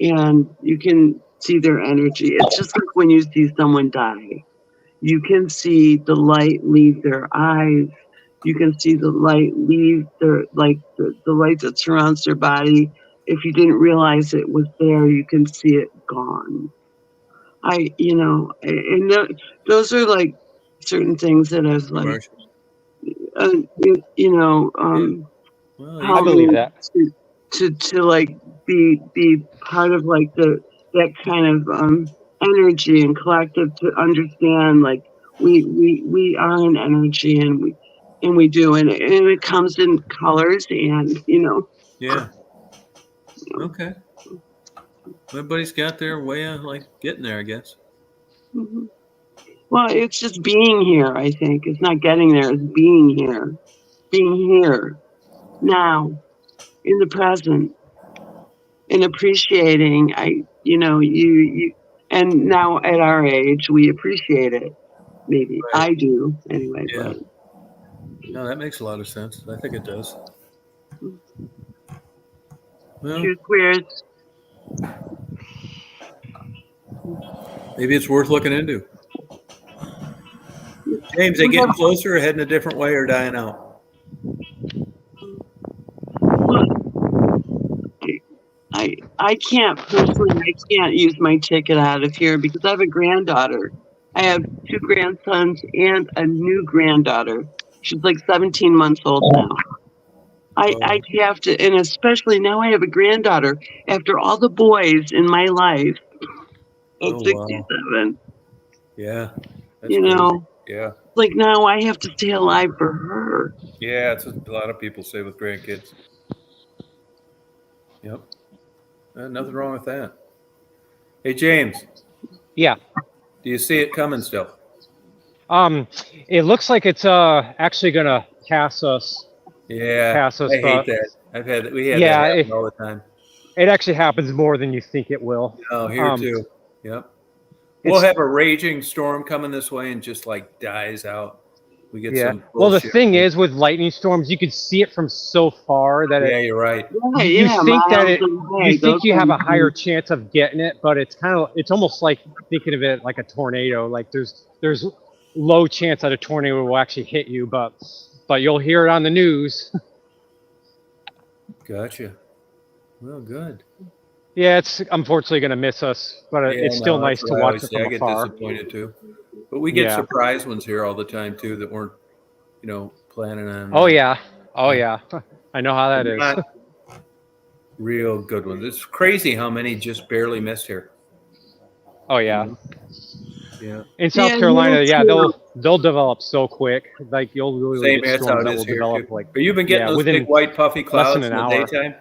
and you can see their energy. It's just like when you see someone die, you can see the light leave their eyes. You can see the light leave the light that surrounds their body. If you didn't realize it was there, you can see it gone. Those are like certain things that I've like, Well, I helped believe me that. to like be part of like that kind of energy and collective to understand like we are an energy and we do and it comes in colors and yeah. Okay. Everybody's got their way of like getting there, I guess. Mhm. Well, it's just being here. I think it's not getting there. It's being here now in the present and appreciating. You and now at our age we appreciate it. Maybe Right. I do anyway. Yeah. But No, that makes a lot of sense. I think it does. Well, two queers. Maybe it's worth looking into. James, they getting closer or heading a different way or dying out? I can't personally, I can't use my ticket out of here because I have a granddaughter. I have 2 grandsons and a new granddaughter. She's like 17 months old now. I have to, and especially now I have a granddaughter. After all the boys in my life at 67, Yeah. That's you crazy. know, Yeah. like now I have to stay alive for her. Yeah, it's what a lot of people say with grandkids. Yep. Nothing wrong with that. Hey, James. Yeah. Do you see it coming still? It looks like it's actually gonna pass us. Yeah. Pass us. I hate that. We had yeah, that happen all the time. It actually happens more than you think it will. Oh, here too. Yep. We'll have a raging storm coming this way and just like dies out. We get some bullshit. Well, the thing is with lightning storms, you can see it from so far that you're right. You think that you think you have a higher chance of getting it, but it's almost like thinking of it like a tornado. Like there's low chance that a tornado will actually hit you, but you'll hear it on the news. Gotcha. Well, good. Yeah, it's unfortunately going to miss us, but it's still nice to watch it from afar. I get disappointed too, but we get surprise ones here all the time too that weren't, planning on. Oh yeah, I know how that is. Real good ones. It's crazy how many just barely missed here. Oh yeah. Yeah. In South Carolina, they'll develop so quick. Like you'll really get storms that will develop like. But you've been getting those big white puffy clouds in the daytime.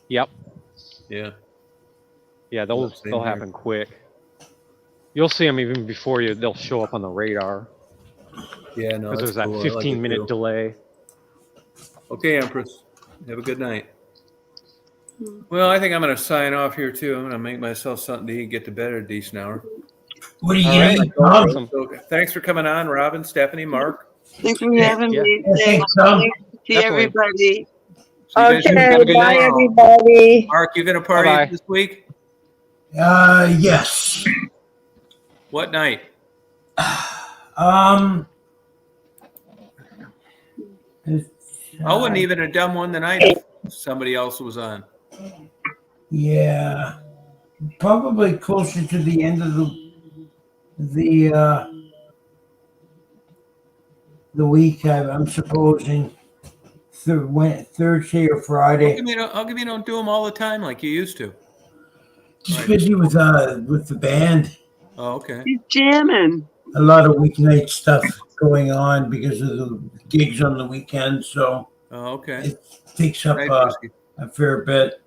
Yep. Yeah. Yeah, they'll happen quick. You'll see them even before they'll show up on the radar. Yeah, no, because there's that 15-minute delay. Okay, Empress. Have a good night. Well, I think I'm going to sign off here too. I'm going to make myself something to eat, get to bed at a decent hour. What are you going to eat? Thanks for coming on, Robin, Stephanie, Mark. Thanks for having me. See everybody. Okay, have a good bye night. everybody. Mark, you going to party this week? Yes. What night? I wouldn't even have done one tonight if somebody else was on. Yeah, probably closer to the end of the week. I'm supposing Thursday or Friday. How come you don't do them all the time like you used to? Just busy with the band. Oh, okay. He's jamming. A lot of weeknight stuff going on because of the gigs on the weekend. So it takes up a fair bit.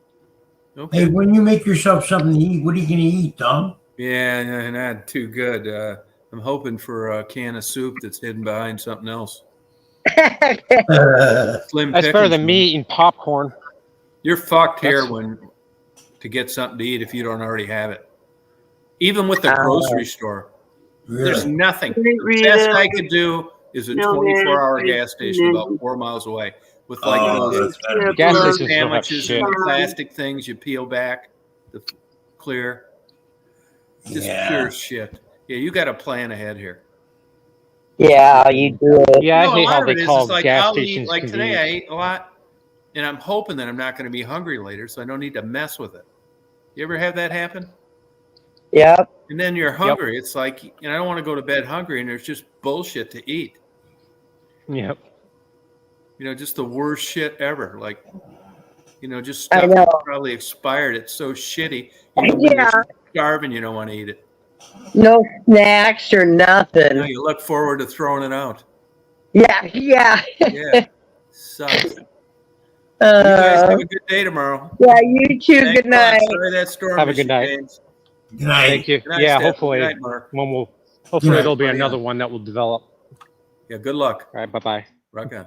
Okay. Hey, when you make yourself something to eat, what are you going to eat, Tom? Yeah, not too good. I'm hoping for a can of soup that's hidden behind something else. Slim that's better than me eating popcorn. You're fucked here to get something to eat if you don't already have it. Even with the grocery store, there's nothing. The best I could do is a 24-hour gas station about 4 miles away with like those gas sandwiches and plastic things you peel back to clear. Just pure shit. Yeah, you got to plan ahead here. Yeah, you do. Yeah, I hate how they call gas stations like today, I ate a lot, and I'm hoping that I'm not going to be hungry later, so I don't need to mess with it. You ever have that happen? Yep. And then you're hungry. It's like, I don't want to go to bed hungry, and there's just bullshit to eat. Yep. Just the worst shit ever. Like, just stuff that's probably expired. It's so shitty. You're starving, you don't want to eat it. No snacks or nothing. You look forward to throwing it out. Yeah. Yeah. Sucks. You guys have a good day tomorrow. Yeah, you too. Thanks, good night. Sorry that storm. Have a good night. James. Good night. Thank you. Good night, yeah, Steph. hopefully, good night, Mark. hopefully there'll be another one that will develop. Yeah, good luck. All right, bye-bye. Rock on.